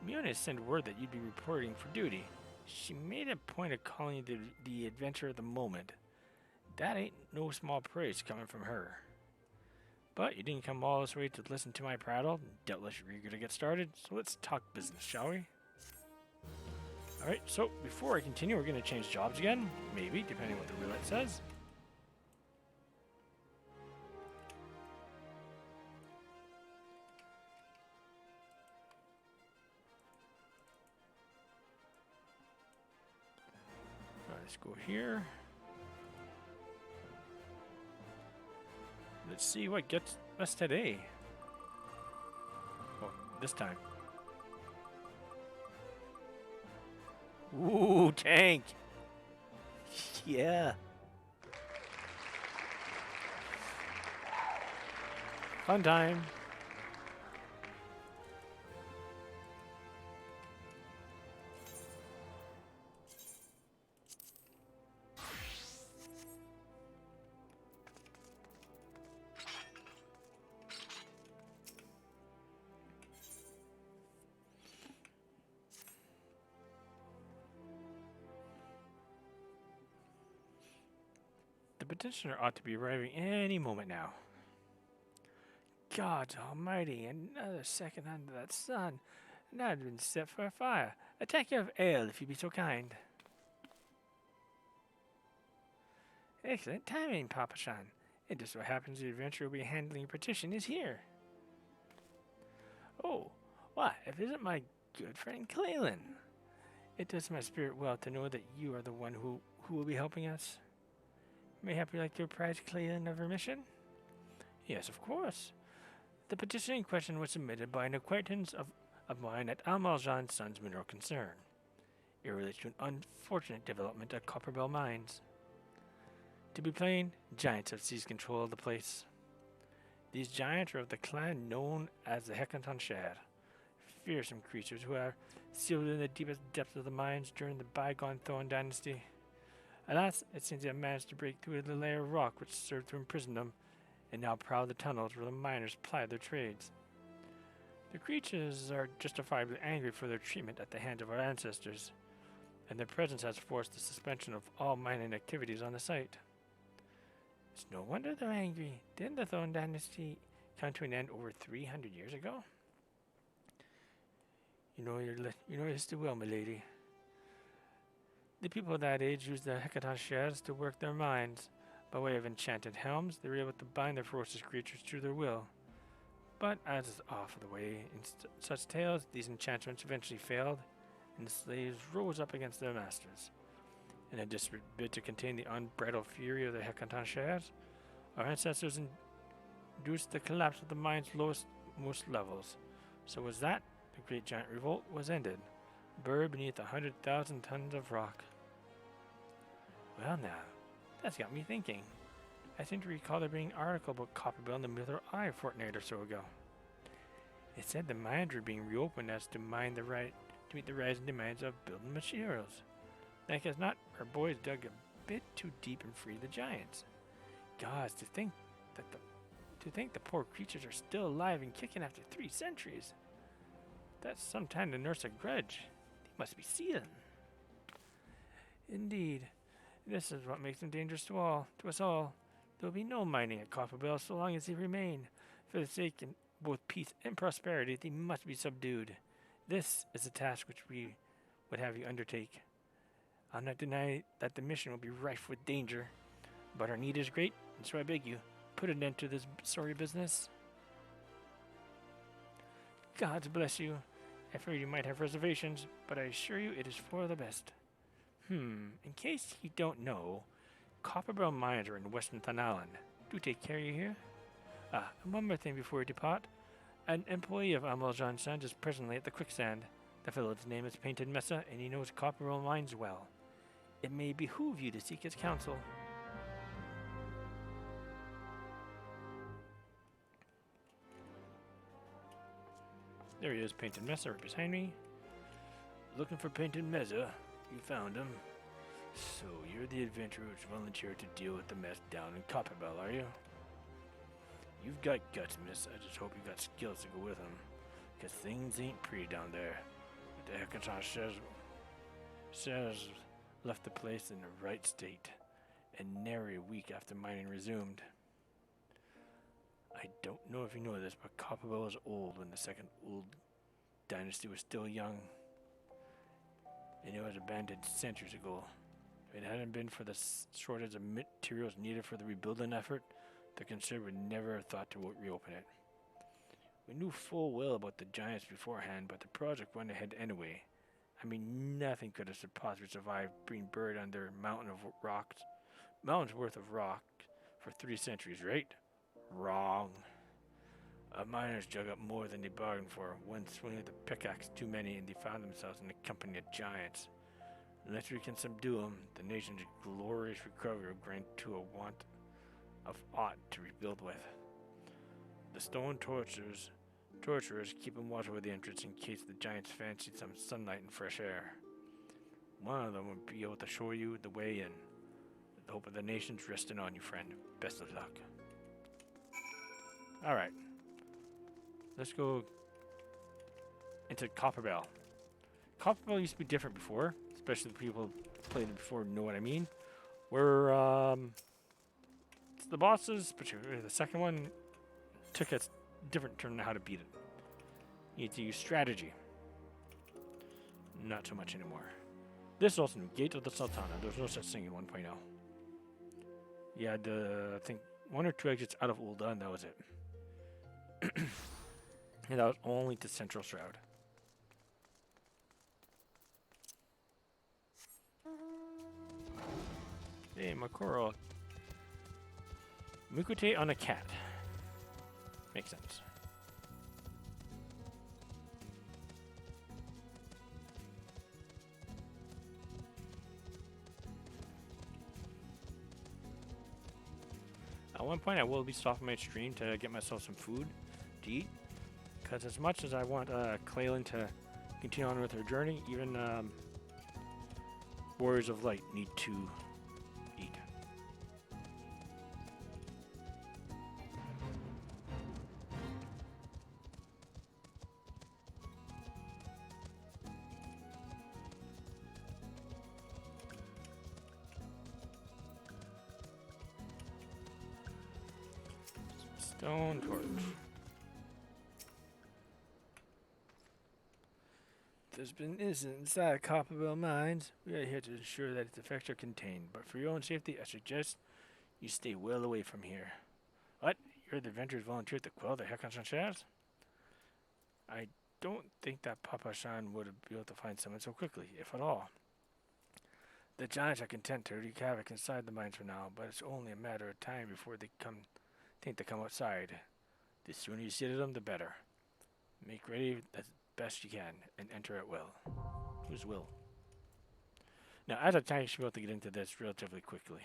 Muna sent word that you'd be reporting for duty. She made a point of calling you the adventurer of the moment. That ain't no small praise coming from her. But you didn't come all this way to listen to my prattle. Doubtless you're eager to get started, so let's talk business, shall we? Alright, so before I continue, we're going to change jobs again. Maybe, depending on what the roulette says. Let's go here. Let's see what gets us today. Oh, this time. Ooh, tank! Yeah. Fun time. The petitioner ought to be arriving any moment now. God almighty, another second under that sun, and I'd been set for a fire. A tankard of ale, if you be so kind. Excellent timing, Papa Shan. It just so happens the adventurer will be handling your petition is here. Oh, why, if it isn't my good friend Clalin. It does my spirit well to know that you are the one who will be helping us. Mayhap you like to apprise Clalin of her mission? Yes, of course. The petition in question was submitted by an acquaintance of mine at Amaljan's Son's Mineral Concern. It relates to an unfortunate development at Copperbell Mines. To be plain, giants have seized control of the place. These giants are of the clan known as the Hecaton Shad, fearsome creatures who are sealed in the deepest depths of the mines during the bygone Thorn Dynasty. Alas, it seems they have managed to break through the layer of rock which served to imprison them, and now prowl the tunnels where the miners ply their trades. The creatures are justifiably angry for their treatment at the hands of our ancestors, and their presence has forced the suspension of all mining activities on the site. It's no wonder they're angry. Didn't the Thorn Dynasty come to an end over 300 years ago? You know your history well, my lady. The people of that age used the Hecaton shads to work their mines. By way of enchanted helms, they were able to bind their ferocious creatures to their will. But, as is often the way in such tales, these enchantments eventually failed, and the slaves rose up against their masters. In a desperate bid to contain the unbridled fury of the Hecaton shads, our ancestors induced the collapse of the mine's most levels. So was that the great giant revolt was ended, buried beneath 100,000 tons of rock. Well now, that's got me thinking. I seem to recall there being an article about Copperbell in the Mither Eye a fortnight or so ago. It said the mines were being reopened as to meet the rising demands of building materials. Like as not, our boys dug a bit too deep and freed the giants. Gods, to think the poor creatures are still alive and kicking after 3 centuries. That's some time to nurse a grudge. They must be seething. Indeed. This is what makes them dangerous to us all. There will be no mining at Copperbell so long as they remain. For the sake of both peace and prosperity, they must be subdued. This is a task which we would have you undertake. I'll not deny that the mission will be rife with danger, but our need is great, and so I beg you, put an end to this sorry business. God bless you. I fear you might have reservations, but I assure you it is for the best. In case you don't know, Copperbell Mines are in western Thanalan. Do take care you here. And one more thing before you depart. An employee of Amaljan Sand is presently at the quicksand. The fellow's name is Painted Mesa, and he knows Copperbell Mines well. It may behoove you to seek his counsel. There he is, Painted Mesa, right behind me. Looking for Painted Mesa. You found him. So, you're the adventurer who's volunteered to deal with the mess down in Copperbell, are you? You've got guts, miss. I just hope you got skills to go with them. Because things ain't pretty down there. But the Hecaton says left the place in the right state. And nary a week after mining resumed. I don't know if you know this, but Copperbell was old when the second old dynasty was still young. And it was abandoned centuries ago. If it hadn't been for the shortage of materials needed for the rebuilding effort, the concern would never have thought to reopen it. We knew full well about the giants beforehand, but the project went ahead anyway. I mean, nothing could have possibly survived being buried under mountains worth of rock for 3 centuries, right? Wrong. Our miners dug up more than they bargained for. One swing of the pickaxe too many, and they found themselves in the company of giants. Unless we can subdue them, the nation's glorious recovery will grant to a want of aught to rebuild with. The stone torturers keep them watch over the entrance in case the giants fancy some sunlight and fresh air. One of them will be able to show you the way in. The hope of the nation's resting on you, friend. Best of luck. Alright. Let's go into Copperbell. Copperbell used to be different before, especially the people who played it before know what I mean. Where the bosses, particularly the second one, took a different turn on how to beat it. You need to use strategy. Not so much anymore. This is also new. Gate of the Sultana. There was no such thing in 1.0. You had, I think, 1 or 2 exits out of Ul'dah, and that was it. And that was only to Central Shroud. Hey, Makoro. Mukute on a cat. Makes sense. At one point, I will be stopping my stream to get myself some food to eat. Because as much as I want Clalin to continue on with her journey, even Warriors of Light need to eat. Stone torch. There's been incidents inside Copperbell Mines. We are here to ensure that its effects are contained, but for your own safety, I suggest you stay well away from here. What? You're the adventurers volunteered to quell the Hekanshan shares? I don't think that Papa Shan would be able to find someone so quickly, if at all. The giants are content to wreak havoc inside the mines for now, but it's only a matter of time before they think to come outside. The sooner you see them, the better. Make ready as best you can, and enter at will. Who's Will? Now, as a tank, you should be able to get into this relatively quickly.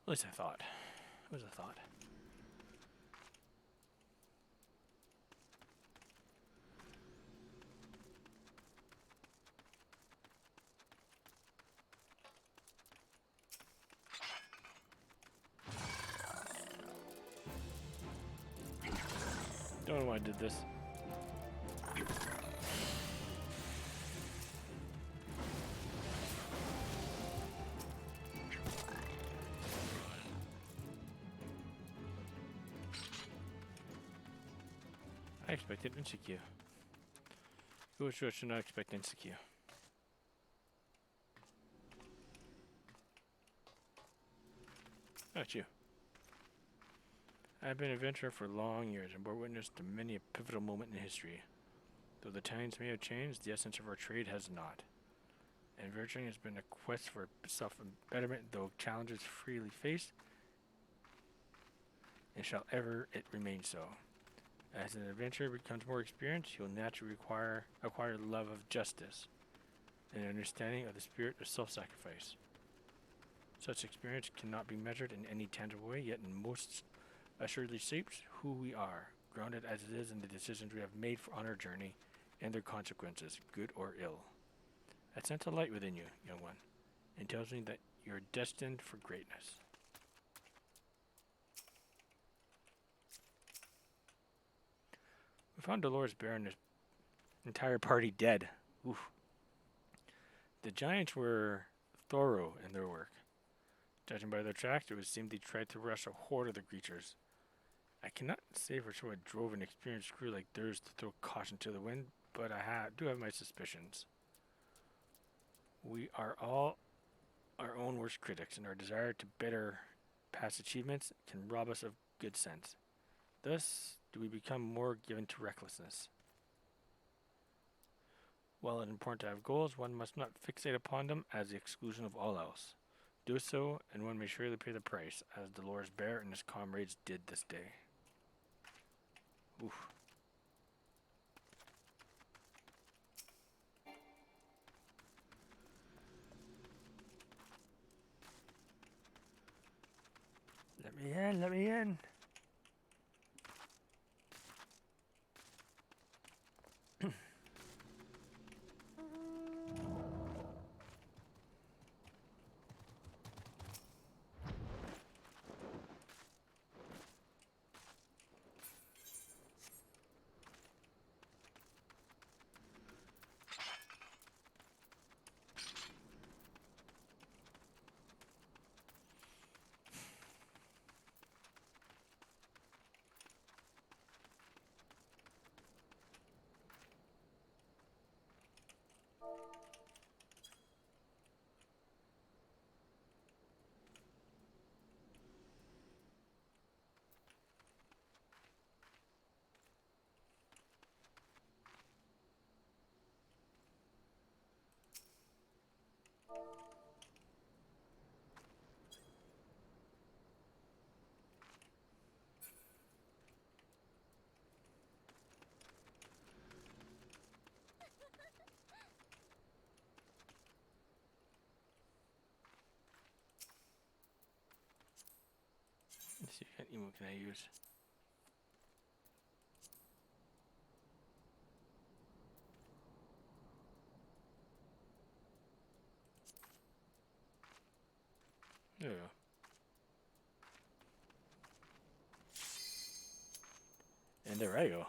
At least I thought. It was a thought. Don't know why I did this. I expected Insta-Q. Who should not expect Insta-Q? Not you. I've been an adventurer for long years and bore witness to many a pivotal moment in history. Though the times may have changed, the essence of our trade has not. Adventuring has been a quest for self-betterment, though challenges freely faced, and shall ever it remain so. As an adventurer becomes more experienced, he will naturally acquire love of justice and an understanding of the spirit of self-sacrifice. Such experience cannot be measured in any tangible way, yet in most assuredly shapes who we are, grounded as it is in the decisions we have made on our journey and their consequences, good or ill. I sense a light within you, young one, and tells me that you are destined for greatness. We found Dolores Bear and his entire party dead. Oof. The giants were thorough in their work. Judging by their tracks, it would seem they tried to rush a horde of the creatures. I cannot say for sure what drove an experienced crew like theirs to throw caution to the wind, but I do have my suspicions. We are all our own worst critics, and our desire to better past achievements can rob us of good sense. Thus, do we become more given to recklessness. While it is important to have goals, one must not fixate upon them as the exclusion of all else. Do so, and one may surely pay the price, as Dolores Bear and his comrades did this day. Oof. Let me in, let me in. Let's see what emote can I use. There we go. And there I go.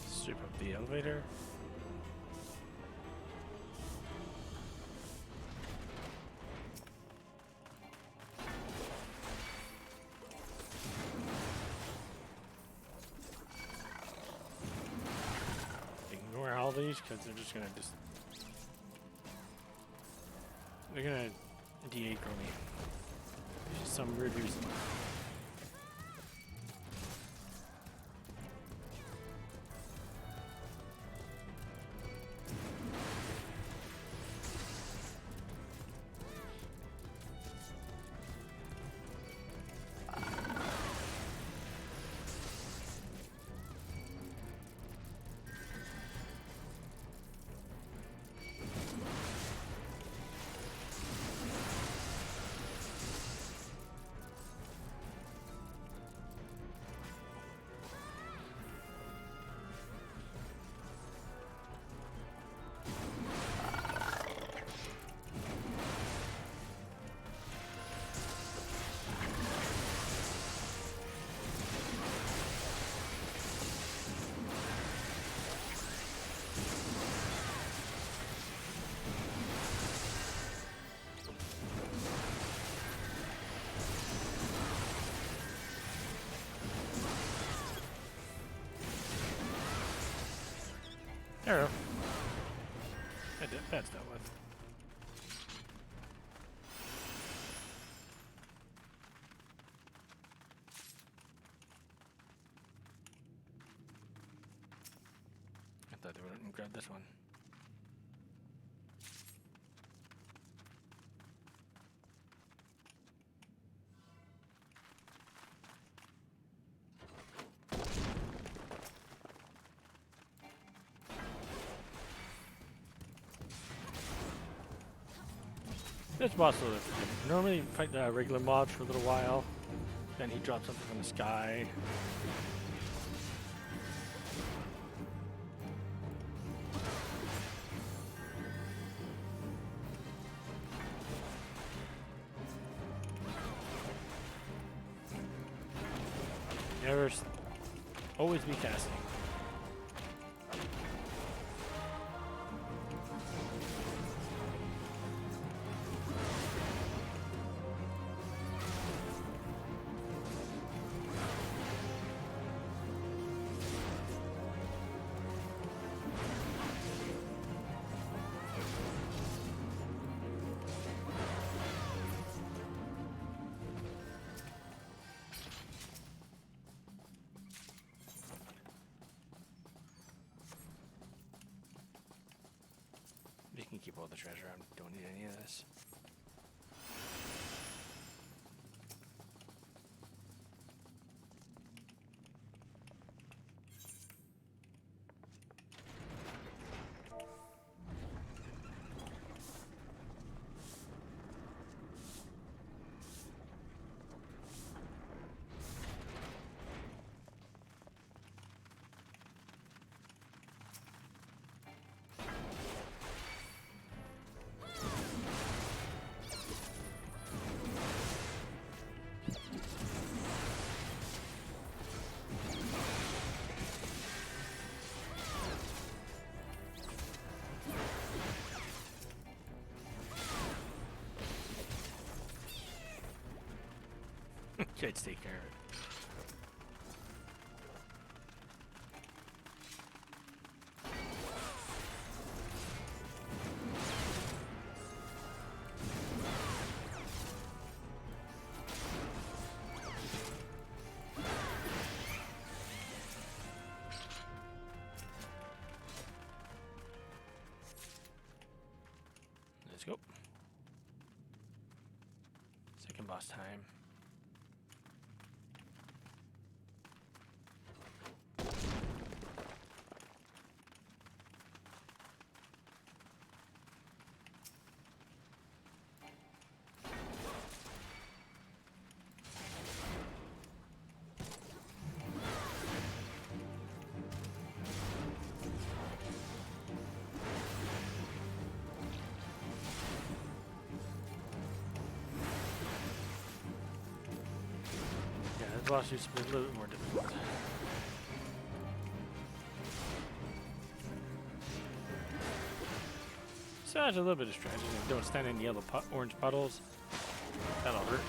Sweep up the elevator. Ignore all these because they're just gonna they're gonna de-aggro me. There's just some weird reason. that's dealt with. I thought they wouldn't grab this one. This boss will normally fight regular mobs for a little while, then he drops something from the sky. Never, always be casting. You can keep all the treasure. I don't need any of this. Kids take care of it. Let's go. Second boss time. This boss used to be a little bit more difficult. So there's a little bit of strategy. Don't stand in yellow orange puddles. That'll hurt.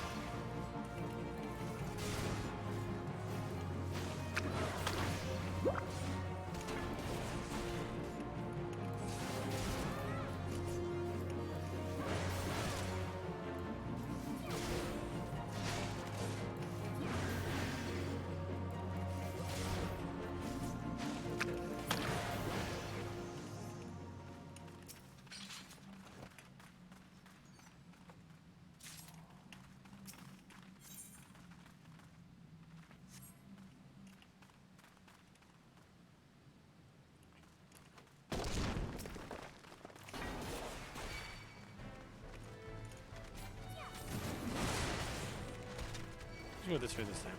Let's go this way this time.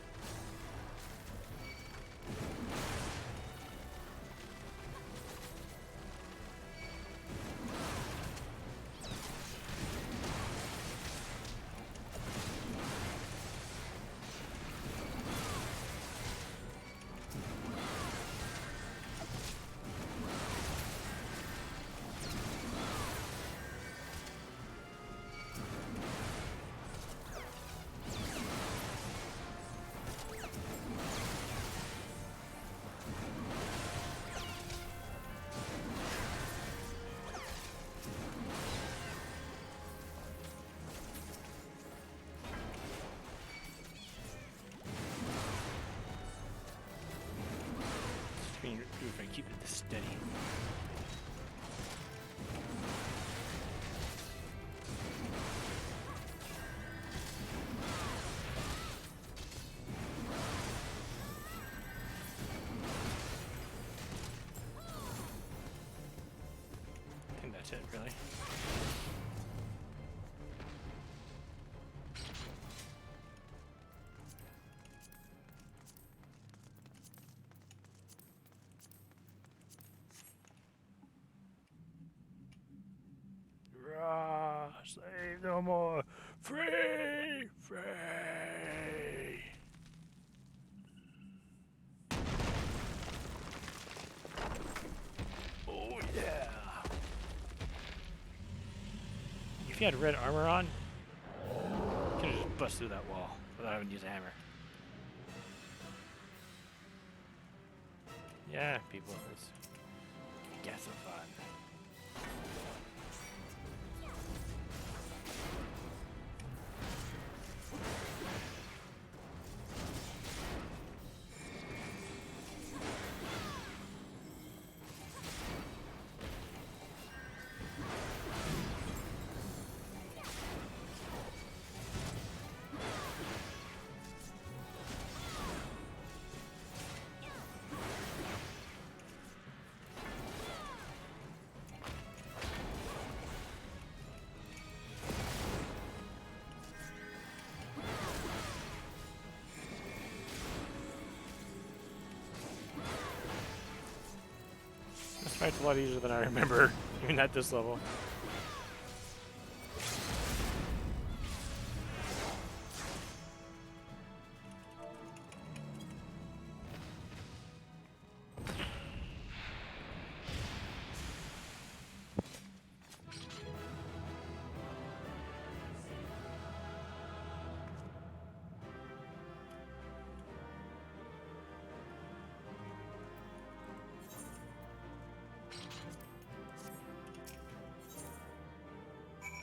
can do if I keep it this steady. I think that's it, really. Slave no more. Free! Free! Oh, yeah. If you had red armor on, you could have just bust through that wall without having to use a hammer. Yeah, people. Let's get some fun. This fight's a lot easier than I remember, even at this level.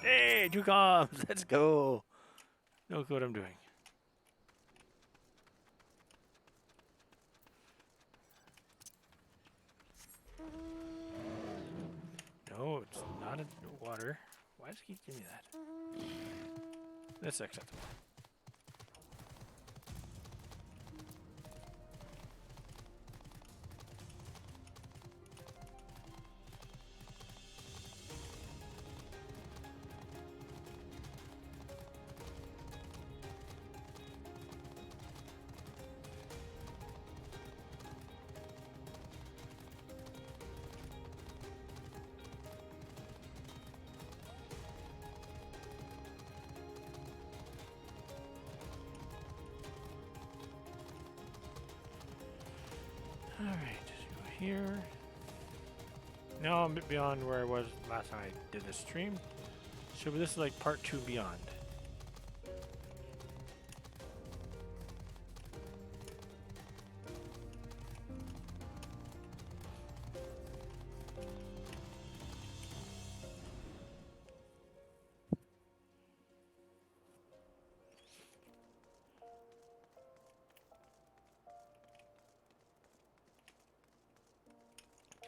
Hey, 2 comms, let's go. Look what I'm doing. No, it's not a water. Why does it keep giving me that? That's acceptable. Alright, just go here. Now I'm a bit beyond where I was last time I did this stream. So this is like part 2 beyond.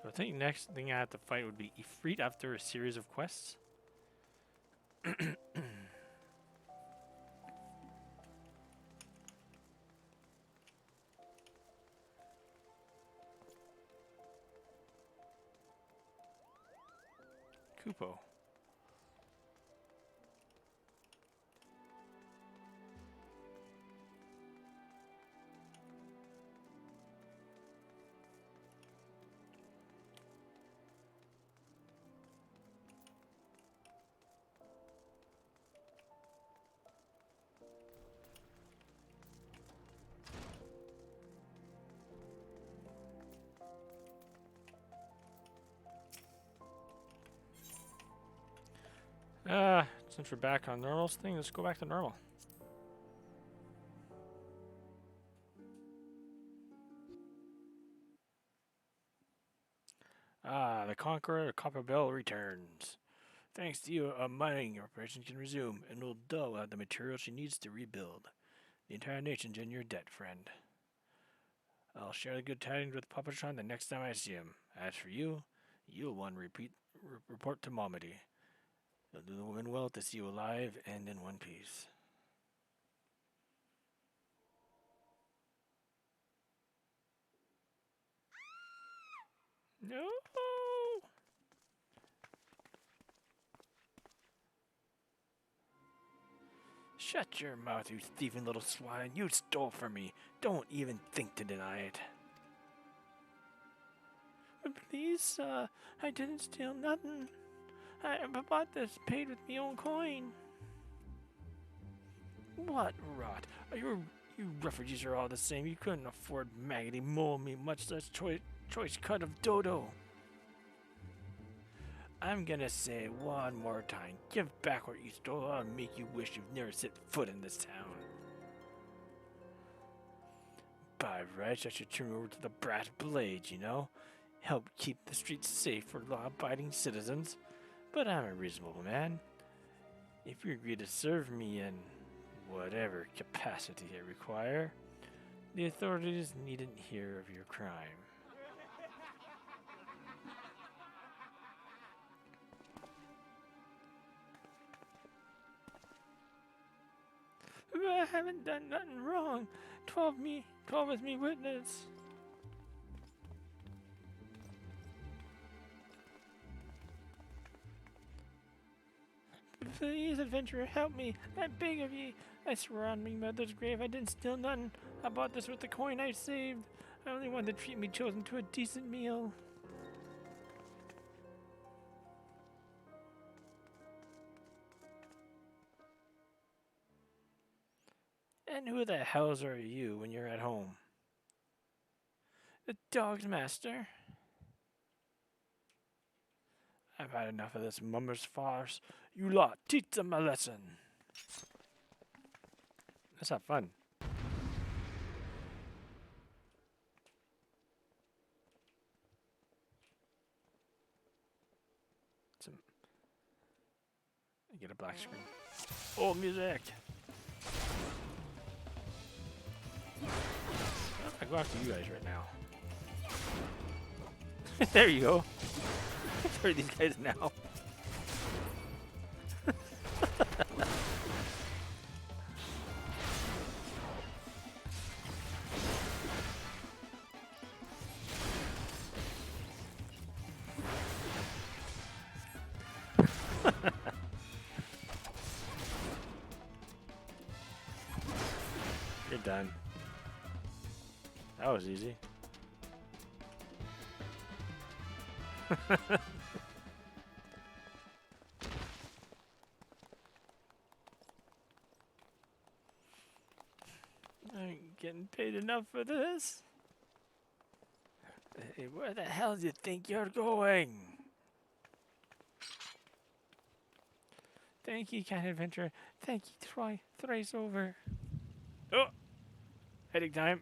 So I think next thing I have to fight would be Ifrit after a series of quests. Kupo. Since we're back on normal's thing, let's go back to normal. The Conqueror of Copper Bell returns. Thanks to you, a mining operation can resume, and Ul'dah will have the material she needs to rebuild. The entire nation's in your debt, friend. I'll share the good tidings with Papatron the next time I see him. As for you, you'll want to report to Momedy. It'll do the woman well to see you alive and in one piece. No! Shut your mouth, you thieving little swine. You stole from me. Don't even think to deny it. Please, I didn't steal nothing. I bought this paid with my own coin. What rot? You refugees are all the same. You couldn't afford maggoty mole meat, much less choice cut of dodo. I'm gonna say it one more time. Give back what you stole. I'll make you wish you've never set foot in this town. By rights, I should turn over to the brass blades, you know? Help keep the streets safe for law-abiding citizens. But I'm a reasonable man. If you agree to serve me in whatever capacity I require, the authorities needn't hear of your crime. I haven't done nothing wrong. 12 is me witness. Please, adventurer, help me. I beg of ye. I swear on me mother's grave I didn't steal nothing. I bought this with the coin I saved. I only wanted to treat me chosen to a decent meal. And who the hells are you when you're at home? The dog's master. I've had enough of this mummer's farce. You lot, teach them a lesson. That's not fun. Get a black screen. Old music. I go after you guys right now. There you go. Where are these guys now? You're done. That was easy. I ain't getting paid enough for this. Hey, where the hell do you think you're going? Thank you, kind adventurer. Thank you, thrice over. Oh! Heading time.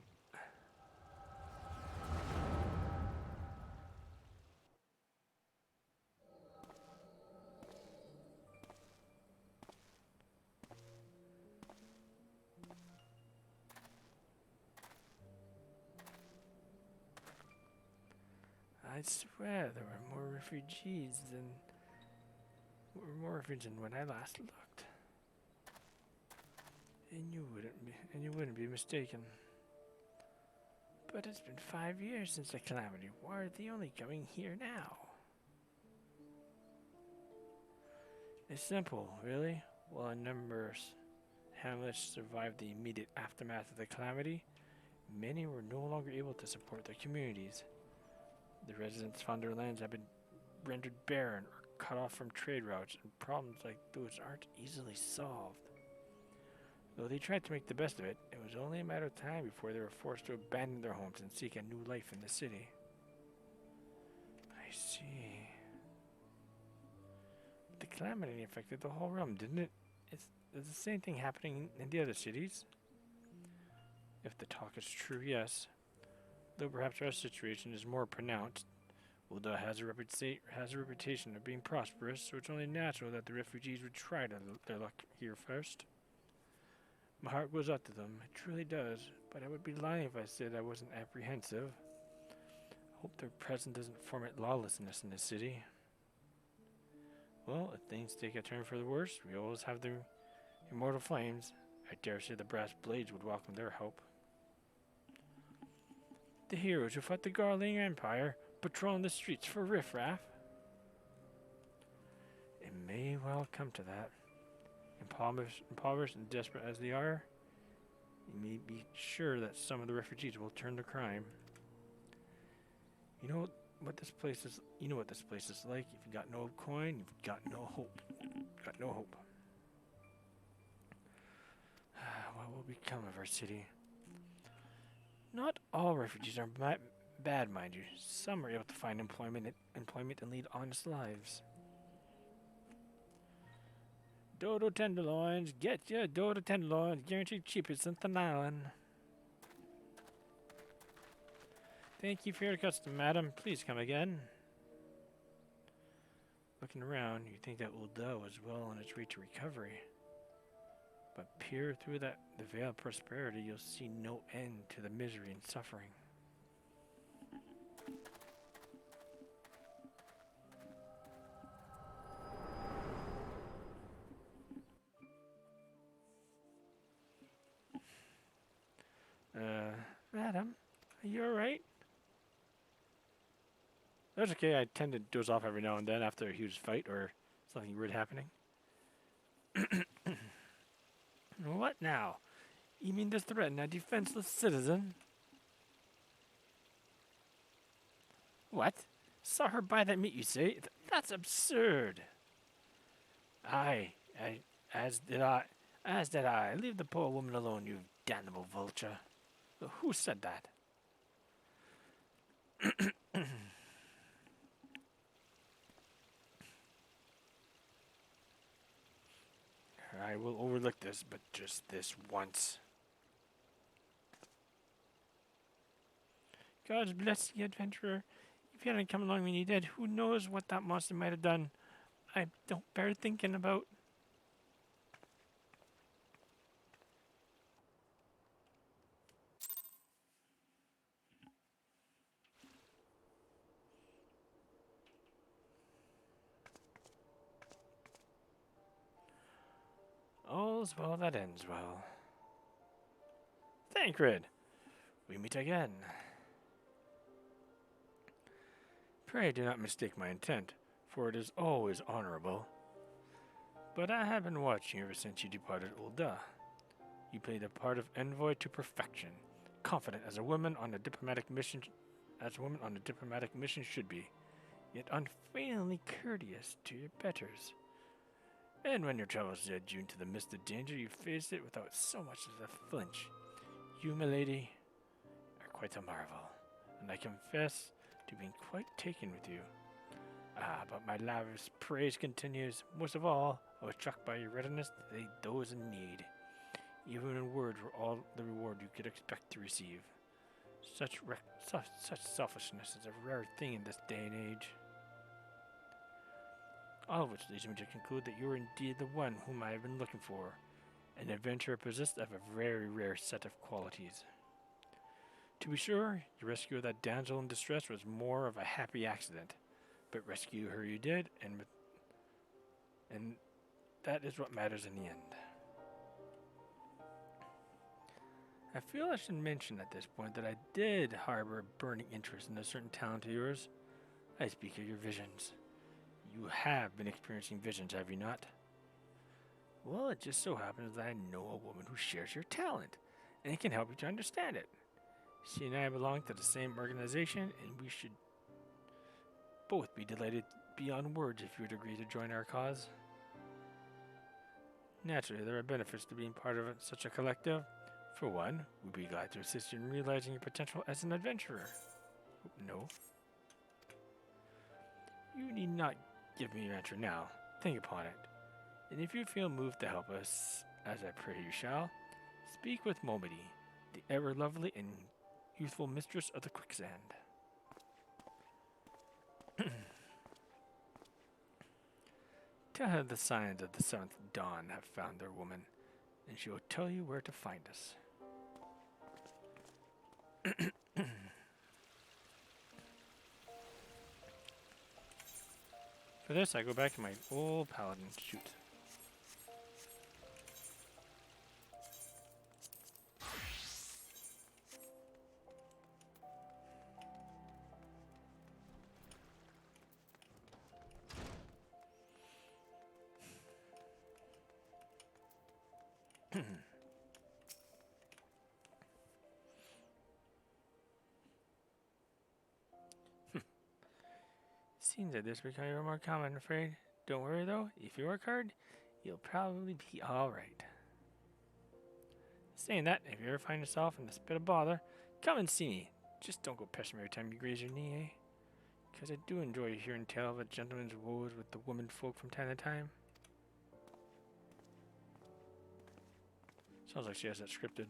I swear there were more refugees than when I last looked. And you wouldn't be mistaken. But it's been 5 years since the calamity. Why are they only coming here now? It's simple, really. While a number of hamlets survived the immediate aftermath of the calamity, many were no longer able to support their communities. The residents found their lands have been rendered barren or cut off from trade routes, and problems like those aren't easily solved. Though they tried to make the best of it, it was only a matter of time before they were forced to abandon their homes and seek a new life in the city. I see. The calamity affected the whole realm, didn't it? Is the same thing happening in the other cities? If the talk is true, yes. Though perhaps our situation is more pronounced. Ul'dah has a reputation of being prosperous, so it's only natural that the refugees would try their luck here first. My heart goes out to them, it truly does, but I would be lying if I said I wasn't apprehensive. I hope their presence doesn't foment lawlessness in the city. Well, if things take a turn for the worse, we always have the immortal flames. I dare say the brass blades would welcome their help. The heroes who fought the Garling Empire, patrolling the streets for riffraff. It may well come to that. Impoverished and desperate as they are, you may be sure that some of the refugees will turn to crime. You know what this place is. You know what this place is like. If you got no coin, you've got no hope. Got no hope. What will become of our city? Not all refugees are bad, mind you. Some are able to find employment and lead honest lives. Dodo tenderloins, get your Dodo tenderloins, guaranteed cheapest in Clalin. Thank you for your custom, madam. Please come again. Looking around, you think that Ul'dah was well on its way to recovery. But peer through the veil of prosperity, you'll see no end to the misery and suffering. Madam, are you alright? That's okay, I tend to doze off every now and then after a huge fight or something weird happening. What now? You mean to threaten a defenseless citizen? What? Saw her buy that meat, you say? That's absurd. Aye, as did I. Leave the poor woman alone, you damnable vulture. Who said that? I will overlook this, but just this once. God bless the adventurer. If you hadn't come along when you did, who knows what that monster might have done. I don't bear thinking about. All's well that ends well. Thancred, we meet again. Pray do not mistake my intent, for it is always honorable. But I have been watching ever since you departed Ul'dah. You played the part of envoy to perfection, confident as a woman on a diplomatic mission should be, yet unfailingly courteous to your betters. And when your travels led you into the midst of danger, you faced it without so much as a flinch. You, milady, are quite a marvel, and I confess to being quite taken with you. But my lavish praise continues. Most of all, I was struck by your readiness to aid those in need. Even in words were all the reward you could expect to receive. Such selfishness is a rare thing in this day and age. All of which leads me to conclude that you are indeed the one whom I have been looking for, an adventurer possessed of a very rare set of qualities. To be sure, your rescue of that damsel in distress was more of a happy accident, but rescue her you did, and that is what matters in the end. I feel I should mention at this point that I did harbor a burning interest in a certain talent of yours. I speak of your visions. You have been experiencing visions, have you not? Well, it just so happens that I know a woman who shares your talent, and can help you to understand it. She and I belong to the same organization, and we should both be delighted beyond words if you would agree to join our cause. Naturally, there are benefits to being part of such a collective. For one, we'd be glad to assist you in realizing your potential as an adventurer. No. You need not give me your answer now. Think upon it. And if you feel moved to help us, as I pray you shall, speak with Momedy, the ever-lovely and youthful mistress of the quicksand. Tell her the signs of the seventh dawn have found their woman, and she will tell you where to find us. For this, I go back to my old paladin shoot. Seems that this becoming more common, I'm afraid. Don't worry though, if you work hard, you'll probably be alright. Saying that, if you ever find yourself in a bit of bother, come and see me. Just don't go pester me every time you graze your knee, eh? Because I do enjoy hearing tale of a gentleman's woes with the women folk from time to time. Sounds like she has that scripted.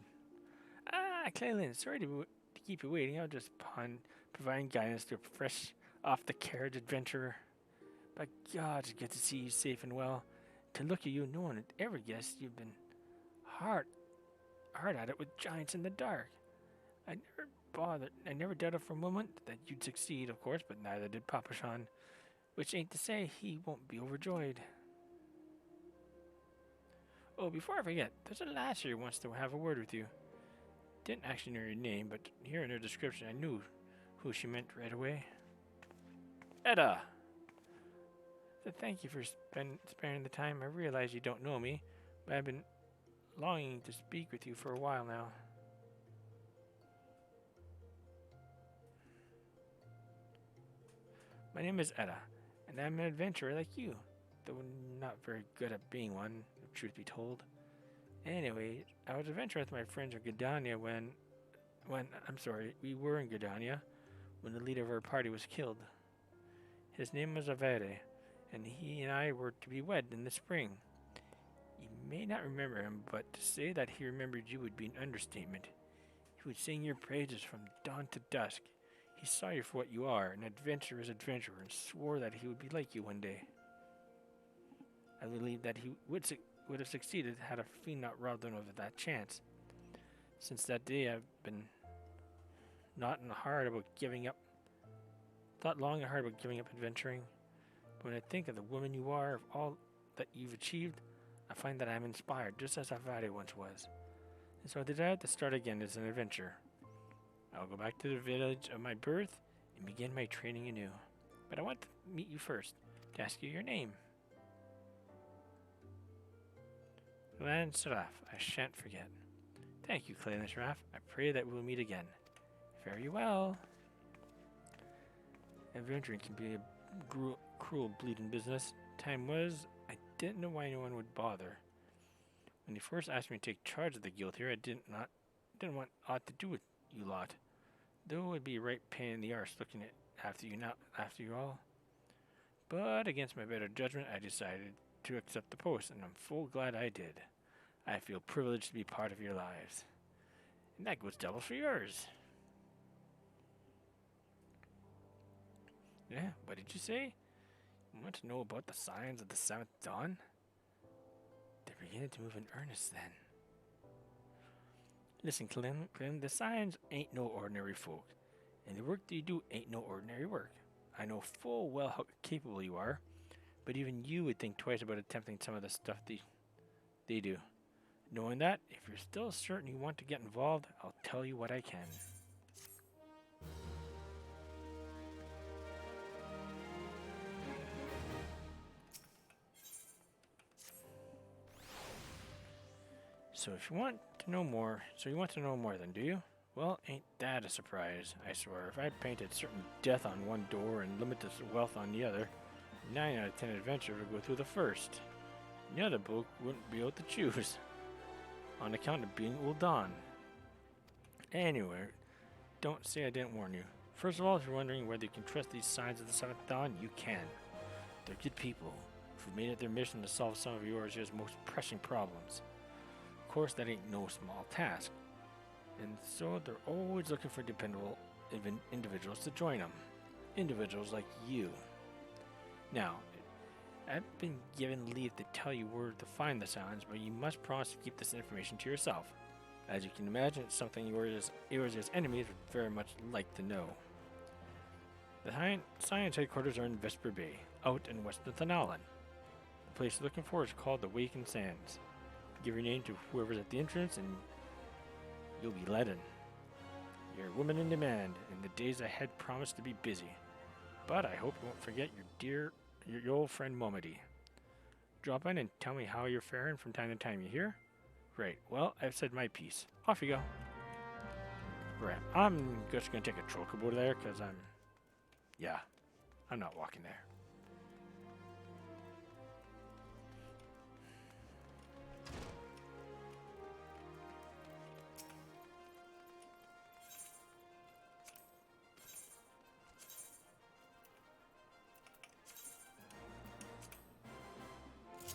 Ah, Clalin, sorry to keep you waiting. I'll just providing guidance to a fresh off the carriage adventurer. By God, it's good to see you safe and well. To look at you, no one would ever guess you've been hard at it with giants in the dark. I never doubted for a moment that you'd succeed, of course, but neither did Papa Sean. Which ain't to say he won't be overjoyed. Oh, before I forget, there's a lass here who wants to have a word with you. Didn't actually know your name, but hearing her description, I knew who she meant right away. Edda! So thank you for sparing the time. I realize you don't know me, but I've been longing to speak with you for a while now. My name is Edda, and I'm an adventurer like you, though not very good at being one, if truth be told. Anyway, I was adventuring with my friends in Gridania we were in Gridania when the leader of our party was killed. His name was Avere, and he and I were to be wed in the spring. You may not remember him, but to say that he remembered you would be an understatement. He would sing your praises from dawn to dusk. He saw you for what you are, an adventurer's adventurer, and swore that he would be like you one day. I believe that he would have succeeded had a fiend not robbed him of that chance. Since that day, I've been thought long and hard about giving up adventuring. But when I think of the woman you are, of all that you've achieved, I find that I'm inspired, just as Avade once was. And so I decided to start again as an adventurer. I'll go back to the village of my birth and begin my training anew. But I want to meet you first, to ask you your name. Clalin Seraph, I shan't forget. Thank you, Clalin Seraph. I pray that we'll meet again. Very well. Adventuring can be a cruel, bleeding business. Time was, I didn't know why anyone would bother. When he first asked me to take charge of the guild here, I didn't want aught to do with you lot. Though it'd be a right pain in the arse looking after you all. But against my better judgment, I decided to accept the post, and I'm full glad I did. I feel privileged to be part of your lives. And that goes double for yours. Yeah, what did you say? You want to know about the signs of the 7th dawn? They're beginning to move in earnest then. Listen, Clalin, the signs ain't no ordinary folk, and the work that you do ain't no ordinary work. I know full well how capable you are, but even you would think twice about attempting some of the stuff they do. Knowing that, if you're still certain you want to get involved, I'll tell you what I can. So you want to know more then, do you? Well, ain't that a surprise, I swear. If I painted certain death on one door and limitless wealth on the other, 9 out of 10 adventurers would go through the first. The other book wouldn't be able to choose, on account of being Ul'Dan. Anyway, don't say I didn't warn you. First of all, if you're wondering whether you can trust these signs of the 7th dawn, you can. They're good people, who've made it their mission to solve some of yours most pressing problems. Of course, that ain't no small task. And so they're always looking for dependable individuals to join them. Individuals like you. Now, I've been given leave to tell you where to find the silence, but you must promise to keep this information to yourself. As you can imagine, it's something Eorz's enemies would very much like to know. The science headquarters are in Vesper Bay, out in west of Clalin. The place you're looking for is called the Wakened Sands. Give your name to whoever's at the entrance and you'll be let in. You're a woman in demand, and the days ahead promise to be busy. But I hope you won't forget your old friend Momody. Drop in and tell me how you're faring from time to time, you hear? Great. Well, I've said my piece. Off you go. Right. I'm just gonna take a chocobo there, because I'm not walking there.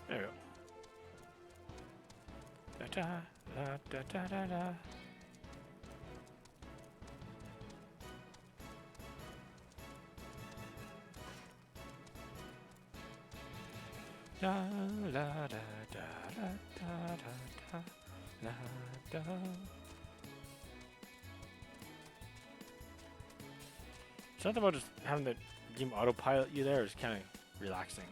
There we go. Da da da da da da. La la da da da da da da da. Something about just having the game autopilot you there is kind of relaxing.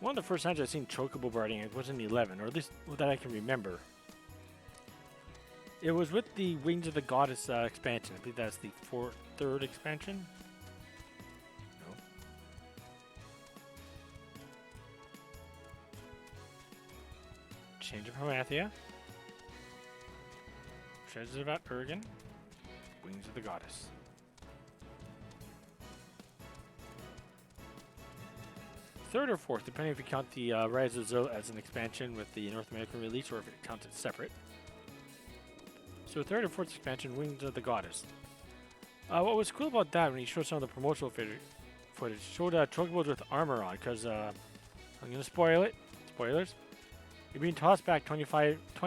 One of the first times I've seen chocobo riding it was in 11, or at least that I can remember. It was with the Wings of the Goddess expansion. I believe that's the third expansion. No. Change of Hamathia. Treasures of Urgan. Wings of the Goddess. Third or fourth, depending if you count the Rise of Zil as an expansion with the North American release or if it counts it separate. So third or fourth expansion, Wings of the Goddess. What was cool about that when he showed some of the promotional footage, showed chocobos with armor on, because I'm going to spoil it. Spoilers. You're being tossed back 20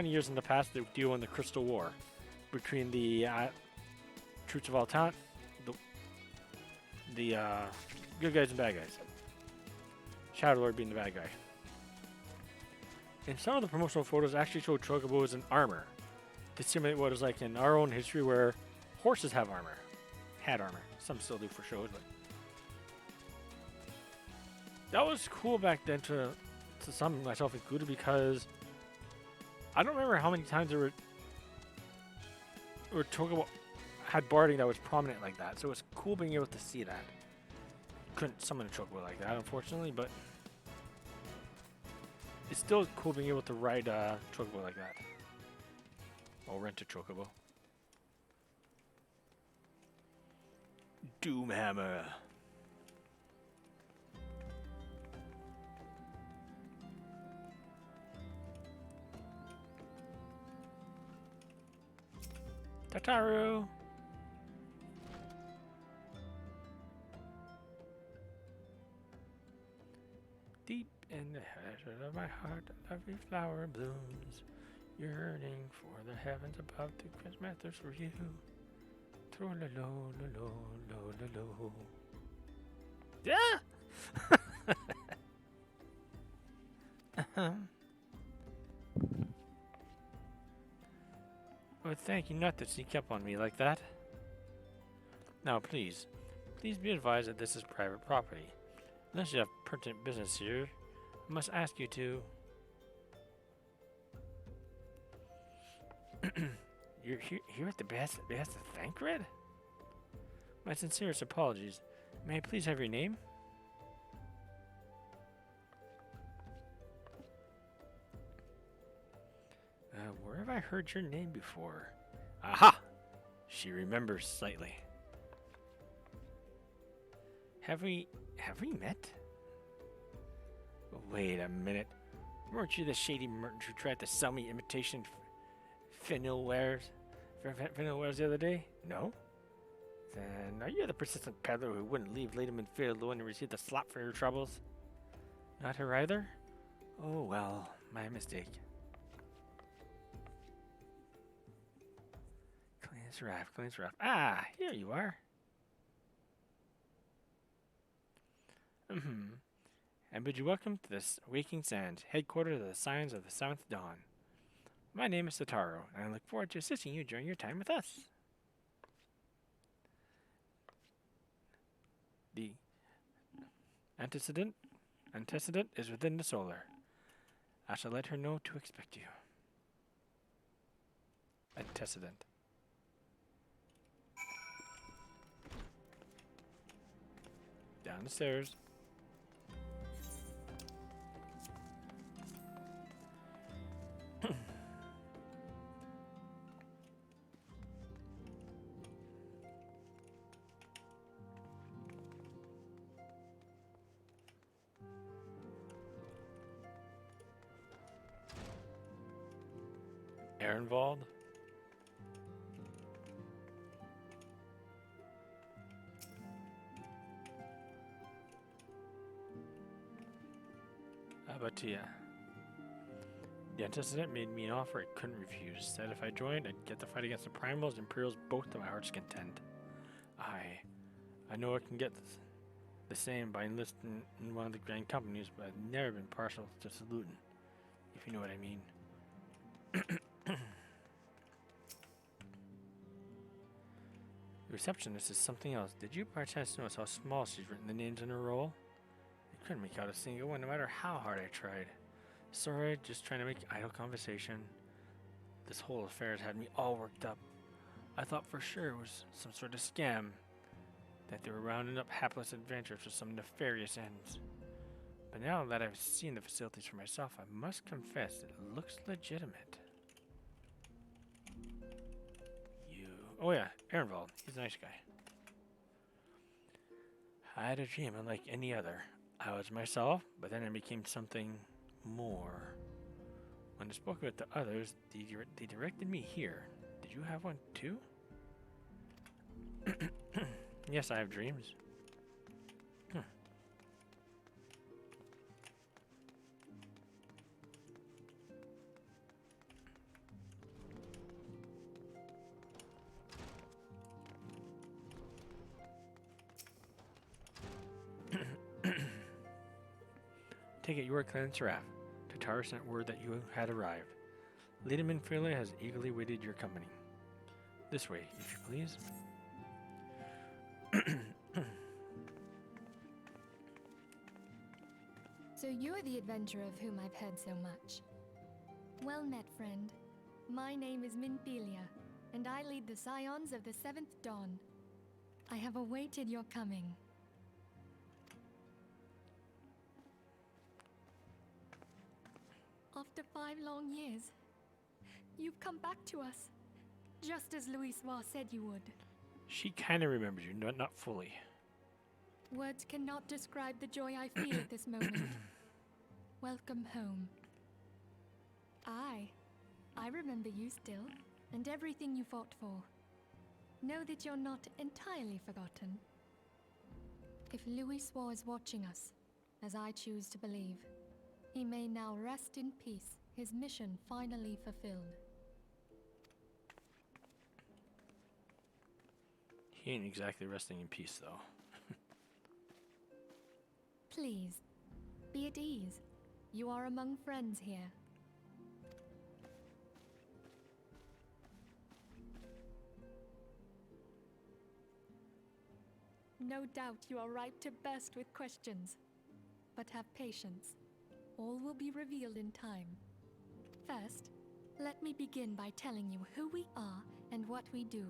years in the past to deal in the Crystal War between the troops of Altan, the good guys and bad guys. Shadow Lord being the bad guy. And some of the promotional photos actually showed chocobos in armor to simulate what it was like in our own history where horses have armor. Had armor. Some still do for shows, but that was cool back then to some, myself included, because I don't remember how many times there were chocobo had barding that was prominent like that. So it was cool being able to see that. Couldn't summon a chocobo like that, unfortunately, but it's still cool being able to ride chocobo like that. Or rent a chocobo. Doomhammer. Tataru. Deep in the heart of my heart, a lovely flower blooms, yearning for the heavens above to quench my thirst for you. Tro-la-lo-la-lo-lo-la-lo. Yeah! Oh, thank you not to sneak up on me like that. Now, please be advised that this is private property. Unless you have pertinent business here, I must ask you to... You're here at the behest of Thancred? My sincerest apologies. May I please have your name? Where have I heard your name before? Aha! She remembers slightly. Have we met? Wait a minute. Weren't you the shady merchant who tried to sell me imitation fennel wares the other day? No? then, are you the persistent peddler who wouldn't leave Ladyman Field alone and receive the slap for your troubles? Not her either? Oh well, my mistake. Clan's rough. Ah, here you are. I bid you welcome to this Waking Sand, headquarters of the Scions of the Seventh Dawn. My name is Sataro, and I look forward to assisting you during your time with us. The antecedent is within the solar. I shall let her know to expect you. Antecedent. Down the stairs. Ehrenwald. Abatia. The antecedent made me an offer I couldn't refuse. Said if I joined, I'd get the fight against the Primals and Imperials both to my heart's content. I know I can get the same by enlisting in one of the grand companies, but I've never been partial to saluting, if you know what I mean. The receptionist is something else. Did you by chance notice how small she's written the names in her roll? I couldn't make out a single one, no matter how hard I tried. Sorry, just trying to make idle conversation. This whole affair has had me all worked up. I thought for sure it was some sort of scam, that they were rounding up hapless adventurers for some nefarious ends. But now that I've seen the facilities for myself, I must confess it looks legitimate. Oh yeah, Ehrenwald. He's a nice guy. I had a dream unlike any other. I was myself, but then I became something more. When I spoke with the others, they directed me here. Did you have one too? Yes, I have dreams. Take it you are Clan Seraph. Tatar sent word that you had arrived. Ladyman Freya has eagerly waited your company. This way, if you please. So you're the adventurer of whom I've heard so much. Well met, friend. My name is Minfilia, and I lead the Scions of the Seventh Dawn. I have awaited your coming. After 5 long years, you've come back to us, just as Louisoix said you would. She kind of remembers you, not fully. Words cannot describe the joy I feel at this moment. Welcome home. I remember you still, and everything you fought for. Know that you're not entirely forgotten. If Louisoix is watching us, as I choose to believe, he may now rest in peace, his mission finally fulfilled. He ain't exactly resting in peace, though. Please, be at ease. You are among friends here. No doubt you are ripe to burst with questions. But have patience. All will be revealed in time. First, let me begin by telling you who we are and what we do.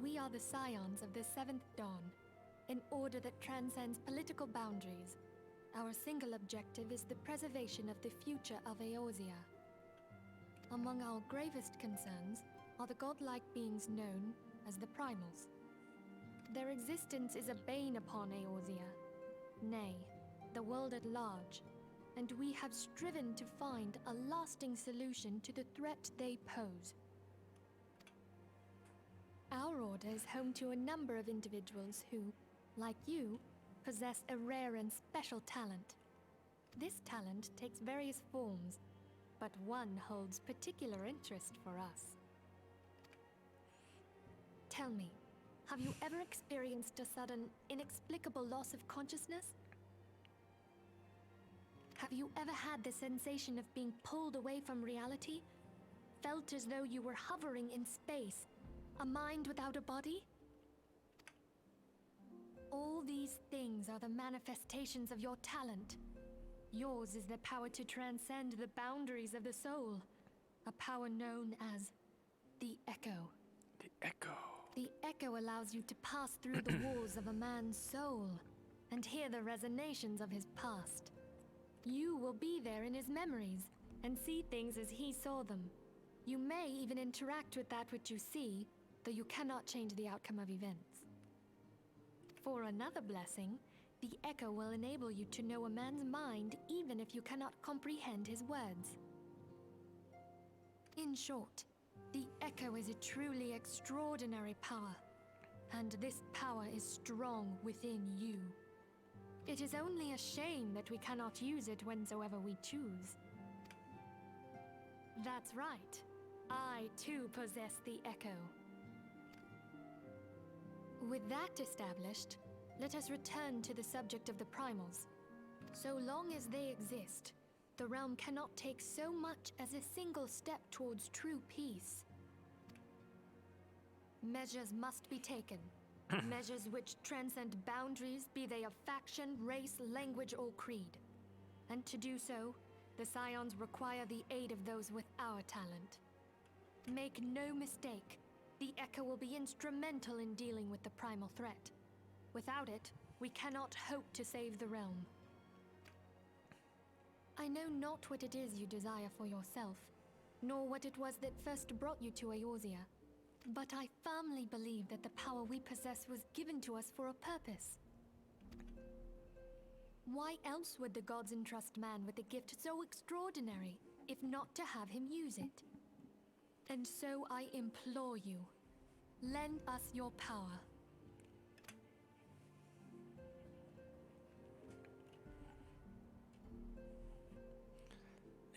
We are the Scions of the Seventh Dawn, an order that transcends political boundaries. Our single objective is the preservation of the future of Eorzea. Among our gravest concerns are the godlike beings known as the Primals. Their existence is a bane upon Eorzea, nay, the world at large, and we have striven to find a lasting solution to the threat they pose. Our order is home to a number of individuals who, like you, possess a rare and special talent. This talent takes various forms, but one holds particular interest for us. Tell me, have you ever experienced a sudden, inexplicable loss of consciousness? Have you ever had the sensation of being pulled away from reality? Felt as though you were hovering in space, a mind without a body? All these things are the manifestations of your talent. Yours is the power to transcend the boundaries of the soul, a power known as the Echo. The Echo. The Echo allows you to pass through the walls of a man's soul and hear the resonations of his past. You will be there in his memories and see things as he saw them. You may even interact with that which you see, though you cannot change the outcome of events. For another blessing, the Echo will enable you to know a man's mind even if you cannot comprehend his words. In short, the Echo is a truly extraordinary power, and this power is strong within you. It is only a shame that we cannot use it whensoever we choose. That's right. I too possess the Echo. With that established, let us return to the subject of the primals. So long as they exist, the realm cannot take so much as a single step towards true peace. Measures must be taken. Measures which transcend boundaries, be they of faction, race, language, or creed. And to do so, the Scions require the aid of those with our talent. Make no mistake, the Echo will be instrumental in dealing with the primal threat. Without it, we cannot hope to save the realm. I know not what it is you desire for yourself, nor what it was that first brought you to Eorzea. But I firmly believe that the power we possess was given to us for a purpose. Why else would the gods entrust man with a gift so extraordinary, if not to have him use it? And so I implore you, lend us your power.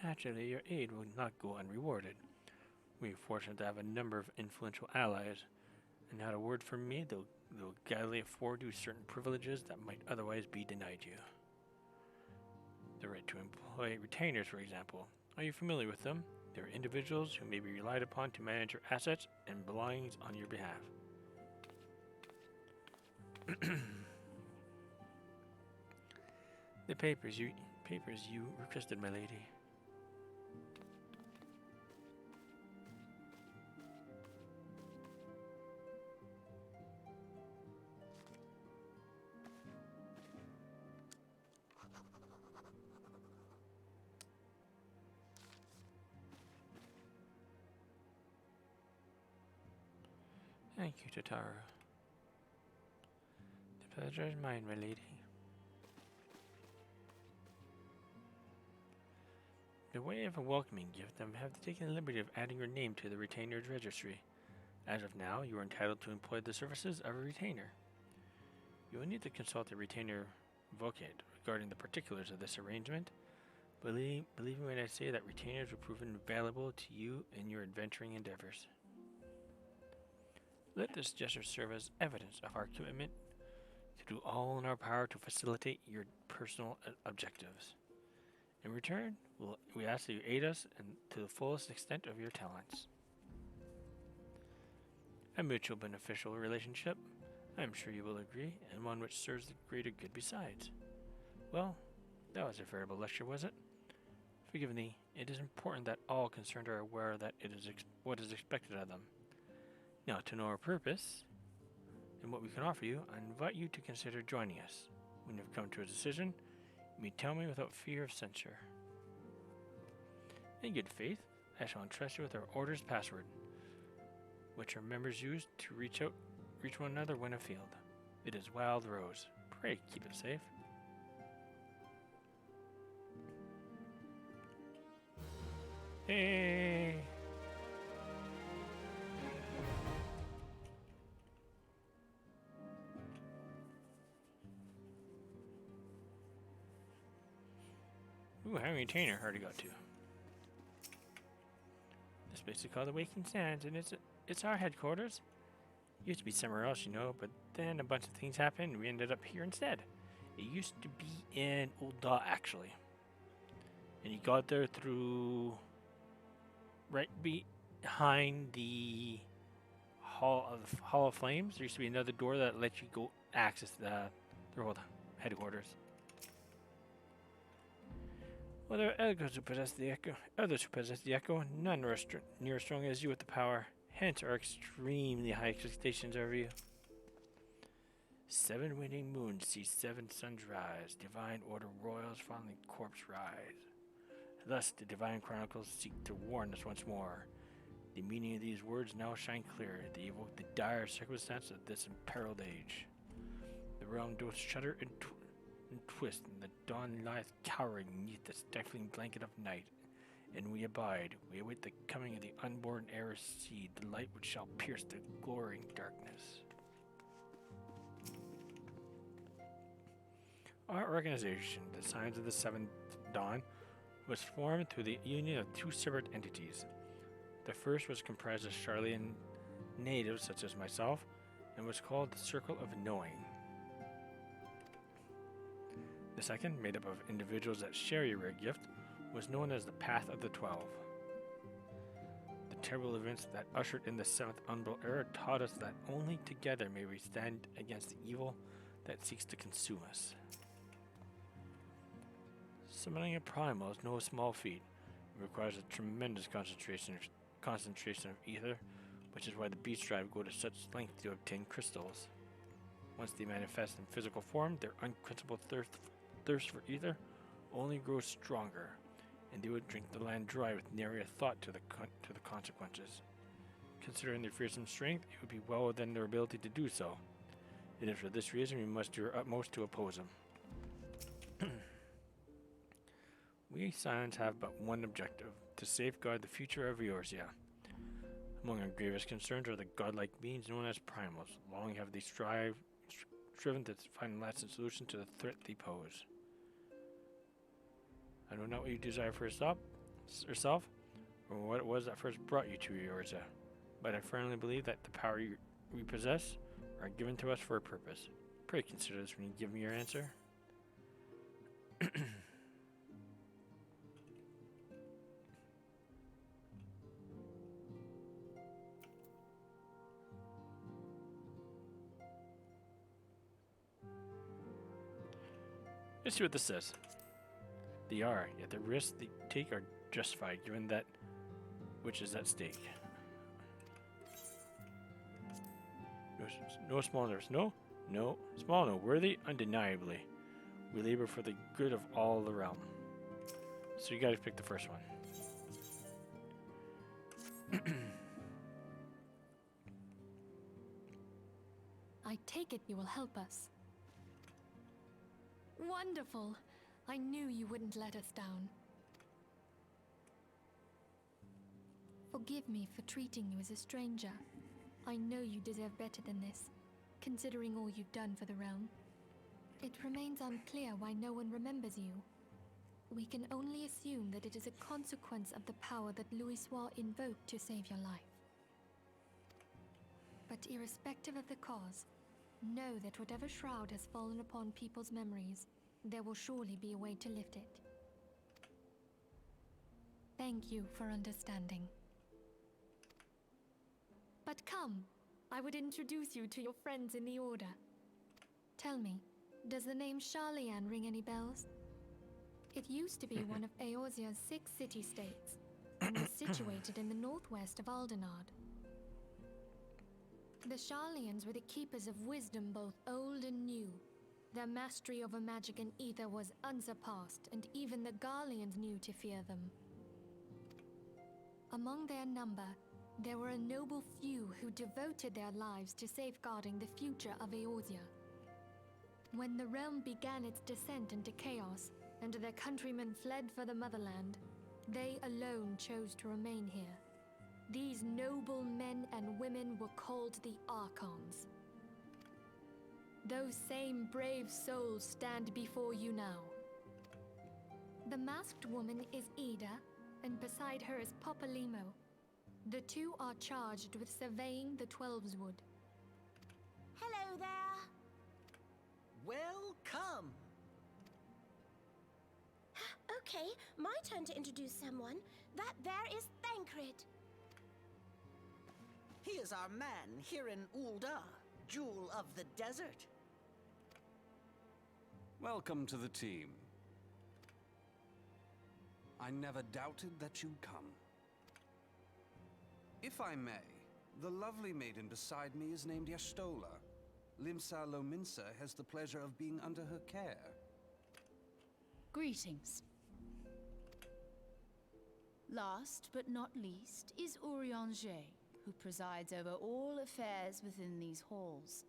Naturally, your aid will not go unrewarded. We are fortunate to have a number of influential allies, and not a word from me, they'll gladly afford you certain privileges that might otherwise be denied you. The right to employ retainers, for example. Are you familiar with them? They're individuals who may be relied upon to manage your assets and belongings on your behalf. The papers you requested, my lady. Thank you, Tatara. The pleasure is mine, my lady. The way of a welcoming gift, I have taken the liberty of adding your name to the retainer's registry. As of now, you are entitled to employ the services of a retainer. You will need to consult a retainer vocate regarding the particulars of this arrangement. Believe me when I say that retainers will prove invaluable to you in your adventuring endeavors. Let this gesture serve as evidence of our commitment to do all in our power to facilitate your personal objectives. In return, we ask that you aid us to the fullest extent of your talents. A mutual beneficial relationship, I am sure you will agree, and one which serves the greater good besides. Well, that was a variable lecture, was it? Forgive me, it is important that all concerned are aware that it is what is expected of them. Now, to know our purpose and what we can offer you, I invite you to consider joining us. When you've come to a decision, you may tell me without fear of censure. In good faith, I shall entrust you with our order's password, which our members use to reach one another when afield. It is Wild Rose. Pray keep it safe. Hey! Ooh, having a retainer, hard to go to. This place is called the Waking Sands, and it's our headquarters. Used to be somewhere else, you know, but then a bunch of things happened, and we ended up here instead. It used to be in Ul'dah, actually. And you got there through right behind the Hall of Flames. There used to be another door that lets you go access their old headquarters. Well, there are others who possess the echo, none are near as strong as you with the power, hence our extremely high expectations of you. 7 waning moons see 7 suns rise, divine order royals finally corpse rise. Thus the divine chronicles seek to warn us once more. The meaning of these words now shine clear. They evoke the dire circumstance of this imperiled age. The realm doth shudder and twist, and the dawn lieth cowering neath the stifling blanket of night. And we abide. We await the coming of the unborn heiress seed, the light which shall pierce the glorying darkness. Our organization, the Signs of the Seventh Dawn, was formed through the union of 2 separate entities. The first was comprised of Clalin natives such as myself, and was called the Circle of Knowing. The second, made up of individuals that share a rare gift, was known as the Path of the 12. The terrible events that ushered in the 7th Umbral Era taught us that only together may we stand against the evil that seeks to consume us. Summoning a primal is no small feat. It requires a tremendous concentration of ether, which is why the beast tribe go to such length to obtain crystals. Once they manifest in physical form, their unquenchable thirst for ether only grows stronger, and they would drink the land dry with nary a thought to the consequences. Considering their fearsome strength, it would be well within their ability to do so. It is for this reason we must do our utmost to oppose them. We Scions have but one objective, to safeguard the future of Eorzea. Among our gravest concerns are the godlike beings known as primals. Long have they striven to find a lasting solution to the threat they pose. I know not what you desire for yourself, or what it was that first brought you to Eorzea, but I firmly believe that the power we possess are given to us for a purpose. Pray consider this when you give me your answer. Let's see what this says. They are, yet the risks they take are justified given that which is at stake. No smallness, no, small, no, worthy, undeniably. We labor for the good of all the realm. So you gotta pick the first one. I take it you will help us. Wonderful! I knew you wouldn't let us down. Forgive me for treating you as a stranger. I know you deserve better than this, considering all you've done for the realm. It remains unclear why no one remembers you. We can only assume that it is a consequence of the power that Louisoix invoked to save your life. But irrespective of the cause, know that whatever shroud has fallen upon people's memories, there will surely be a way to lift it. Thank you for understanding. But come, I would introduce you to your friends in the Order. Tell me, does the name Clalin ring any bells? It used to be one of Eorzea's 6 city-states, and was situated in the northwest of Aldenard. The Chlalians were the keepers of wisdom both old and new. Their mastery over magic and ether was unsurpassed, and even the Garleans knew to fear them. Among their number, there were a noble few who devoted their lives to safeguarding the future of Eorzea. When the realm began its descent into chaos, and their countrymen fled for the motherland, they alone chose to remain here. These noble men and women were called the Archons. Those same brave souls stand before you now. The masked woman is Ida, and beside her is Papa Limo. The two are charged with surveying the Twelveswood. Hello there. Welcome! Okay, my turn to introduce someone. That there is Thancred. He is our man here in Ul'dah, Jewel of the Desert. Welcome to the team. I never doubted that you'd come. If I may, the lovely maiden beside me is named Y'shtola. Limsa Lominsa has the pleasure of being under her care. Greetings. Last but not least is Urianger, who presides over all affairs within these halls.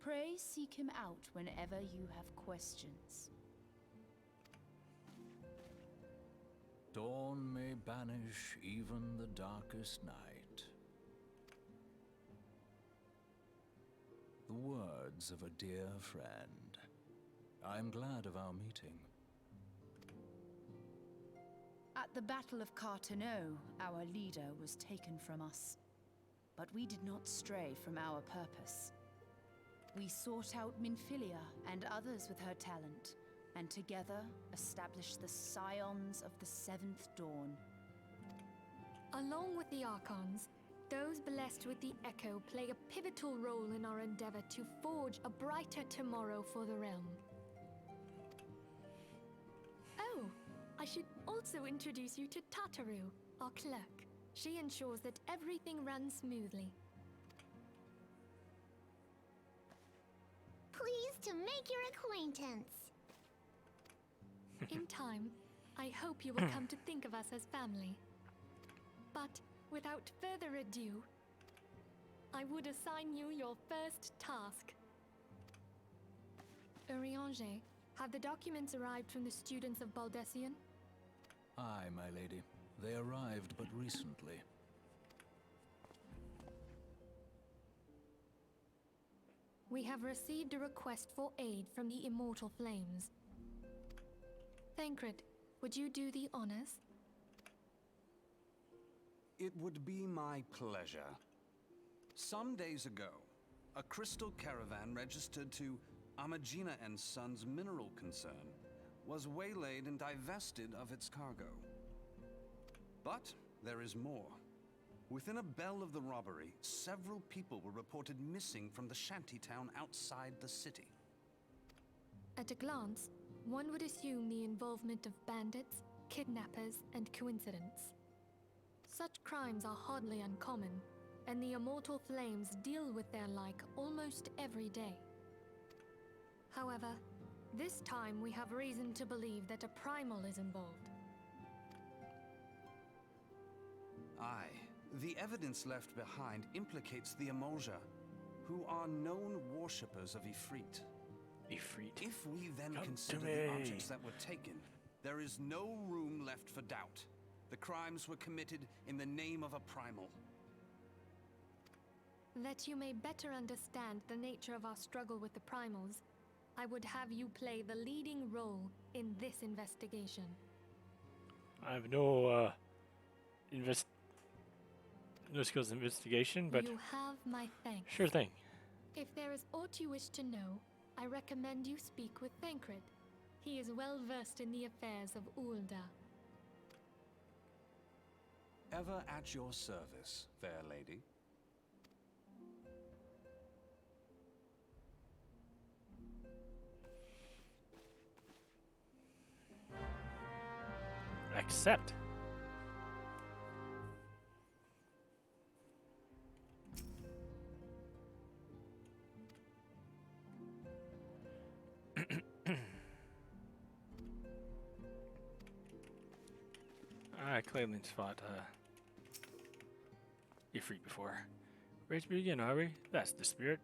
Pray seek him out whenever you have questions. Dawn may banish even the darkest night. The words of a dear friend. I'm glad of our meeting. At the Battle of Carteneau, our leader was taken from us. But we did not stray from our purpose. We sought out Minfilia and others with her talent, and together established the Scions of the Seventh Dawn. Along with the Archons, those blessed with the Echo play a pivotal role in our endeavor to forge a brighter tomorrow for the realm. Oh, I should also introduce you to Tataru, our clerk. She ensures that everything runs smoothly. Pleased to make your acquaintance. In time, I hope you will come to think of us as family. But without further ado, I would assign you your first task. Urianger, have the documents arrived from the students of Baldessian? Aye, my lady. They arrived but recently. We have received a request for aid from the Immortal Flames. Thancred, would you do the honors? It would be my pleasure. Some days ago, a crystal caravan registered to Amagina & Sons mineral concern was waylaid and divested of its cargo. But there is more. Within a bell of the robbery, several people were reported missing from the shantytown outside the city. At a glance, one would assume the involvement of bandits, kidnappers, and coincidence. Such crimes are hardly uncommon, and the Immortal Flames deal with their like almost every day. However, this time we have reason to believe that a primal is involved. Aye, the evidence left behind implicates the Emolja, who are known worshippers of Ifrit. Ifrit. If we then Come consider to the me. objects that were taken, there is no room left for doubt. The crimes were committed in the name of a primal. That you may better understand the nature of our struggle with the primals, I would have you play the leading role in this investigation. I have no no skills in investigation, but you have my thanks. sure thing. If there is aught you wish to know, I recommend you speak with Thancred. He is well versed in the affairs of Ul'dah. Ever at your service, fair lady. Accept. Clalin's fought Ifrit before. Ready to begin, are we? That's the spirit.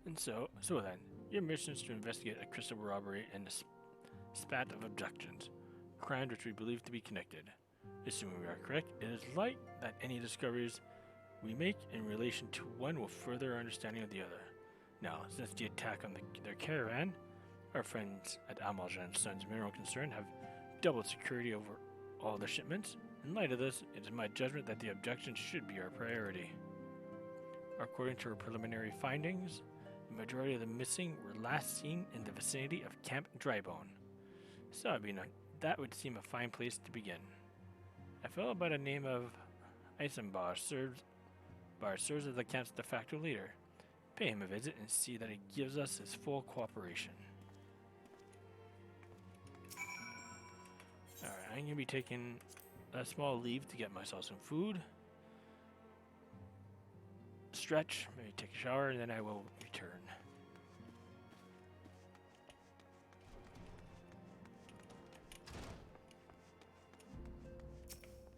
And so then, your mission is to investigate a crystal robbery and a spat of abductions, crimes which we believe to be connected. Assuming we are correct, it is like that any discoveries we make in relation to one will further our understanding of the other. Now, since the attack on their caravan, our friends at Amalja & Sons Mineral Concern have doubled security over all the shipments. In light of this, it is my judgment that the abduction should be our priority. According to our preliminary findings, the majority of the missing were last seen in the vicinity of Camp Drybone. So, that would seem a fine place to begin. A fellow by the name of Eisenbar serves as the camp's de facto leader. Pay him a visit and see that he gives us his full cooperation. Alright, I'm going to be taking a small leave to get myself some food, stretch, maybe take a shower, and then I will return.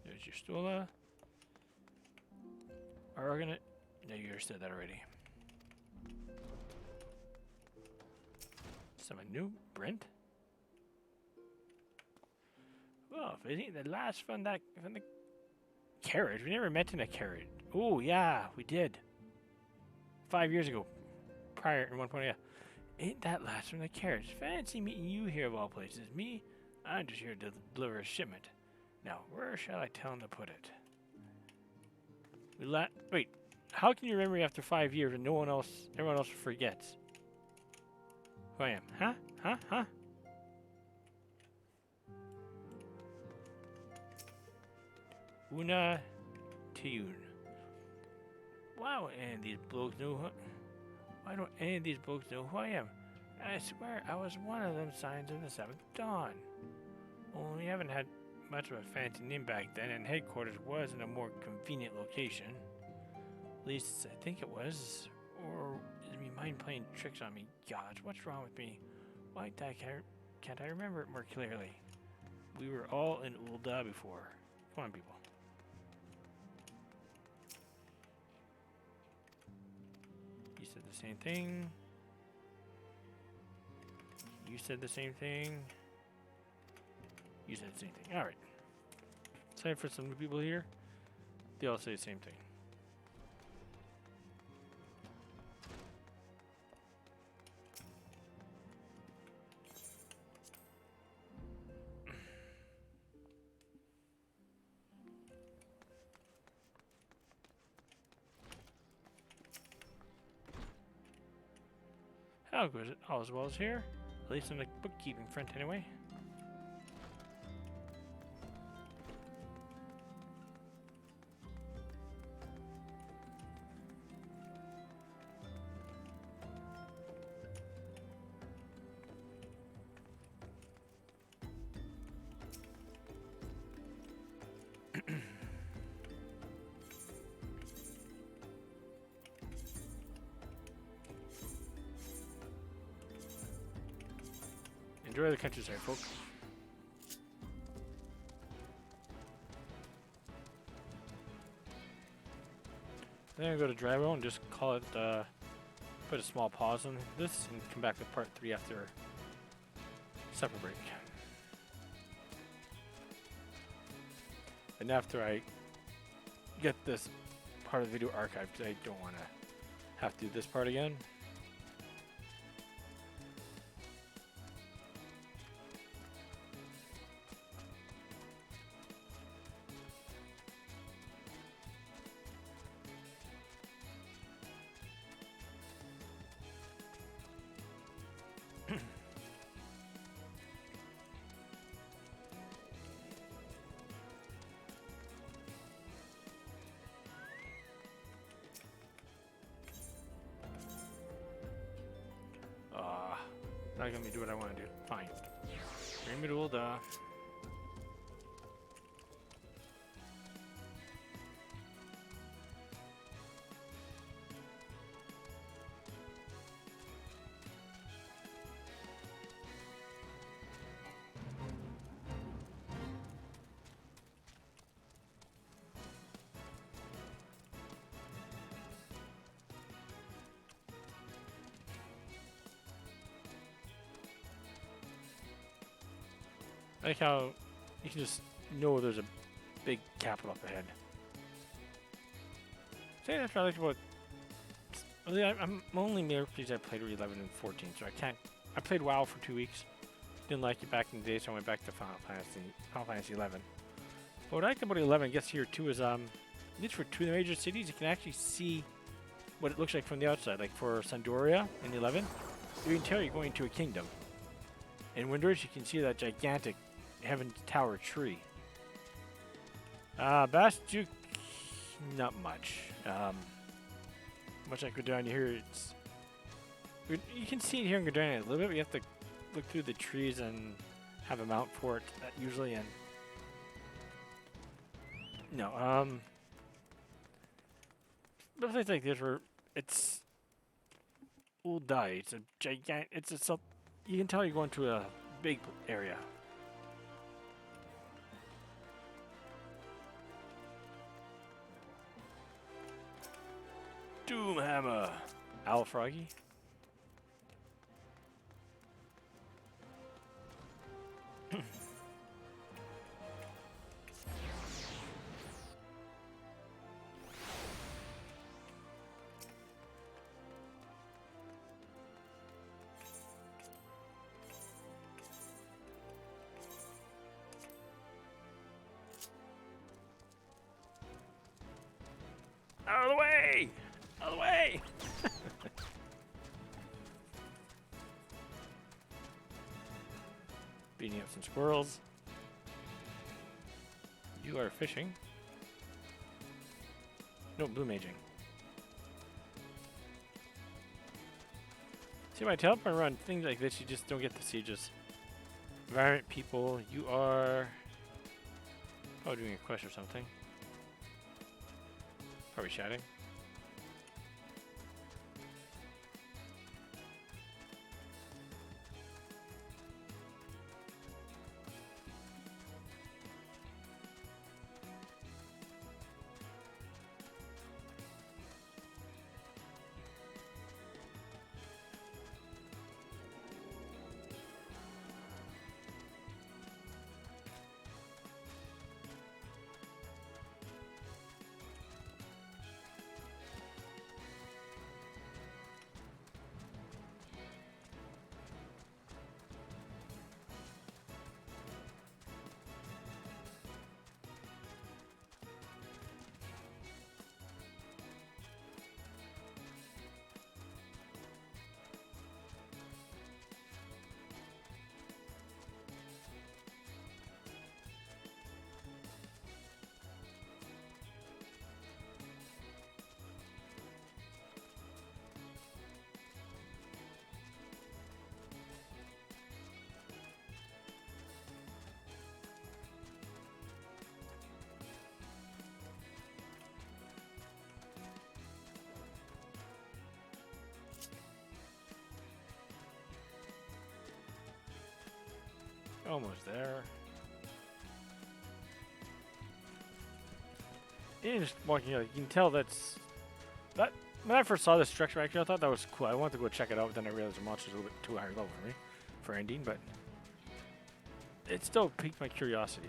There's your Stola. Are we gonna... No, you said that already. Someone new? Brent? Well, if it ain't the last from the carriage. We never mentioned a carriage. Oh, yeah, we did. 5 years ago. Prior, at one point, yeah. Ain't that last from the carriage? Fancy meeting you here of all places. Me? I'm just here to deliver a shipment. Now, where shall I tell him to put it? Wait, how can you remember me after 5 years and everyone else forgets who I am? Huh? Una Tiyun. Wow, and these blokes know who... Why don't any of these blokes know who I am? I swear I was one of them signs of the 7th Dawn. Only haven't had much of a fancy name back then, and headquarters was in a more convenient location. At least I think it was. Or is me mind playing tricks on me? God, what's wrong with me? Why can't I remember it more clearly? We were all in Ul'dah before. Come on, people. You said the same thing. You said the same thing. You said the same thing. Alright. Time for some new people here. They all say the same thing. How good is it? All as well as here. At least on the bookkeeping front anyway. Enjoy the countryside, folks. Then I go to Drybone and just call it, put a small pause on this and come back with part 3 after supper break. And after I get this part of the video archived, because I don't want to have to do this part again. Not gonna do what I want to do. Fine. Bring me to Ul'dah. I like how you can just know there's a big capital up ahead. Say that's what I like about. I'm only mere because I played 11 and 14, so I can't. I played WoW for 2 weeks, Didn't like it back in the day, so I went back to Final Fantasy 11. But what I like about 11, I guess here too, is at least for two of the major cities, you can actually see what it looks like from the outside. Like for Sandoria in 11, you can tell you're going to a kingdom. In Windrush, you can see that gigantic Heaven Tower tree. Bastuk, not much. Much like Gridania here, you can see it here in Gridania a little bit, but you have to look through the trees and have a mount for it usually, and no, but things like this where it's Uldai, it's a gigantic, you can tell you're going to a big area. Doomhammer, Owl Froggy. Out of the way! Out of the way! Beating up some squirrels. You are fishing. No, blue maging. See, when I tell them around things like this, you just don't get to see just environment people. You are doing a quest or something. Probably chatting. Almost there. And just walking out, you can tell that when I first saw this structure, actually, I thought that was cool. I wanted to go check it out, but then I realized the monster's a little bit too high level for me for ending, but it still piqued my curiosity.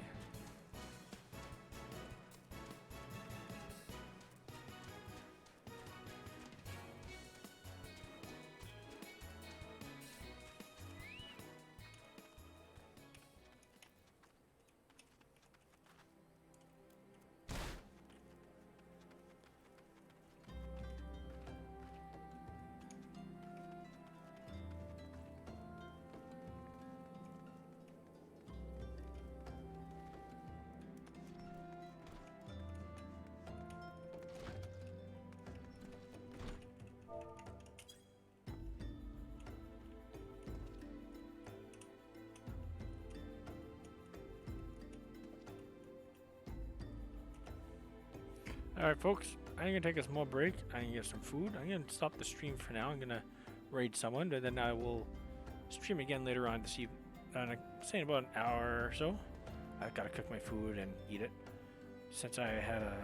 Alright folks, I'm going to take a small break. I'm going to get some food. I'm going to stop the stream for now. I'm going to raid someone, but then I will stream again later on this evening. Say in about an hour or so. I've got to cook my food and eat it. Since I had a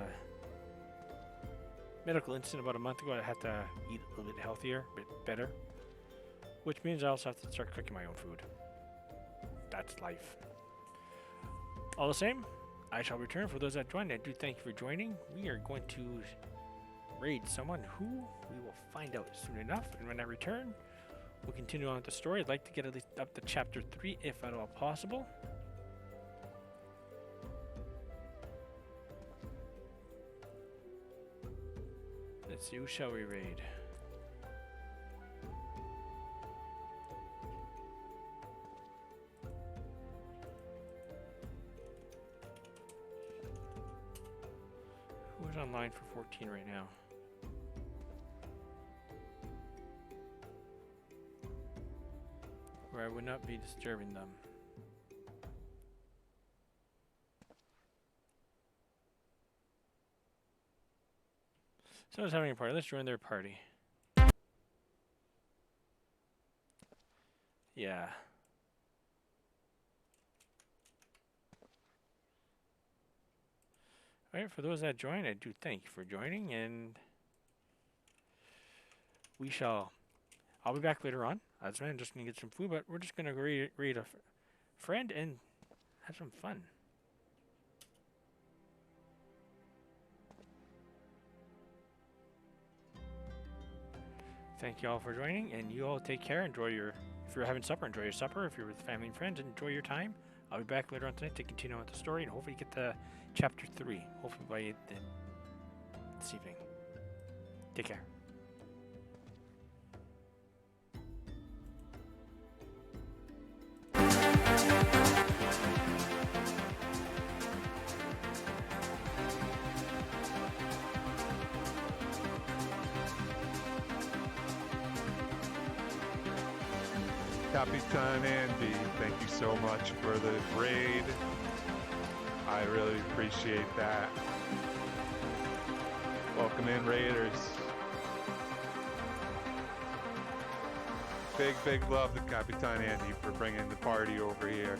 medical incident about a month ago, I had to eat a little bit healthier, a bit better. Which means I also have to start cooking my own food. That's life. All the same, I shall return. For those that joined, I do thank you for joining. We are going to raid someone who we will find out soon enough. And when I return, we'll continue on with the story. I'd like to get at least up to chapter 3 if at all possible. Let's see, who shall we raid? Who's online for 14 right now? Where I would not be disturbing them. Someone's having a party. Let's join their party. Yeah. Alright, for those that join, I do thank you for joining, and I'll be back later on. I'm just gonna get some food, but we're just gonna read a friend and have some fun. Thank you all for joining, and you all take care. Enjoy your, if you're having supper, enjoy your supper. If you're with family and friends, enjoy your time. I'll be back later on tonight to continue on with the story and hopefully get to chapter 3. Hopefully by this evening. Take care. Capitan Andy, thank you so much for the raid. I really appreciate that. Welcome in, Raiders. Big love to Capitan Andy for bringing the party over here.